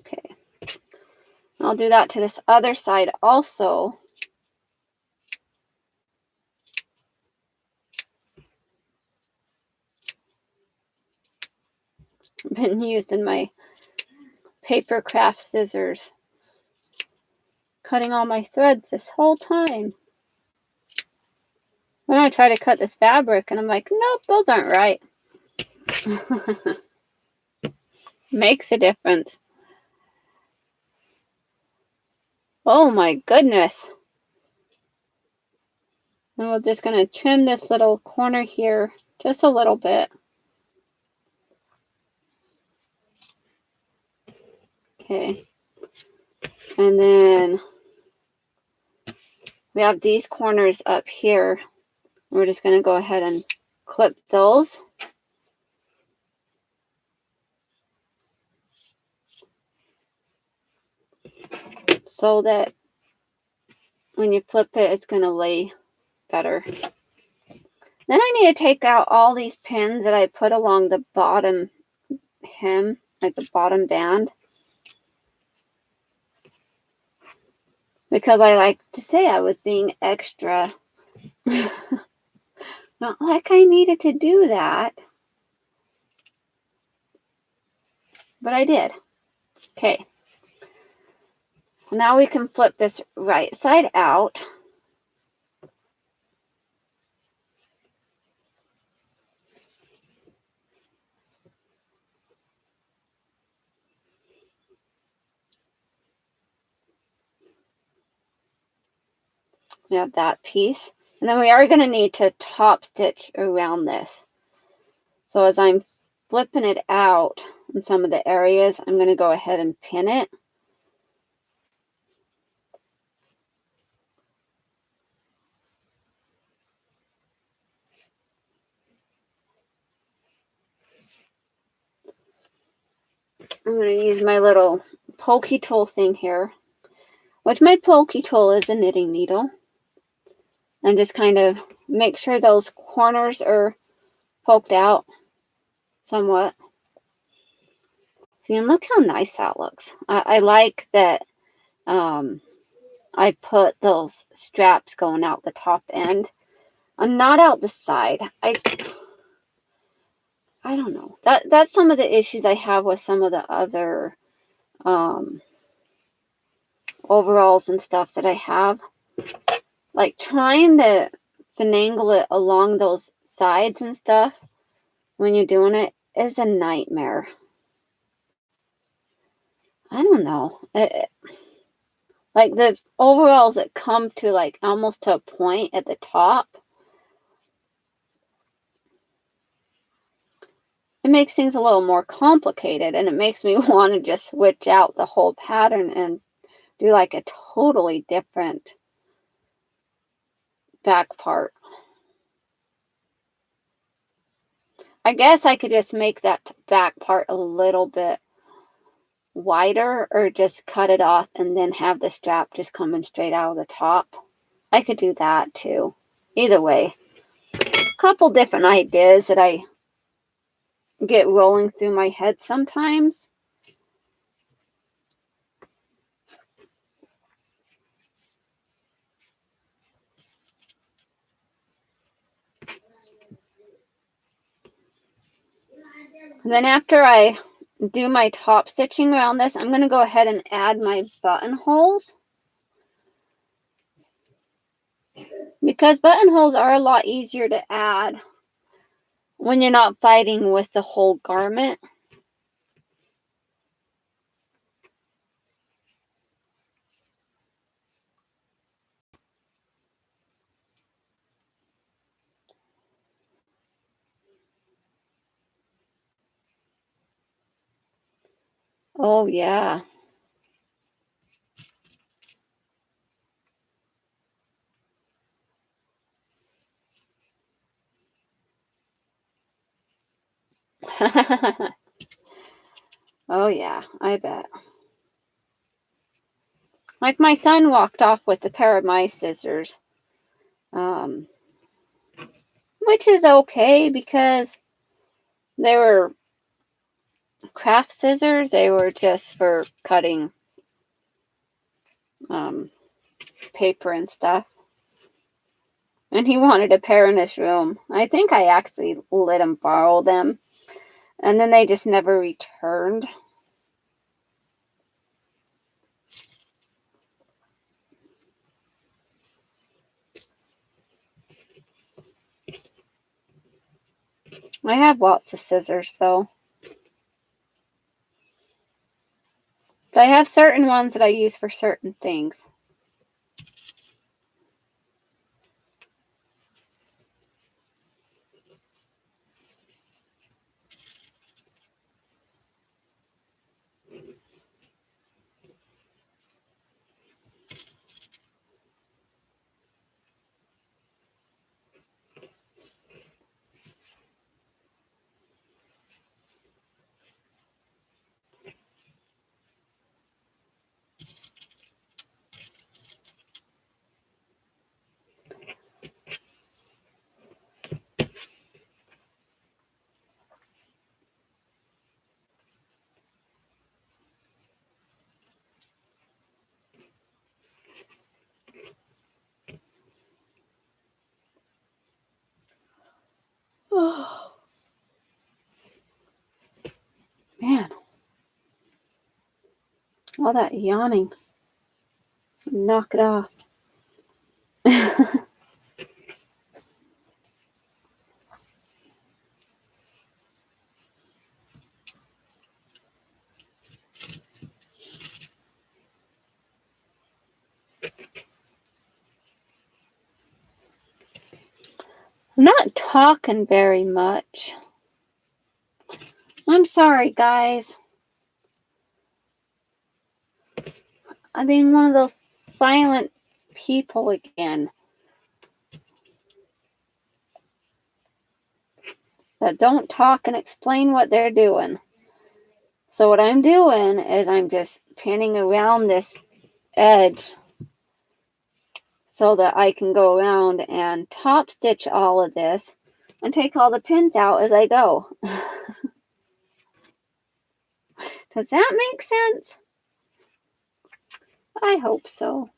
Okay. I'll do that to this other side also. Been using my paper craft scissors, cutting all my threads this whole time. Then I try to cut this fabric and I'm like, nope, those aren't right. Makes a difference. Oh my goodness. And we're just going to trim this little corner here just a little bit. Okay. And then we have these corners up here. We're just going to go ahead and clip those. So that when you flip it, it's going to lay better. Then I need to take out all these pins that I put along the bottom hem, like the bottom band. Because I like to say I was being extra. Not like I needed to do that. But I did. Okay. Now we can flip this right side out. We have that piece. And then we are going to need to top stitch around this. So as I'm flipping it out in some of the areas, I'm going to go ahead and pin it. I'm going to use my little pokey tool thing here, which my pokey tool is a knitting needle, and just kind of make sure those corners are poked out somewhat. See, and look how nice that looks. I like that I put those straps going out the top end and not out the side. I don't know. That's some of the issues I have with some of the other overalls and stuff that I have. Like trying to finagle it along those sides and stuff when you're doing it is a nightmare. I don't know. Like the overalls that come to like almost to a point at the top, it makes things a little more complicated, and it makes me want to just switch out the whole pattern and do like a totally different back part. I guess I could just make that back part a little bit wider, or just cut it off and then have the strap just coming straight out of the top. I could do that too. Either way, a couple different ideas that I get rolling through my head sometimes. And then after I do my top stitching around this, I'm going to go ahead and add my buttonholes, because buttonholes are a lot easier to add when you're not fighting with the whole garment. Oh yeah. Oh yeah, I bet. Like my son walked off with a pair of my scissors, which is okay because they were craft scissors. They were just for cutting paper and stuff. And he wanted a pair in his room. I think I actually let him borrow them, and then they just never returned. I have lots of scissors though. But I have certain ones that I use for certain things. Oh, man. All that yawning. Knock it off. I'm not talking very much. I'm sorry, guys. I'm being one of those silent people again that don't talk and explain what they're doing. So what I'm doing is I'm just pinning around this edge so that I can go around and top stitch all of this and take all the pins out as I go. Does that make sense? I hope so.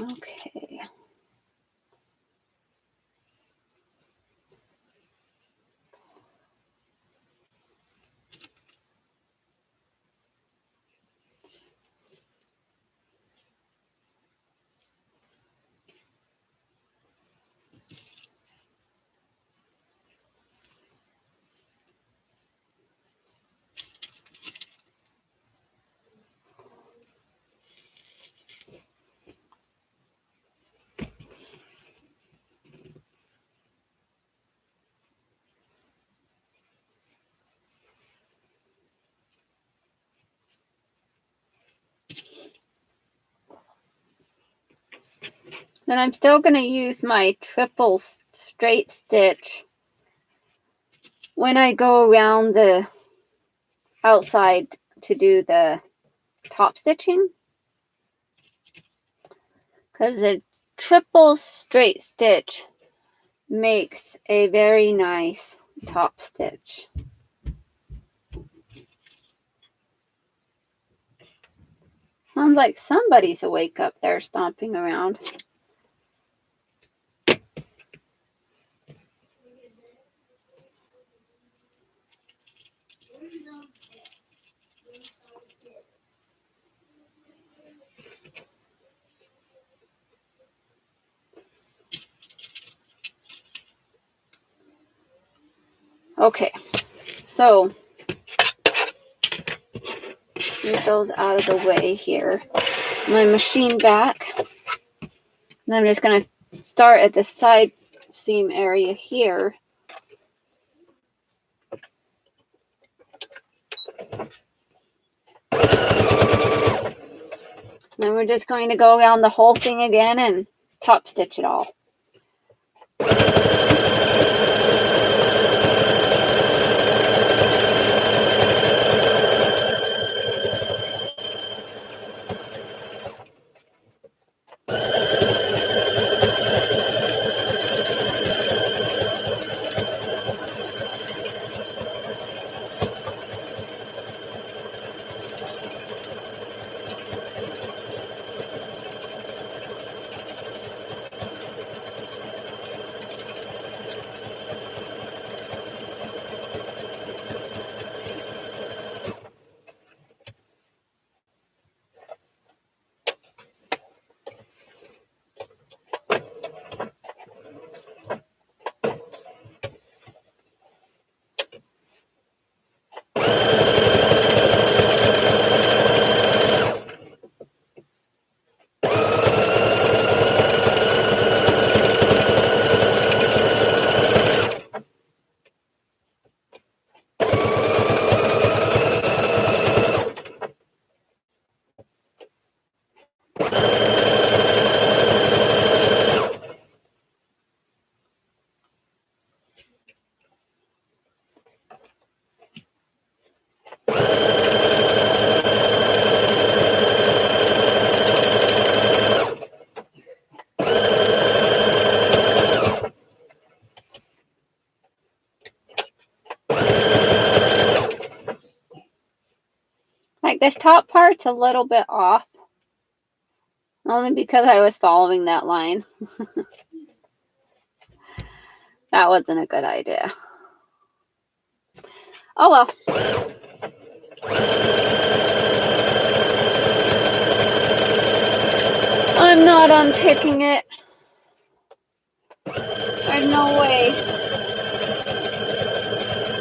Okay. Then I'm still going to use my triple straight stitch when I go around the outside to do the top stitching, because a triple straight stitch makes a very nice top stitch. Sounds like somebody's awake up there stomping around. Okay, so get those out of the way here. My machine back. And I'm just going to start at the side seam area here. Then we're just going to go around the whole thing again and top stitch it all. This top part's a little bit off. Only because I was following that line. That wasn't a good idea. Oh well. I'm not unpicking it. There's no way.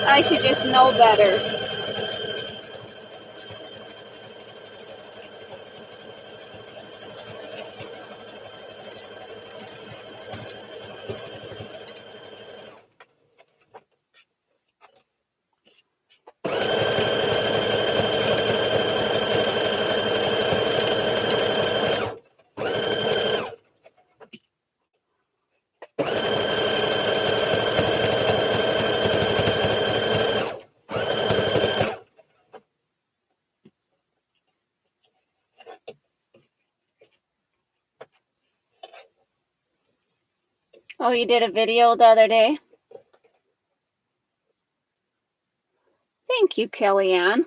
I should just know better. Oh, you did a video the other day? Thank you, Kellyanne.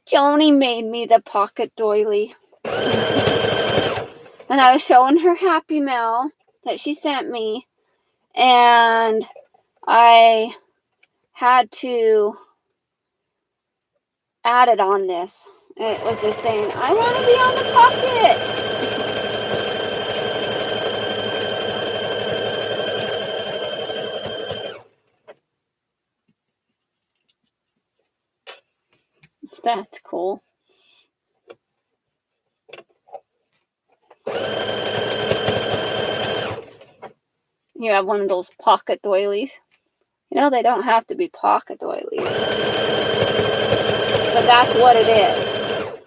Joni made me the pocket doily. And I was showing her Happy Mail that she sent me. And I had to add it on this. It was just saying, I want to be on the pocket. That's cool. You have one of those pocket doilies. You know, they don't have to be pocket doilies. But that's what it is.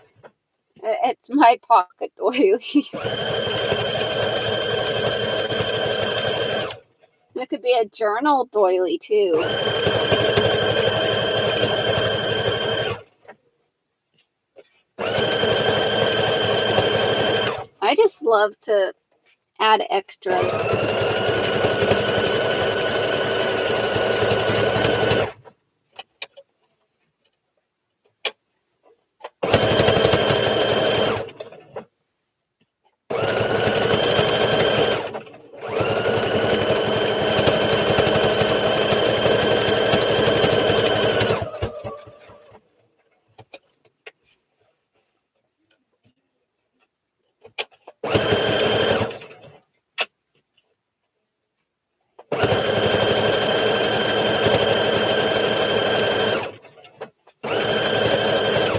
It's my pocket doily. It could be a journal doily too. I just love to add extras.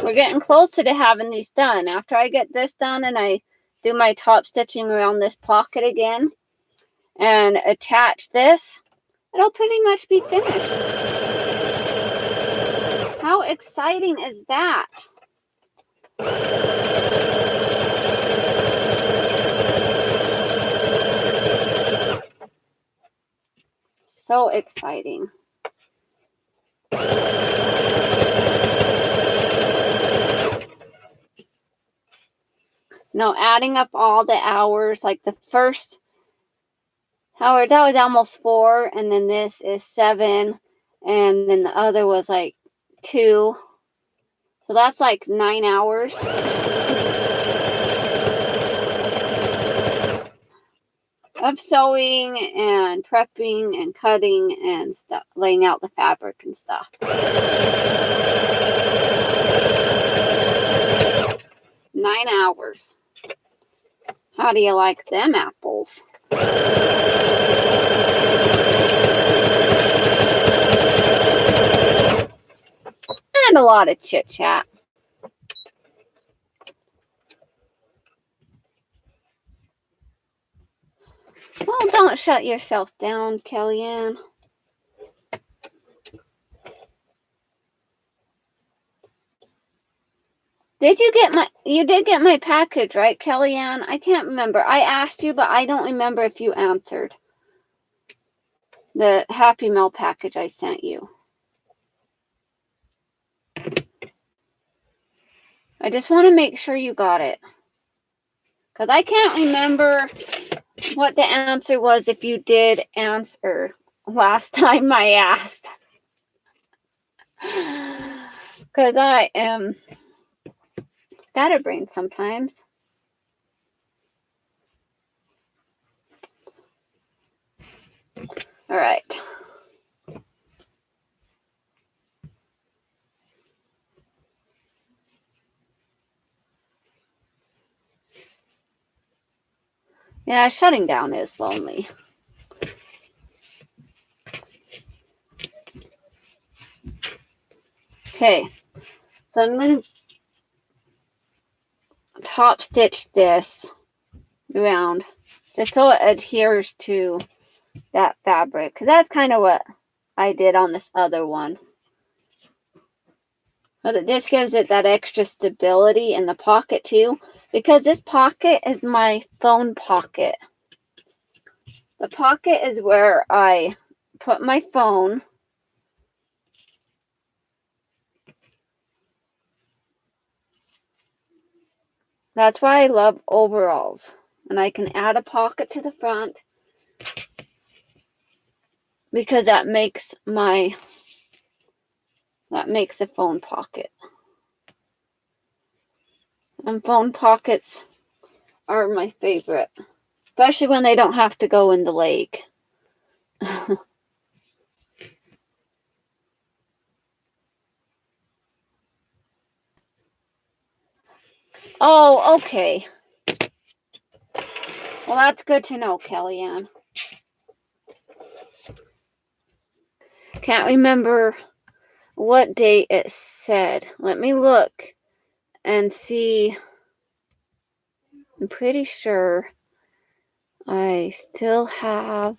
We're getting closer to having these done. After I get this done and I do my top stitching around this pocket again and attach this, it'll pretty much be finished. How exciting is that? So exciting. Now, adding up all the hours, like the first hour, that was almost 4, and then this is 7, and then the other was like 2. So that's like 9 hours. Of sewing and prepping and cutting and stuff, laying out the fabric and stuff. 9 hours. How do you like them apples? And a lot of chit chat. Well, don't shut yourself down, Kellyanne. You did get my package, right, Kellyanne? I can't remember. I asked you, but I don't remember if you answered. The Happy Mail package I sent you. I just want to make sure you got it. Because I can't remember what the answer was if you did answer last time I asked. Because I am scatterbrained sometimes. All right. Yeah, shutting down is lonely. Okay, so I'm going to top stitch this around just so it adheres to that fabric, because that's kind of what I did on this other one. But it just gives it that extra stability in the pocket too, because this pocket is my phone pocket. The pocket is where I put my phone. That's why I love overalls. And I can add a pocket to the front because that makes a phone pocket. And phone pockets are my favorite, especially when they don't have to go in the lake. Oh, okay. Well, that's good to know, Kellyanne. Can't remember what date it said. Let me look and see. I'm pretty sure I still have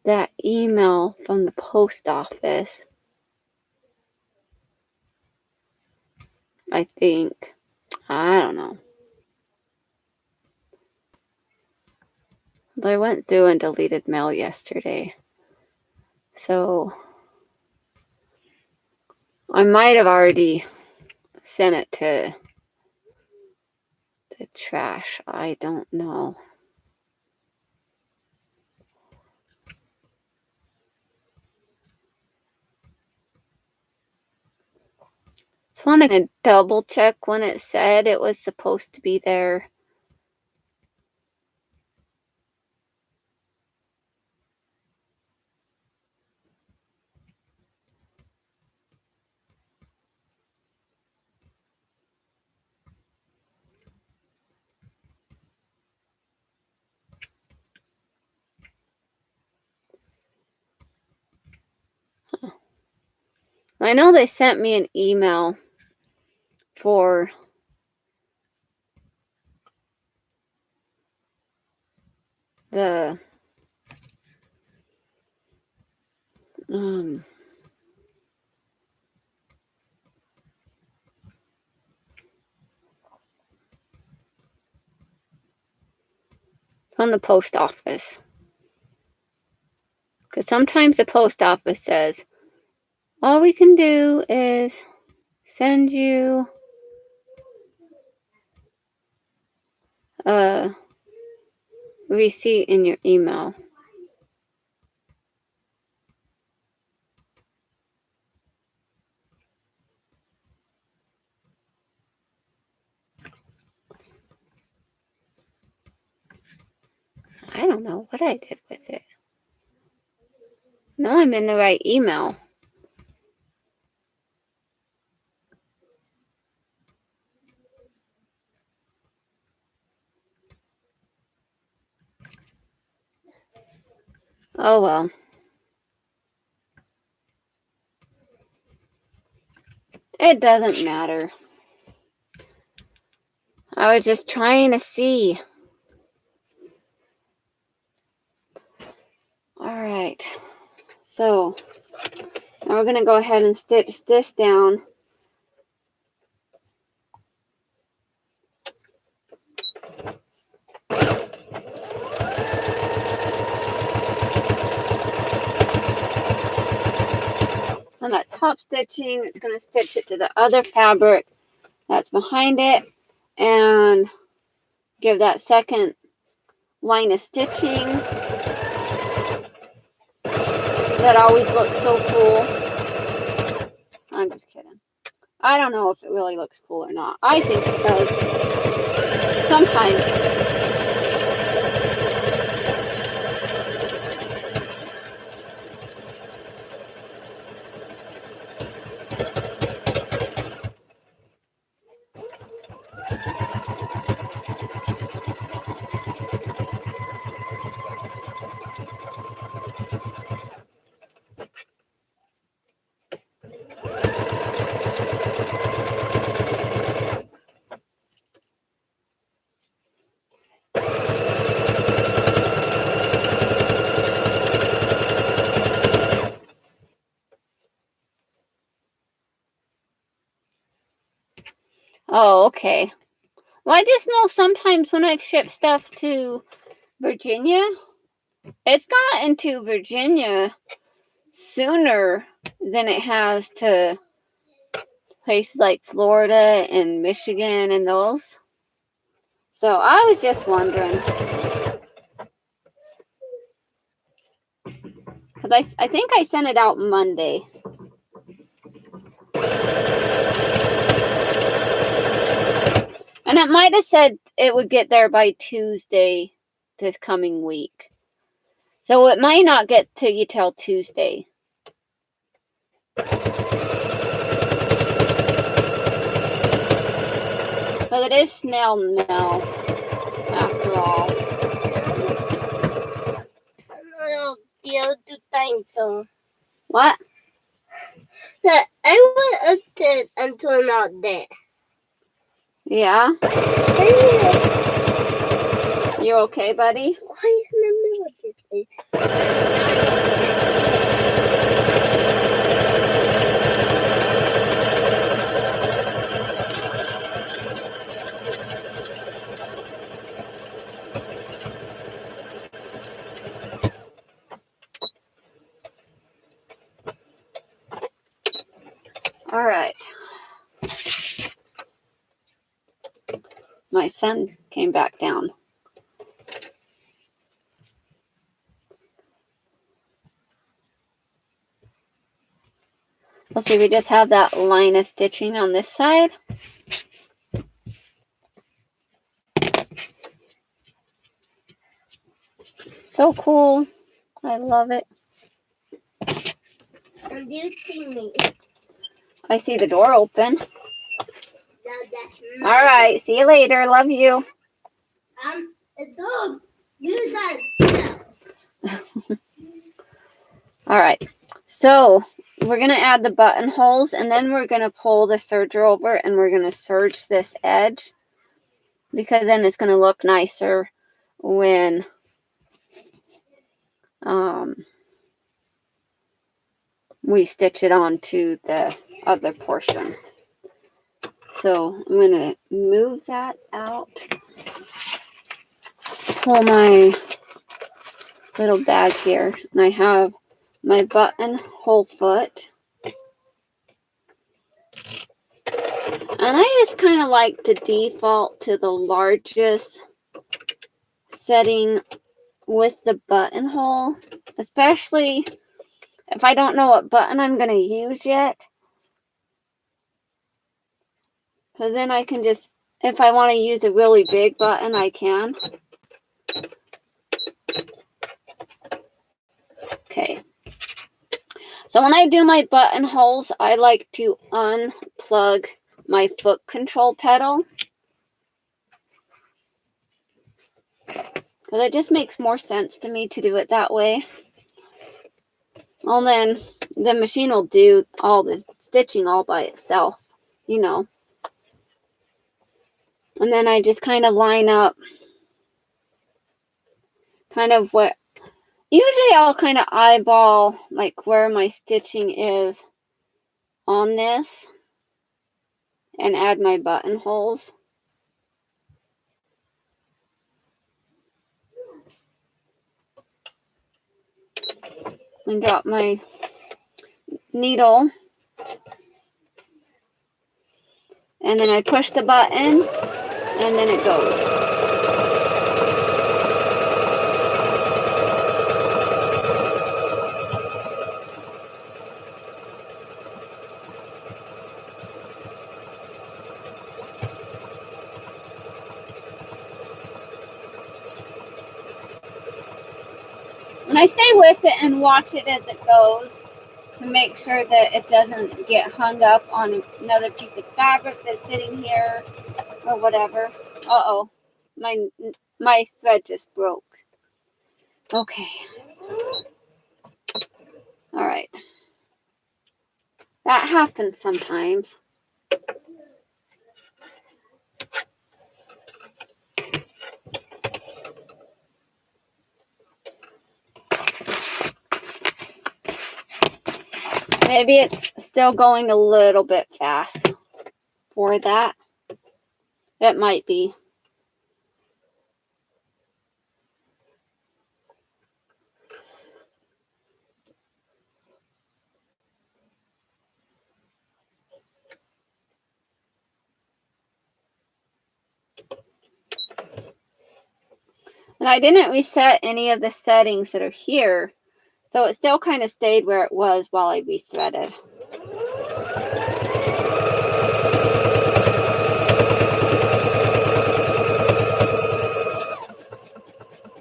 that email from the post office. I think. I don't know. But I went through and deleted mail yesterday. So I might have already sent it to the trash. I don't know. Just wanted to double check when it said it was supposed to be there. I know they sent me an email for the from the post office. Because sometimes the post office says, all we can do is send you a receipt in your email. I don't know what I did with it. No, I'm in the right email. Oh well. It doesn't matter. I was just trying to see. Alright. So, now we're going to go ahead and stitch this down. On that top stitching, it's going to stitch it to the other fabric that's behind it and give that second line of stitching. That always looks so cool. I'm just kidding. I don't know if it really looks cool or not. I think it does. Sometimes. Oh, okay. Well, I just know sometimes when I've shipped stuff to Virginia, it's gotten to Virginia sooner than it has to places like Florida and Michigan and those. So I was just wondering. Because I think I sent it out Monday. And it might have said it would get there by Tuesday this coming week. So it might not get to you till Tuesday. But it is snail mail, after all. What? That I went upstairs until not there. Yeah? You okay, buddy? I remember what it is. All right. My son came back down. Let's see, we just have that line of stitching on this side. So cool. I love it. And you see me. I see the door open. Now that's All right. See you later. Love you. I'm a dog. You guys. All right. So we're going to add the buttonholes, and then we're going to pull the serger over, and we're going to serge this edge, because then it's going to look nicer when we stitch it onto the other portion. So I'm going to move that out, pull my little bag here, and I have my buttonhole foot. And I just kind of like to default to the largest setting with the buttonhole, especially if I don't know what button I'm going to use yet. Because then I can just, if I want to use a really big button, I can. Okay. So when I do my buttonholes, I like to unplug my foot control pedal. Because it just makes more sense to me to do it that way. Well, then the machine will do all the stitching all by itself, you know. And then I just kind of line up kind of what, usually I'll kind of eyeball like where my stitching is on this and add my buttonholes. And drop my needle. And then I push the button and then it goes. And I stay with it and watch it as it goes to make sure that it doesn't get hung up on another piece of fabric that's sitting here or whatever. Uh-oh, my thread just broke. Okay. All right. That happens sometimes. Maybe it's still going a little bit fast for that. It might be. And I didn't reset any of the settings that are here, so it still kind of stayed where it was while I rethreaded.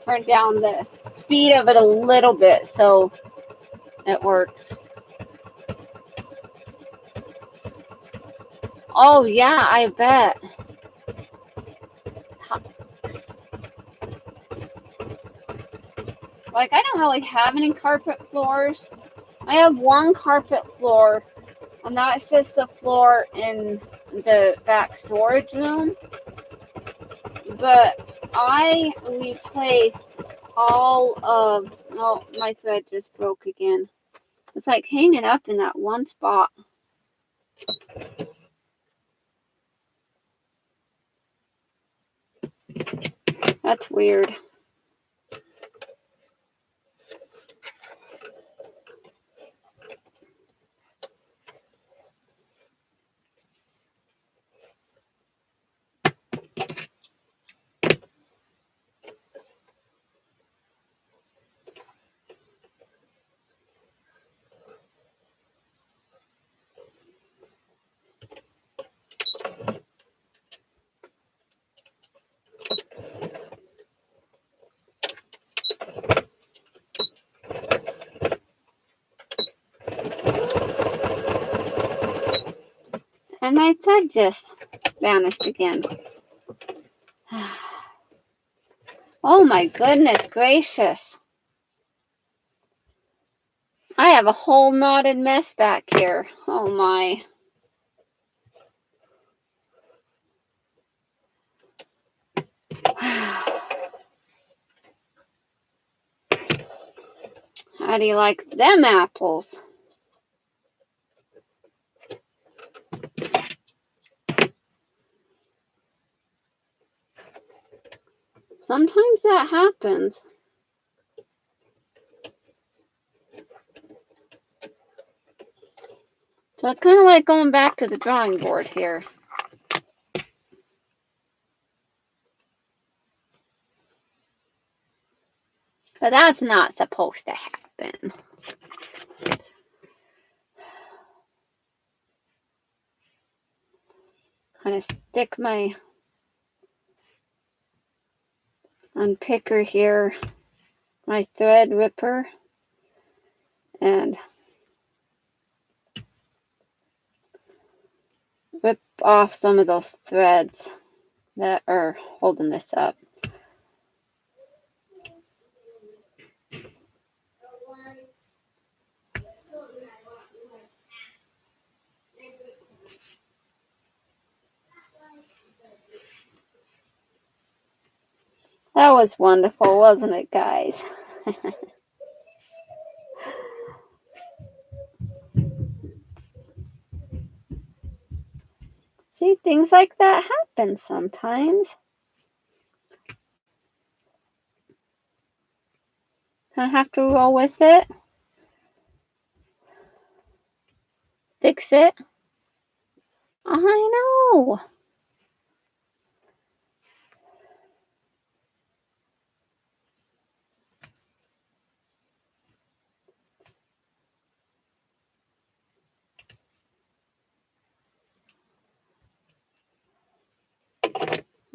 Turn down the speed of it a little bit so it works. Oh yeah, I bet. Like, I don't really have any carpet floors. I have one carpet floor, and that's just the floor in the back storage room. But I replaced all of, oh, my thread just broke again. It's like hanging up in that one spot. That's weird. And my thread just vanished again. Oh my goodness gracious. I have a whole knotted mess back here. Oh my. How do you like them apples? Sometimes that happens. So it's kind of like going back to the drawing board here. But that's not supposed to happen. Kind of stick my unpicker here, my thread ripper, and rip off some of those threads that are holding this up. That was wonderful, wasn't it, guys? See, things like that happen sometimes. I have to roll with it. Fix it. I know.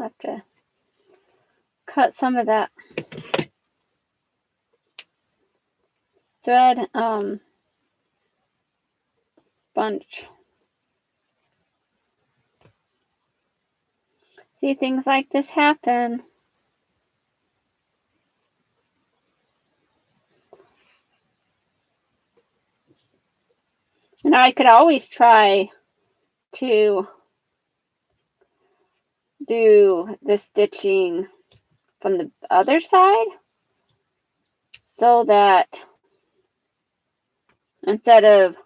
I have to cut some of that thread bunch. See, things like this happen. And I could always try to do the stitching from the other side so that instead of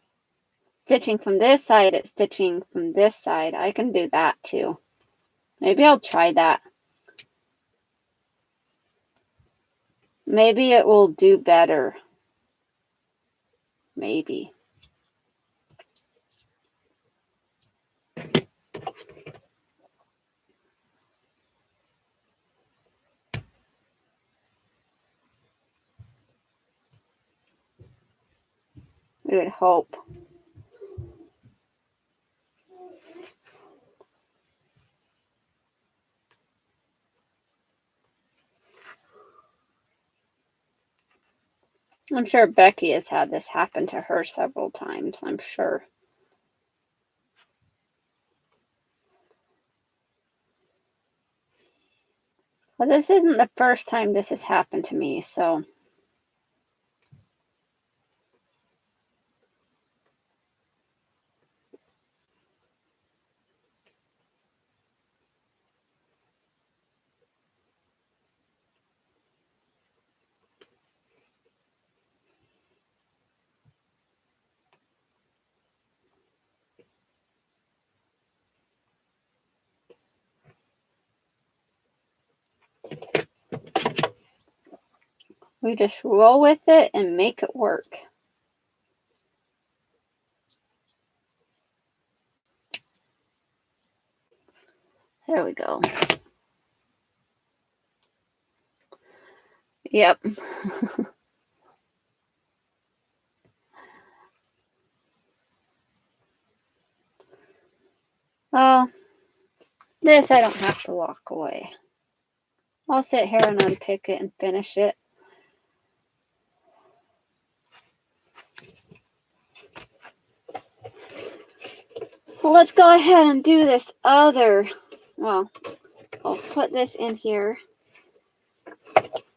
stitching from this side, it's stitching from this side. I can do that too. Maybe I'll try that. Maybe it will do better. Maybe. We would hope. I'm sure Becky has had this happen to her several times, I'm sure. Well, this isn't the first time this has happened to me, so. We just roll with it and make it work. There we go. Yep. Well, this I don't have to walk away. I'll sit here and unpick it and finish it. Well, let's go ahead and do this other. Well, I'll put this in here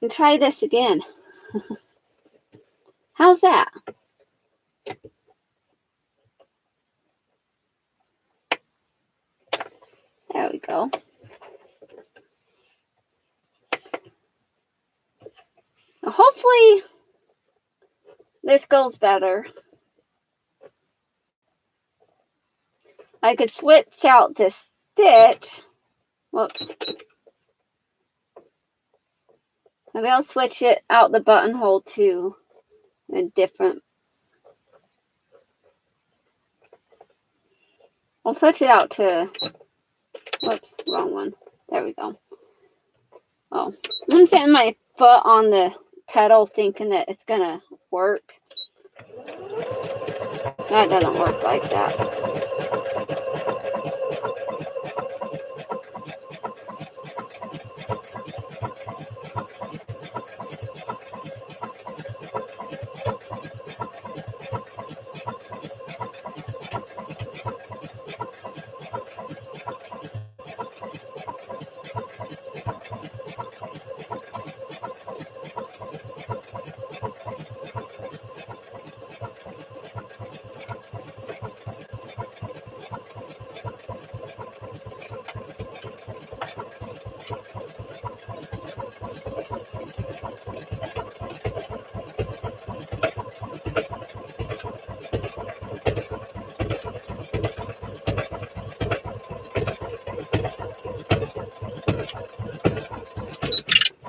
and try this again. How's that? There we go. Now, hopefully this goes better. I could switch out this stitch. Whoops. Maybe I'll switch it out the buttonhole to a different. I'll switch it out to. Whoops, wrong one. There we go. Oh, I'm setting my foot on the pedal thinking that it's gonna work. That doesn't work like that.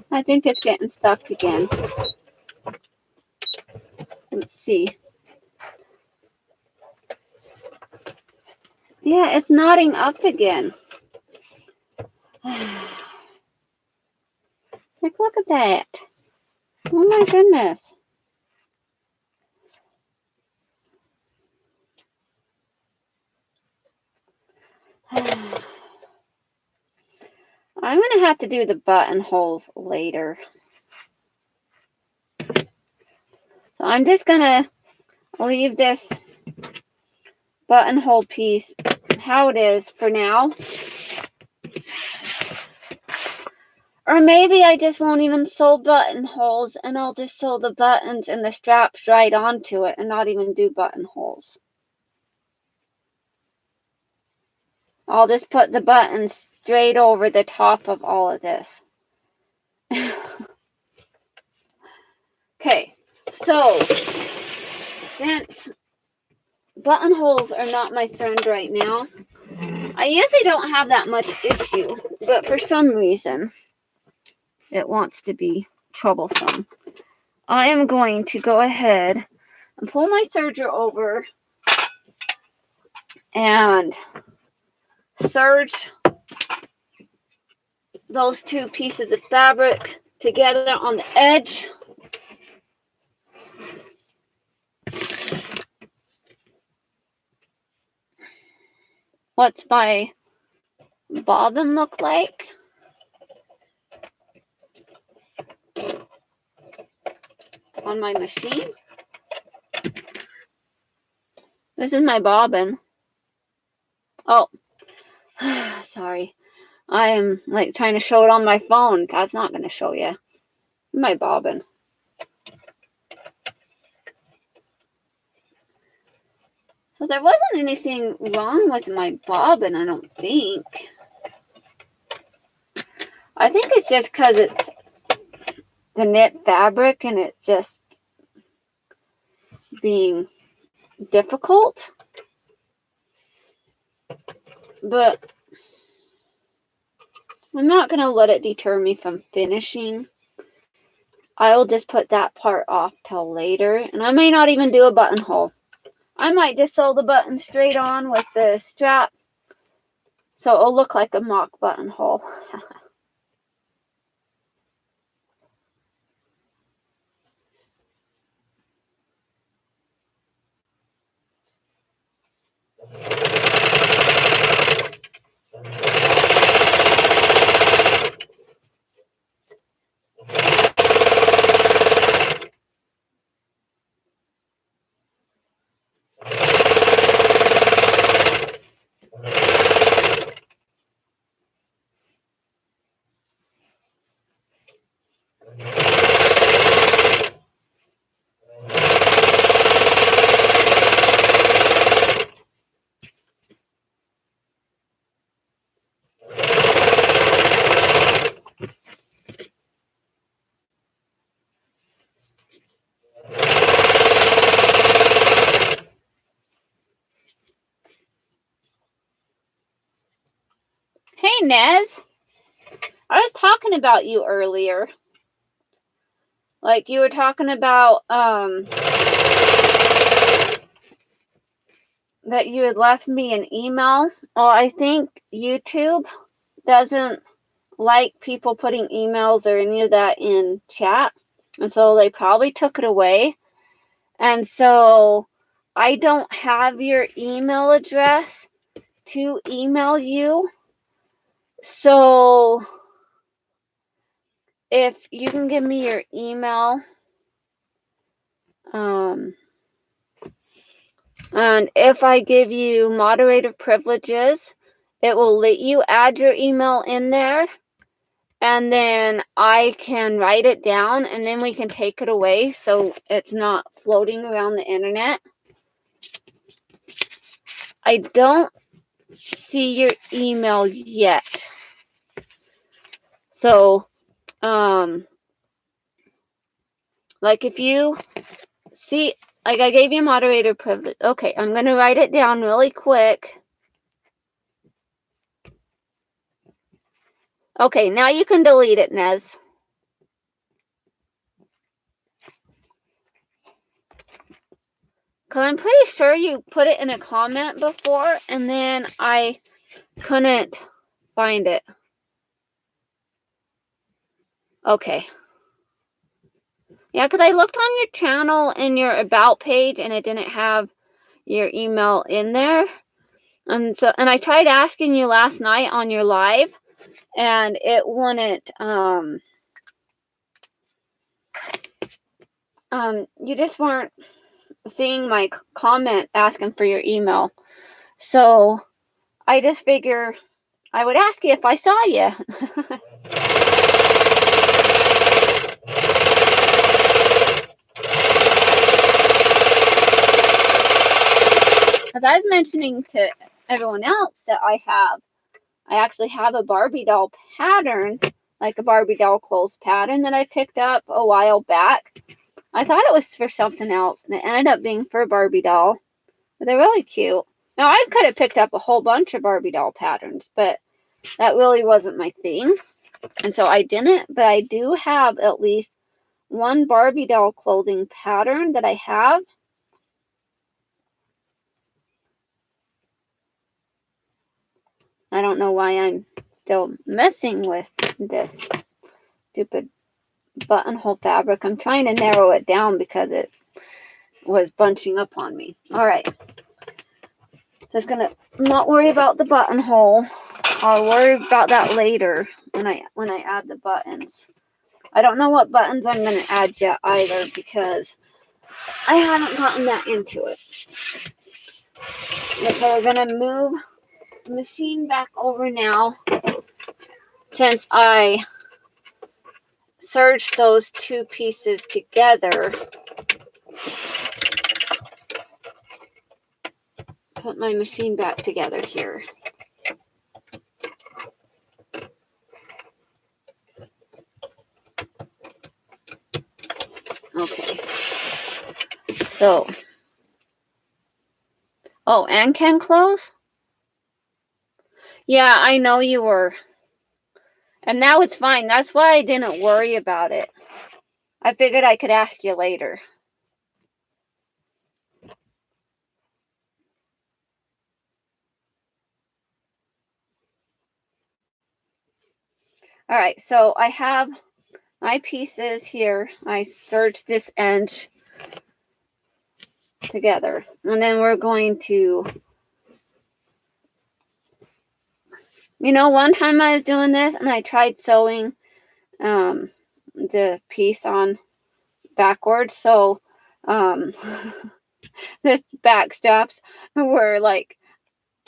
I think it's getting stuck again. Let's see. Yeah, it's knotting up again. Like, look at that. Oh my goodness. I'm going to have to do the buttonholes later. So I'm just going to leave this buttonhole piece how it is for now. Or maybe I just won't even sew buttonholes and I'll just sew the buttons and the straps right onto it and not even do buttonholes. I'll just put the buttons straight over the top of all of this. Okay, so since buttonholes are not my friend right now, I usually don't have that much issue, but for some reason it wants to be troublesome. I am going to go ahead and pull my serger over and serge those two pieces of fabric together on the edge. What's my bobbin look like? On my machine. This is my bobbin. Oh, sorry. I am like trying to show it on my phone. God's not going to show you. My bobbin. So there wasn't anything wrong with my bobbin, I don't think. I think it's just because it's the knit fabric and it's just being difficult. But I'm not going to let it deter me from finishing. I'll just put that part off till later. And I may not even do a buttonhole. I might just sew the button straight on with the strap. So it'll look like a mock buttonhole. Hey, Nez. I was talking about you earlier. Like you were talking about that you had left me an email. Well, I think YouTube doesn't like people putting emails or any of that in chat. And so they probably took it away. And so I don't have your email address to email you. So if you can give me your email, and if I give you moderator privileges, it will let you add your email in there. And then I can write it down and then we can take it away so it's not floating around the internet. I don't see your email yet. So, like if you see, like I gave you moderator privilege. Okay, I'm going to write it down really quick. Okay, now you can delete it, Nez. Because I'm pretty sure you put it in a comment before and then I couldn't find it. Okay. Yeah, because I looked on your channel in your about page and it didn't have your email in there. And I tried asking you last night on your live and it wouldn't you just weren't seeing my comment asking for your email. So I just figure I would ask you if I saw you. As I was mentioning to everyone else that I actually have a Barbie doll pattern, like a Barbie doll clothes pattern that I picked up a while back. I thought it was for something else, and it ended up being for a Barbie doll. But they're really cute. Now, I could have picked up a whole bunch of Barbie doll patterns, but that really wasn't my thing. And so I didn't, but I do have at least one Barbie doll clothing pattern that I have. I don't know why I'm still messing with this stupid buttonhole fabric. I'm trying to narrow it down because it was bunching up on me. All right. Just gonna not worry about the buttonhole. I'll worry about that later when I add the buttons. I don't know what buttons I'm gonna add yet either because I haven't gotten that into it. So we're gonna move the machine back over now since I serged those two pieces together. Put my machine back together here. Okay. So, oh, and can close? Yeah, I know you were. And now it's fine. That's why I didn't worry about it. I figured I could ask you later. All right, so I have my pieces here. I serged this end together. And then we're going to, one time I was doing this and I tried sewing the piece on backwards. So the back straps were like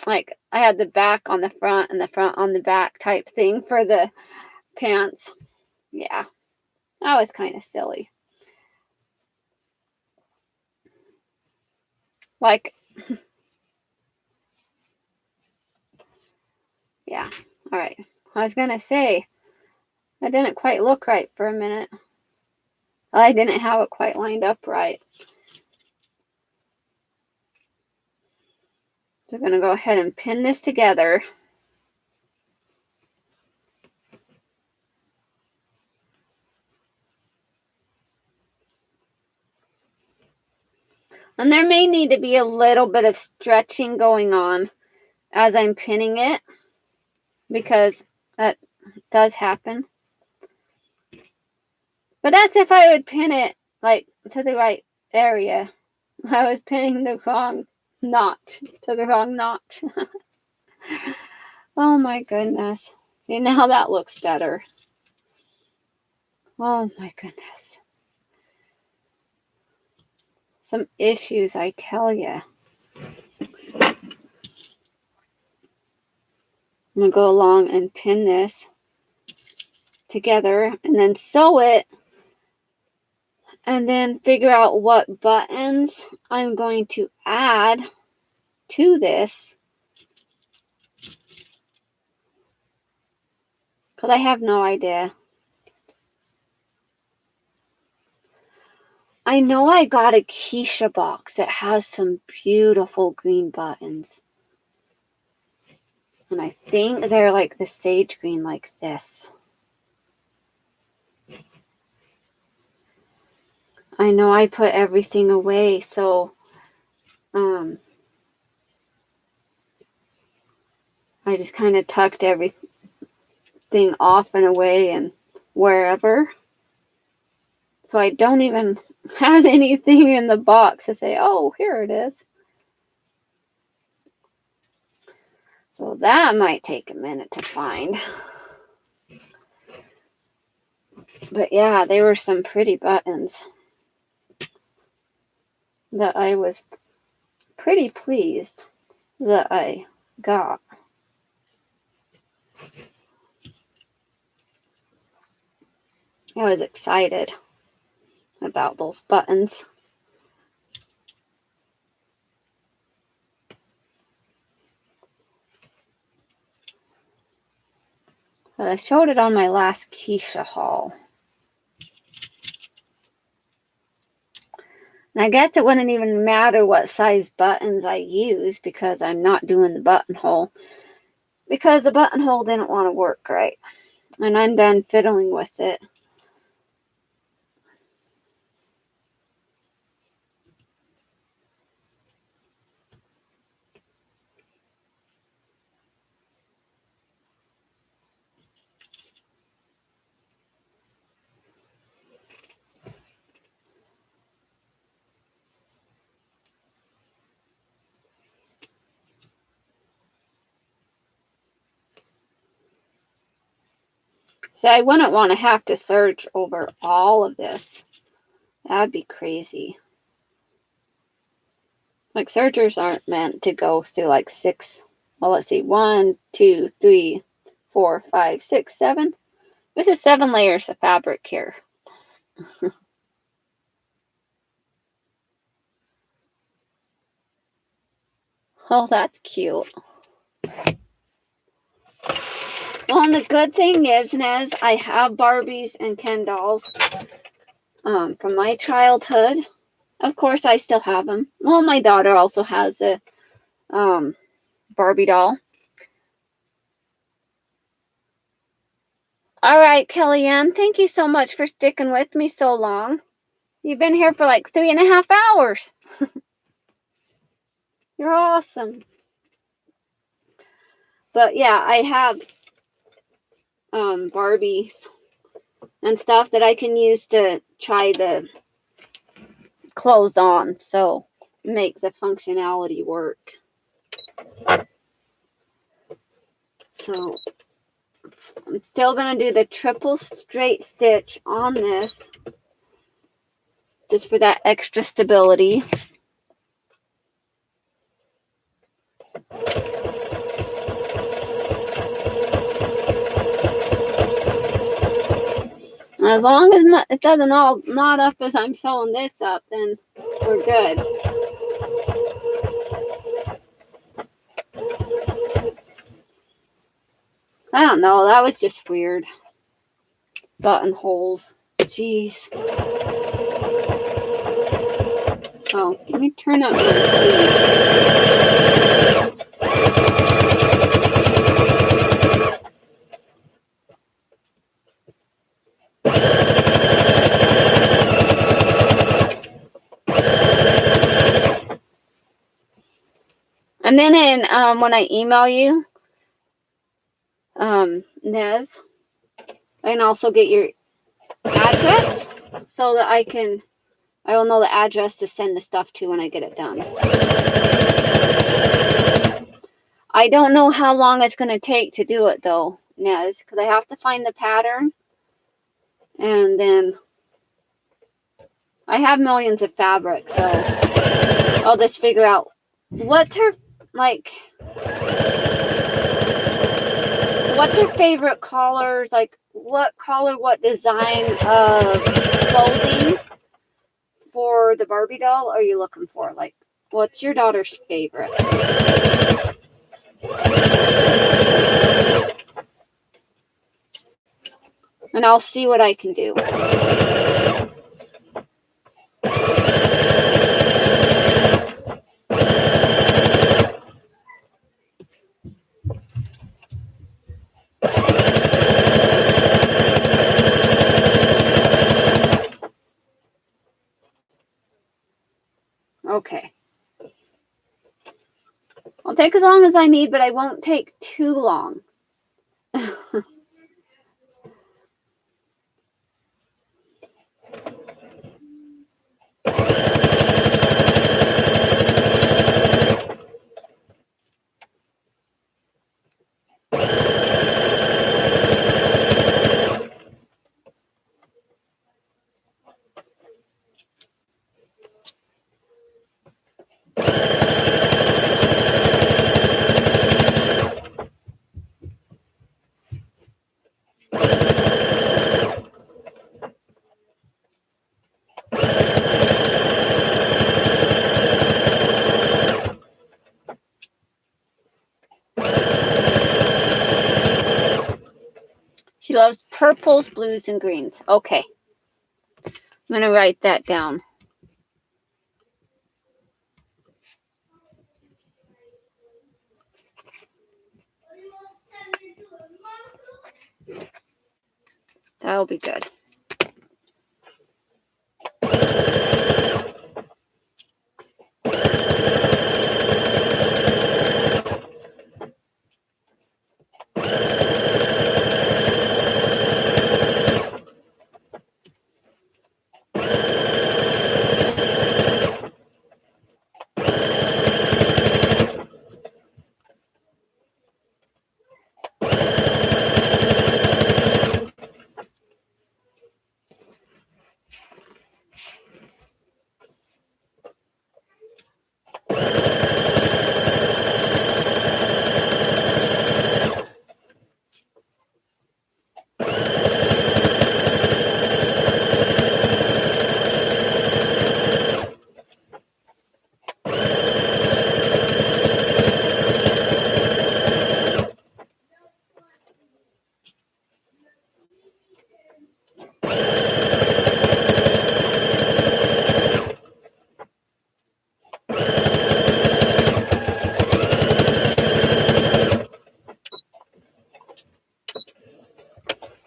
I had the back on the front and the front on the back type thing for the pants. Yeah, that was kind of silly. Like, yeah. All right. I was going to say, that didn't quite look right for a minute. I didn't have it quite lined up right. So I'm going to go ahead and pin this together. And there may need to be a little bit of stretching going on as I'm pinning it, because that does happen. But that's if I would pin it like to the right area. I was pinning the wrong notch to the wrong notch. Oh my goodness. See, now that looks better. Oh my goodness. Some issues, I tell you. I'm going to go along and pin this together and then sew it and then figure out what buttons I'm going to add to this, because I have no idea. I know I got a Keisha box that has some beautiful green buttons. And I think they're like the sage green like this. I know I put everything away, so I just kind of tucked everything off and away and wherever. So I don't even have anything in the box to say, oh, here it is. So that might take a minute to find. But yeah, they were some pretty buttons. that I was pretty pleased that I got. I was excited about those buttons. But I showed it on my last Keisha haul. And I guess it wouldn't even matter what size buttons I use because I'm not doing the buttonhole. Because the buttonhole didn't want to work right. And I'm done fiddling with it. So I wouldn't want to have to search over all of this. That'd be crazy. Like, sergers aren't meant to go through like 6. Well, let's see. 1, 2, 3, 4, 5, 6, 7. This is 7 layers of fabric here. Oh, that's cute. Well, and the good thing is, Nez, I have Barbies and Ken dolls from my childhood. Of course, I still have them. Well, my daughter also has a Barbie doll. All right, Kellyanne, thank you so much for sticking with me so long. You've been here for like 3.5 hours. You're awesome. But yeah, I have Barbies and stuff that I can use to try the clothes on, so make the functionality work. So I'm still going to do the triple straight stitch on this just for that extra stability. As long as it doesn't all knot up as I'm sewing this up, then we're good. I don't know, that was just weird. Buttonholes. Jeez. Oh, let me turn up my And then when I email you, Nez, I can also get your address so that I will know the address to send the stuff to when I get it done. I don't know how long it's going to take to do it though, Nez, because I have to find the pattern. And then I have millions of fabric, so I'll just figure out what's her favorite colors, like what color, what design of clothing for the Barbie doll are you looking for? Like, what's your daughter's favorite? And I'll see what I can do. Okay. I'll take as long as I need, but I won't take too long. purples, blues, and greens. Okay. I'm going to write that down. That'll be good.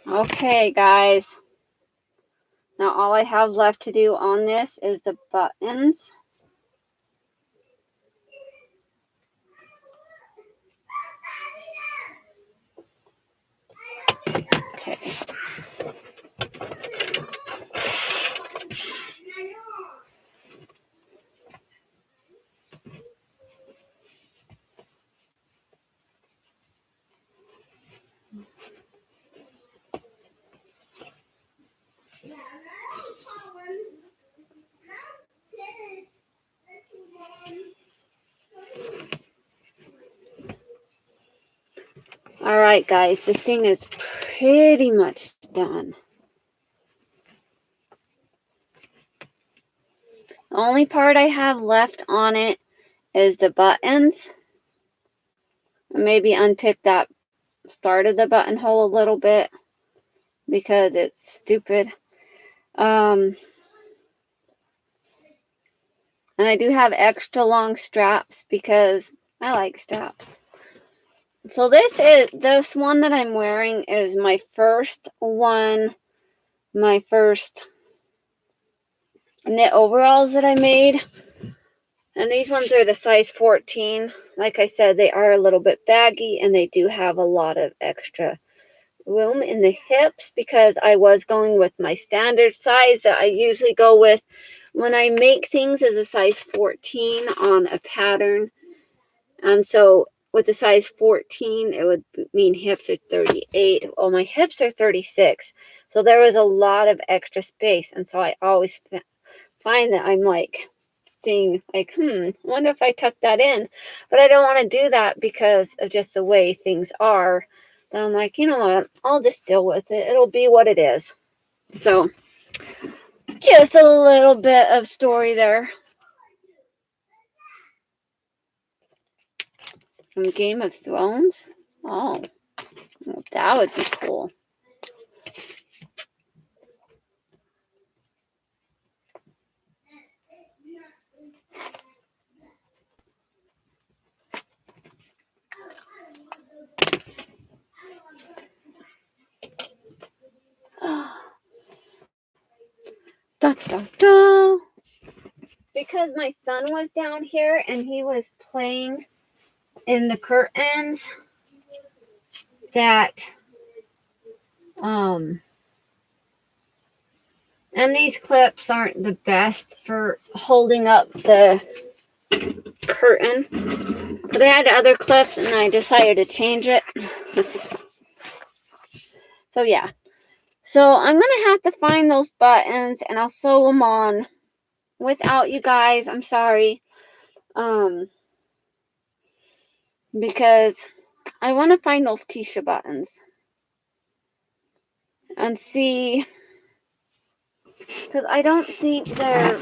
Okay, guys. Now all I have left to do on this is the buttons. Okay. All right, guys, this thing is pretty much done. The only part I have left on it is the buttons. Maybe unpick that start of the buttonhole a little bit because it's stupid. And I do have extra long straps because I like straps. So this one that I'm wearing is my first one, my first knit overalls that I made. And these ones are the size 14. Like I said, they are a little bit baggy and they do have a lot of extra room in the hips because I was going with my standard size that I usually go with when I make things as a size 14 on a pattern. And so with the size 14, it would mean hips are 38. Well, my hips are 36. So there was a lot of extra space. And so I always find that I'm like seeing like, I wonder if I tuck that in. But I don't want to do that because of just the way things are. Then I'm like, you know what? I'll just deal with it. It'll be what it is. So just a little bit of story there. From Game of Thrones? Oh, well, that would be cool. Da, da, da. Because my son was down here and he was playing in the curtains that and these clips aren't the best for holding up the curtain, but I had other clips and I decided to change it. So yeah, so I'm gonna have to find those buttons and I'll sew them on without you guys. I'm sorry, because I want to find those Keisha buttons and see, because I don't think they're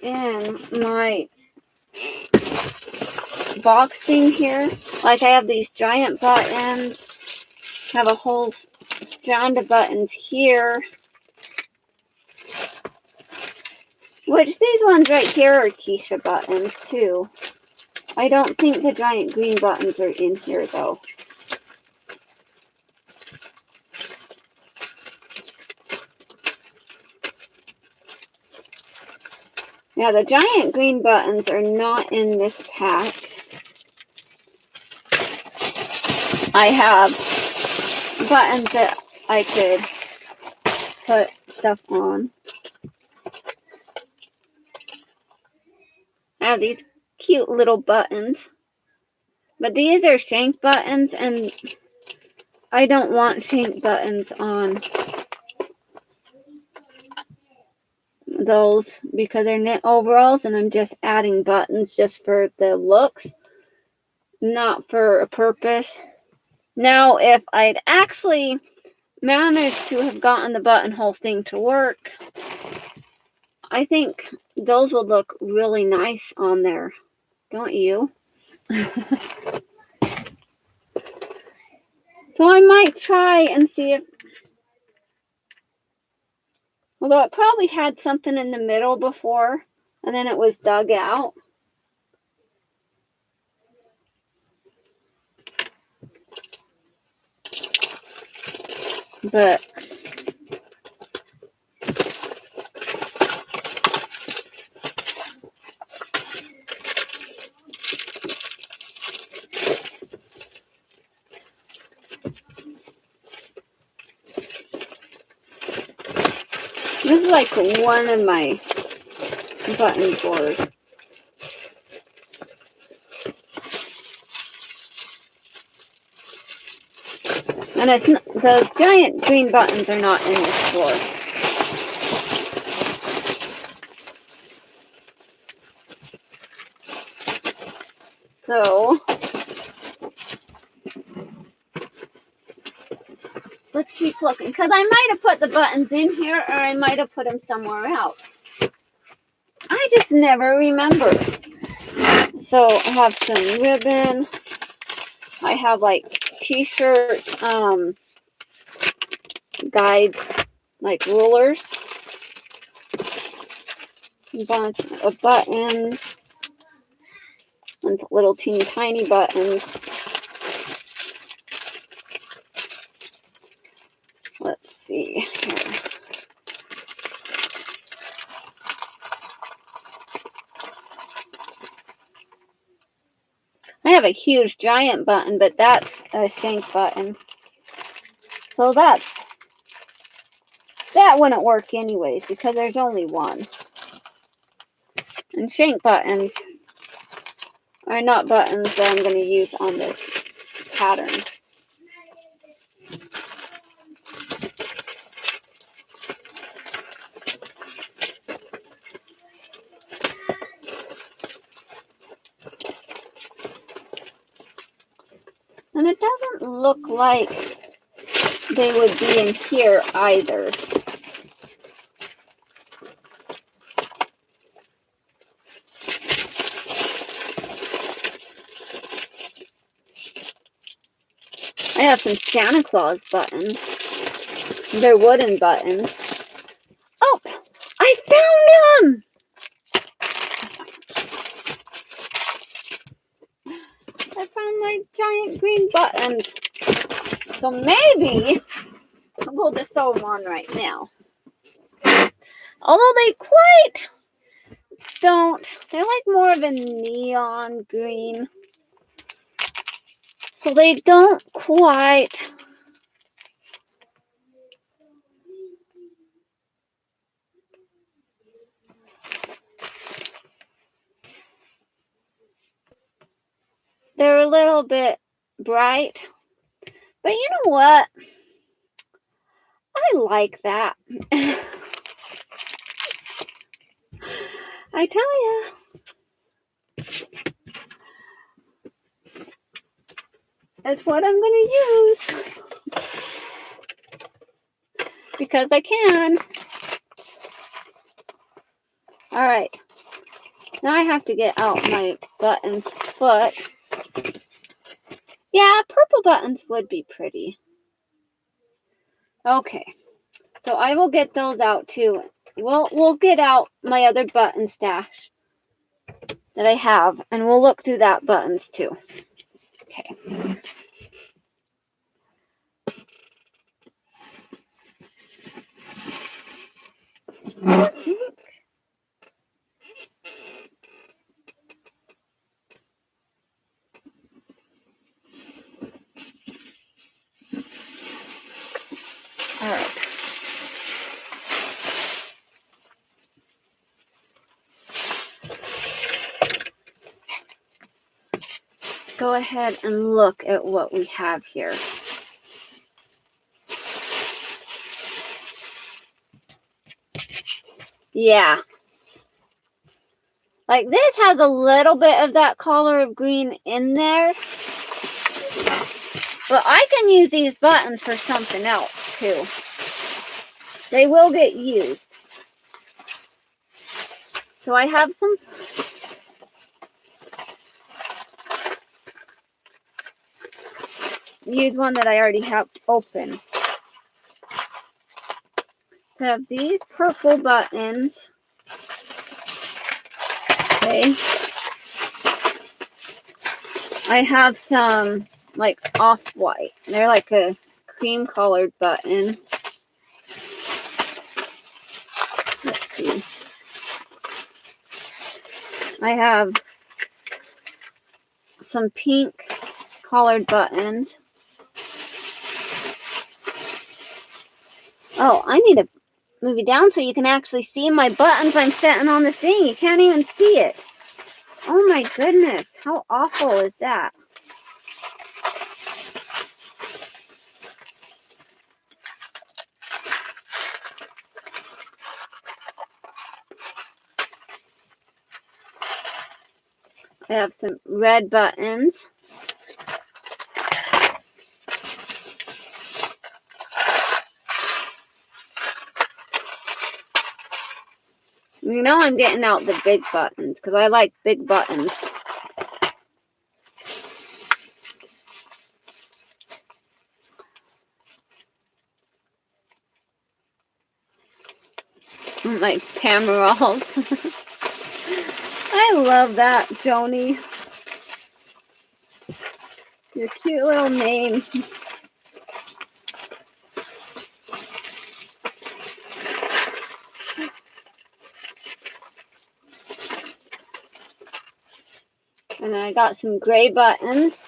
in my boxing here. Like I have these giant buttons Have a whole strand of buttons here. Which these ones right here are Keisha buttons too. I don't think the giant green buttons are in here though. Yeah, the giant green buttons are not in this pack. I have buttons that I could put stuff on. I have these cute little buttons. But these are shank buttons, and I don't want shank buttons on those because they're knit overalls, and I'm just adding buttons just for the looks, not for a purpose. Now, if I'd actually managed to have gotten the buttonhole thing to work, I think those would look really nice on there, don't you? So I might try and see if, although it probably had something in the middle before, and then it was dug out. But this is like one of my button drawers. And it's not, the giant green buttons are not in this drawer. So let's keep looking, because I might have put the buttons in here, or I might have put them somewhere else. I just never remember. So I have some ribbon. I have like t-shirt guides, like rulers. A bunch of buttons. And little teeny tiny buttons. Let's see here. I have a huge giant button, but that's a shank button. So that wouldn't work anyways because there's only one. And shank buttons are not buttons that I'm going to use on this pattern. And it doesn't look like they would be in here either. I have some Santa Claus buttons. They're wooden buttons. Oh, I found them! I found my giant green buttons. So maybe we'll just sew them on right now. Although they quite don't. They're like more of a neon green. So they don't quite. They're a little bit bright. But you know what? I like that. I tell you. That's what I'm going to use. Because I can. Alright. Now I have to get out my button foot. Yeah, purple buttons would be pretty. Okay, so I will get those out too. We'll get out my other button stash that I have, and we'll look through that buttons too. Okay. I think. All right. Go ahead and look at what we have here. Yeah. Like this has a little bit of that color of green in there. But I can use these buttons for something else too. They will get used. So I have some. Use one that I already have open. I have these purple buttons. Okay. I have some like off-white. They're like a cream colored button. Let's see. I have some pink colored buttons. Oh, I need to move it down so you can actually see my buttons I'm setting on the thing. You can't even see it. Oh my goodness, how awful is that? I have some red buttons. You know I'm getting out the big buttons because I like big buttons. Like Camerals. I love that, Joni. Your cute little name. And I got some gray buttons.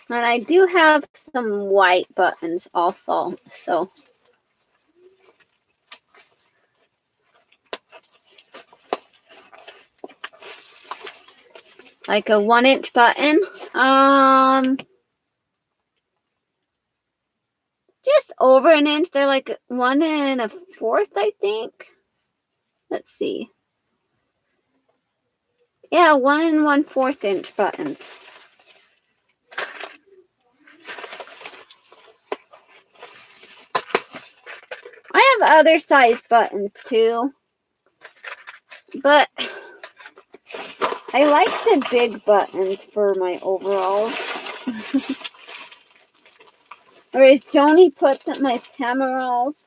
And I do have some white buttons also. So like a 1-inch button. Just over an inch. They're like 1 1/4, I think. Let's see. Yeah, 1 1/4 inch buttons. I have other size buttons too, but I like the big buttons for my overalls. Or as Joni puts it, my Camerals.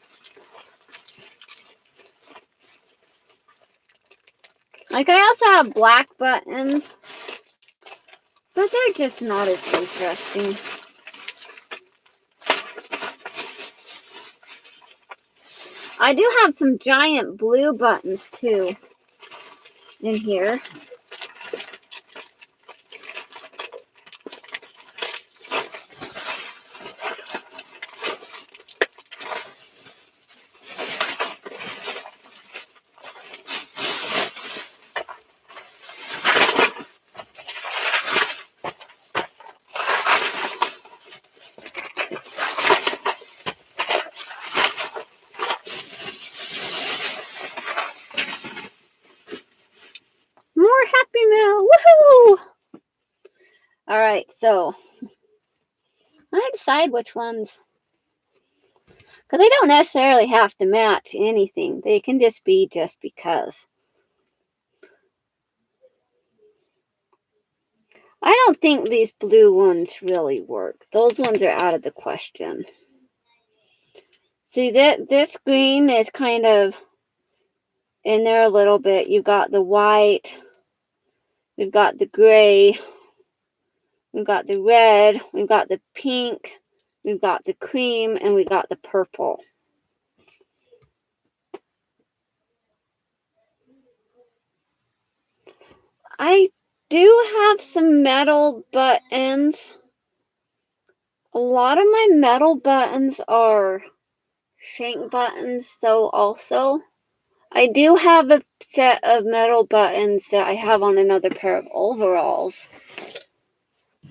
Like I also have black buttons, but they're just not as interesting. I do have some giant blue buttons too in here. More Happy Meal! Woohoo! Alright, so I decide which ones. Because they don't necessarily have to match anything. They can just be just because. I don't think these blue ones really work. Those ones are out of the question. See, this green is kind of in there a little bit. You've got the white. We've got the gray. We've got the red. We've got the pink. We've got the cream. And we've got the purple. I do have some metal buttons. A lot of my metal buttons are shank buttons, though, also. I do have a set of metal buttons that I have on another pair of overalls.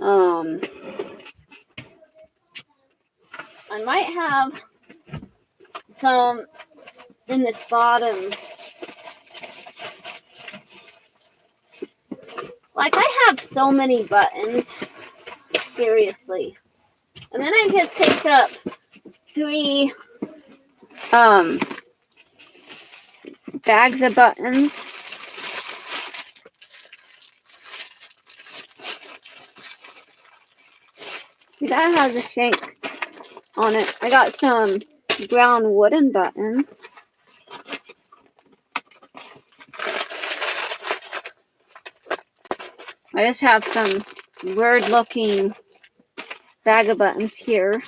I might have some in this bottom. Like, I have so many buttons. Seriously. And then I just picked up 3 bags of buttons. That has a shank on it. I got some brown wooden buttons. I just have some weird looking bag of buttons here.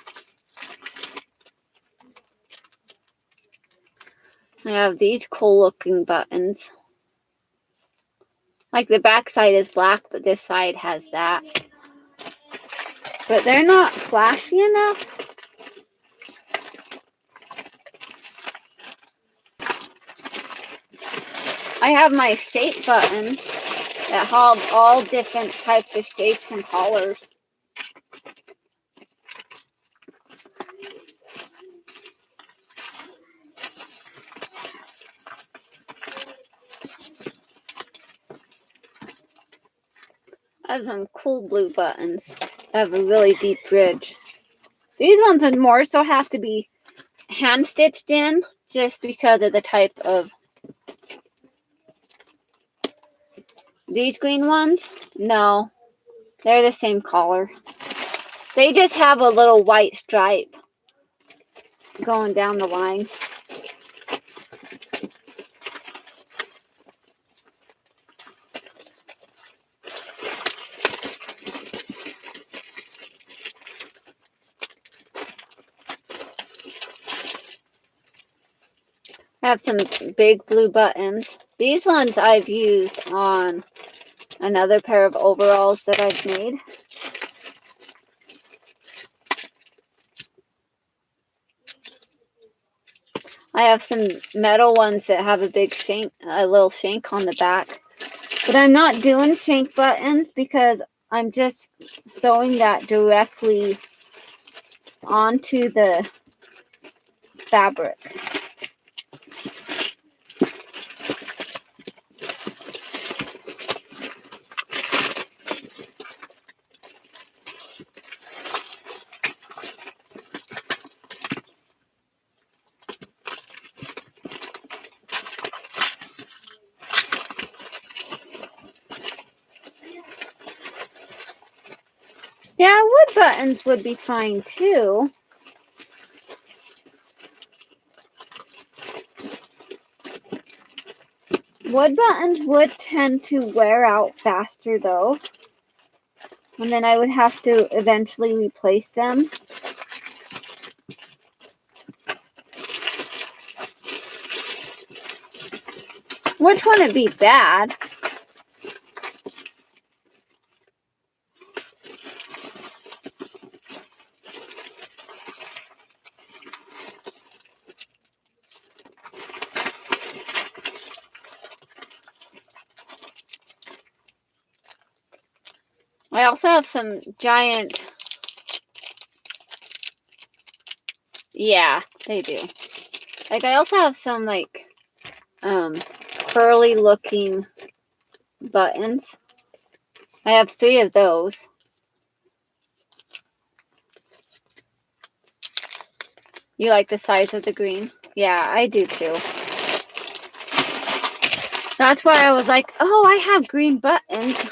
I have these cool looking buttons. Like the back side is black, but this side has that. But they're not flashy enough. I have my shape buttons that have all different types of shapes and colors. I have some cool blue buttons that have a really deep ridge. These ones would more so have to be hand stitched in just because of the type of. These green ones, no, they're the same color. They just have a little white stripe going down the line. I have some big blue buttons. These ones I've used on another pair of overalls that I've made. I have some metal ones that have a big shank, a little shank on the back. But I'm not doing shank buttons because I'm just sewing that directly onto the fabric. Yeah, wood buttons would be fine too. Wood buttons would tend to wear out faster though. And then I would have to eventually replace them. Which wouldn't be bad. I also have some giant. Yeah, they do. Like, I also have some, like, curly looking buttons. I have 3 of those. You like the size of the green? Yeah, I do too. That's why I was like, oh, I have green buttons.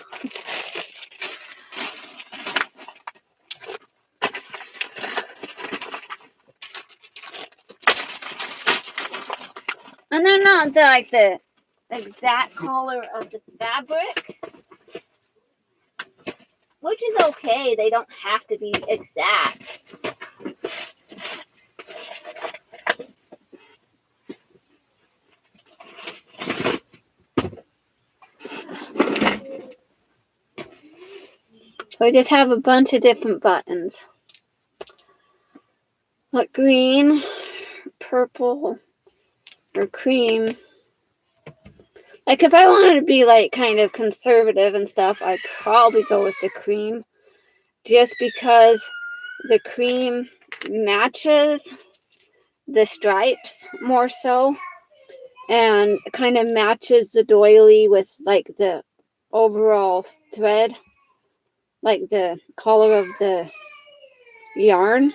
And they're not like the exact color of the fabric, which is okay. They don't have to be exact. So I just have a bunch of different buttons. Like green, purple, or cream. Like if I wanted to be like kind of conservative and stuff, I'd probably go with the cream. Just because the cream matches the stripes more so. And kind of matches the doily with like the overall thread. Like the color of the yarn.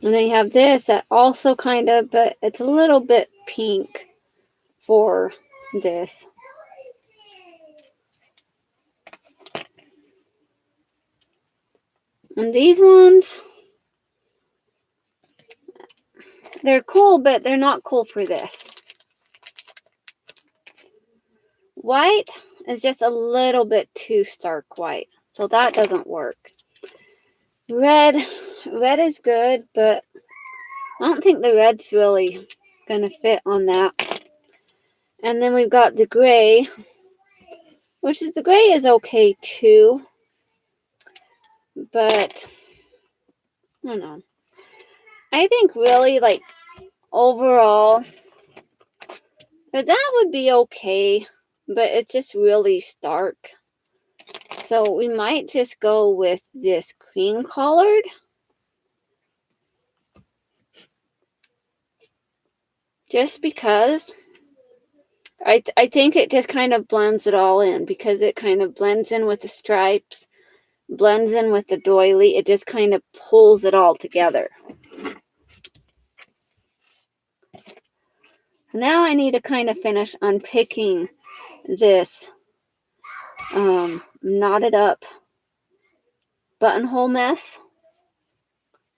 And then you have this that also kind of, but it's a little bit pink for this. And these ones, they're cool, but they're not cool for this. White is just a little bit too stark white, so that doesn't work. Red is good, but I don't think the red's really gonna fit on that. And then we've got the gray, which is the gray is okay too, but I don't know. I think really like overall that would be okay, but it's just really stark. So we might just go with this cream colored. Just because I think it just kind of blends it all in, because it kind of blends in with the stripes, blends in with the doily. It just kind of pulls it all together. Now I need to kind of finish unpicking this knotted up buttonhole mess.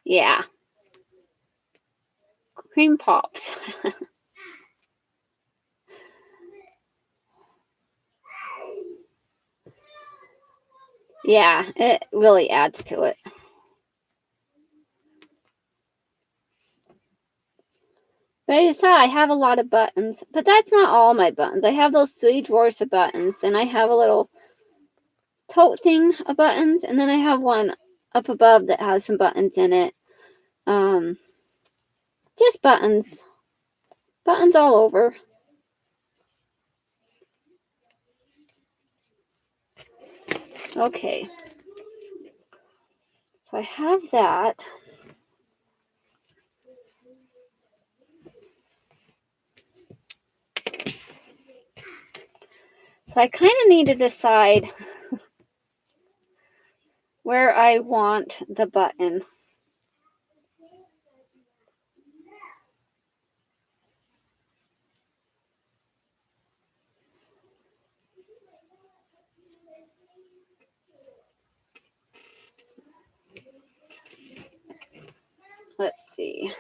Yeah. Cream pops. Yeah, it really adds to it. But I said I have a lot of buttons, but that's not all my buttons. I have those 3 drawers of buttons, and I have a little tote thing of buttons, and then I have one up above that has some buttons in it. Just buttons. Buttons all over. Okay. So I have that. So I kind of need to decide where I want the button. Let's see.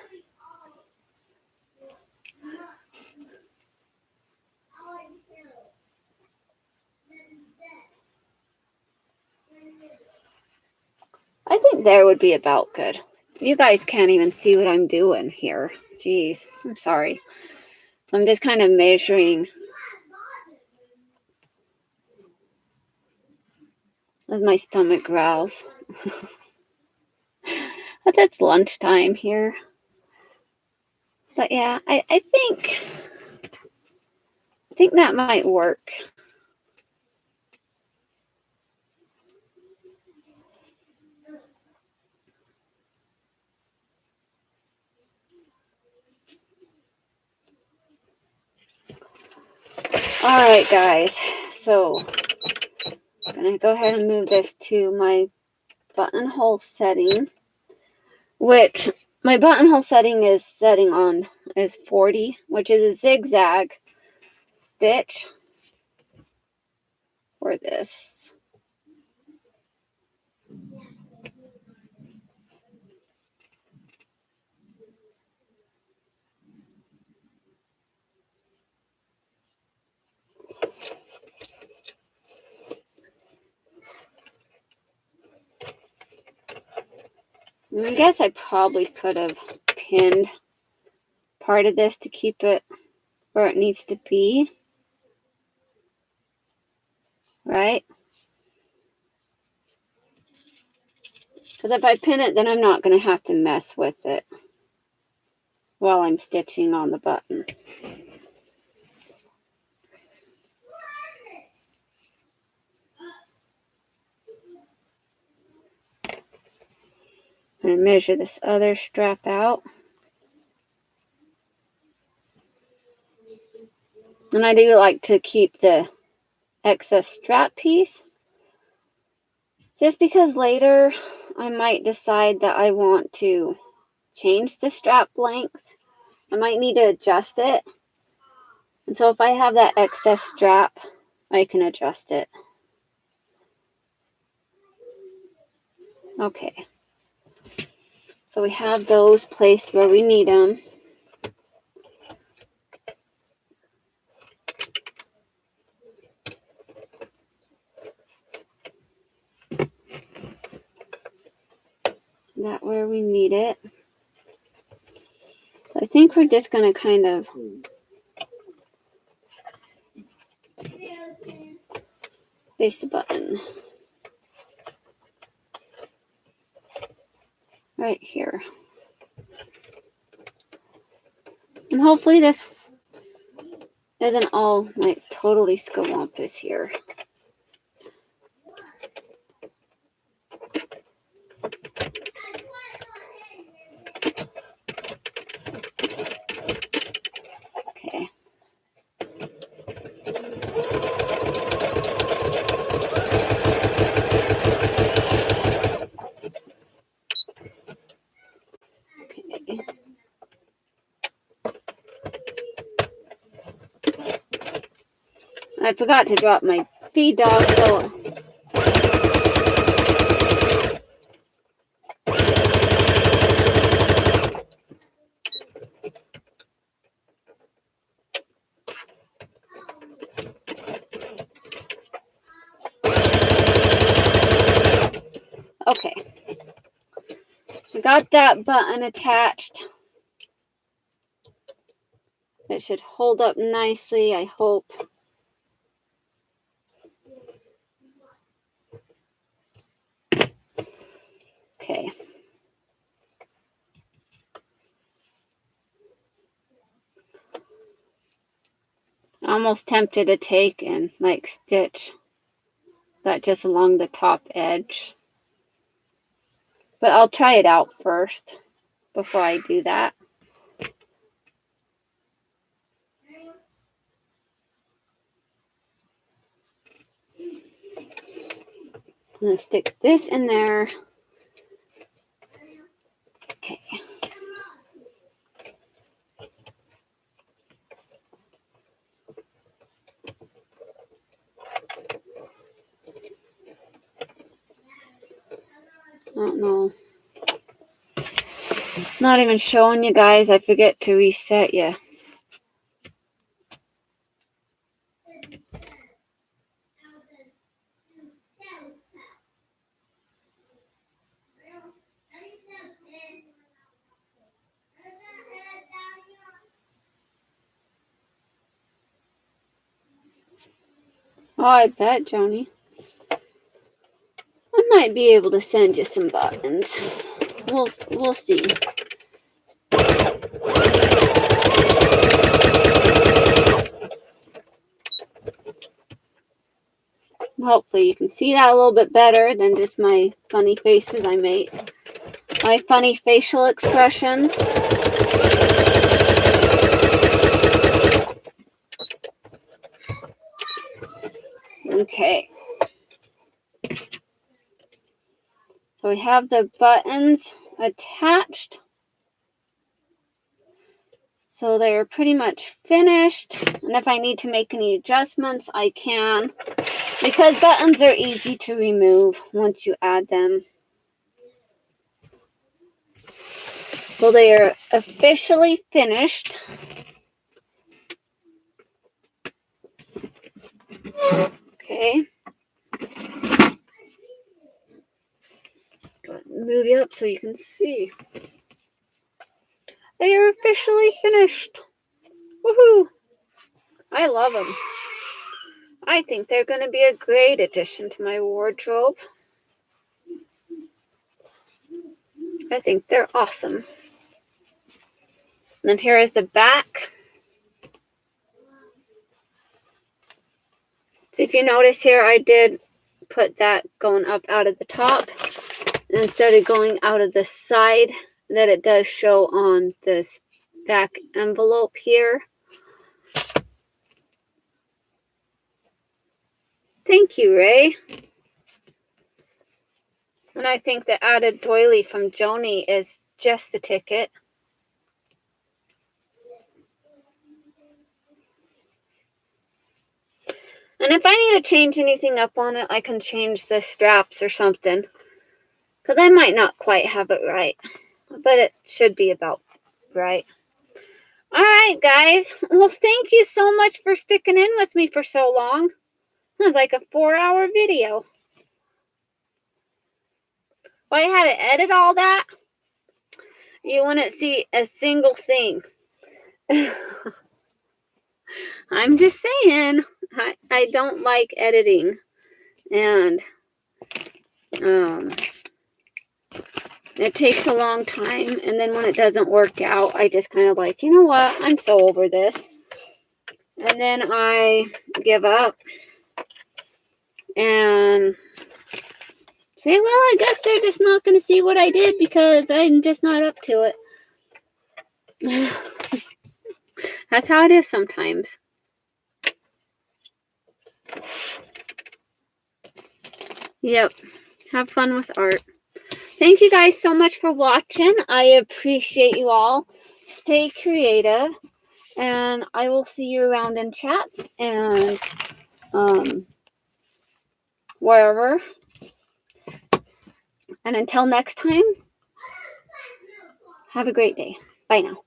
I think there would be about good. You guys can't even see what I'm doing here. Jeez, I'm sorry. I'm just kind of measuring as my stomach growls. But it's lunchtime here. But yeah, I think that might work. All right, guys. So I'm gonna go ahead and move this to my buttonhole setting, which my buttonhole setting is setting on is 40, which is a zigzag stitch for this. I guess I probably could have pinned part of this to keep it where it needs to be, right? Because if I pin it, then I'm not going to have to mess with it while I'm stitching on the button. I'm going to measure this other strap out. And I do like to keep the excess strap piece, just because later I might decide that I want to change the strap length. I might need to adjust it. And so if I have that excess strap, I can adjust it. Okay. So we have those placed where we need them. That where we need it. I think we're just going to kind of place the button right here. And hopefully this isn't all like totally scawampus here. Okay. I forgot to drop my feed dog, so okay. I got that button attached. It should hold up nicely, I hope. Okay. I'm almost tempted to take and like stitch that just along the top edge. But I'll try it out first before I do that. I'm going to stick this in there. Okay. I don't know. Not even showing you guys. I forget to reset you. Oh, I bet, Johnny. I might be able to send you some buttons. We'll see. Hopefully you can see that a little bit better than just my funny faces I make. My funny facial expressions. Okay. So we have the buttons attached. So they're pretty much finished. And if I need to make any adjustments, I can. Because buttons are easy to remove once you add them. So they are officially finished. Okay. Move you up so you can see. They are officially finished. Woohoo! I love them. I think they're going to be a great addition to my wardrobe. I think they're awesome. And then here is the back. So if you notice here, I did put that going up out of the top instead of going out of the side that it does show on this back envelope here. Thank you, Ray. And I think the added doily from Joni is just the ticket. And if I need to change anything up on it, I can change the straps or something. Because I might not quite have it right. But it should be about right. Alright, guys. Well, thank you so much for sticking in with me for so long. It was like a 4-hour video. If I had to edit all that, you wouldn't see a single thing. I'm just saying, I don't like editing. And it takes a long time. And then when it doesn't work out, I just kind of like, you know what? I'm so over this. And then I give up. And say, well, I guess they're just not going to see what I did because I'm just not up to it. That's how it is sometimes. Yep. Have fun with art. Thank you guys so much for watching. I appreciate you all. Stay creative. And I will see you around in chats and wherever. And until next time, have a great day. Bye now.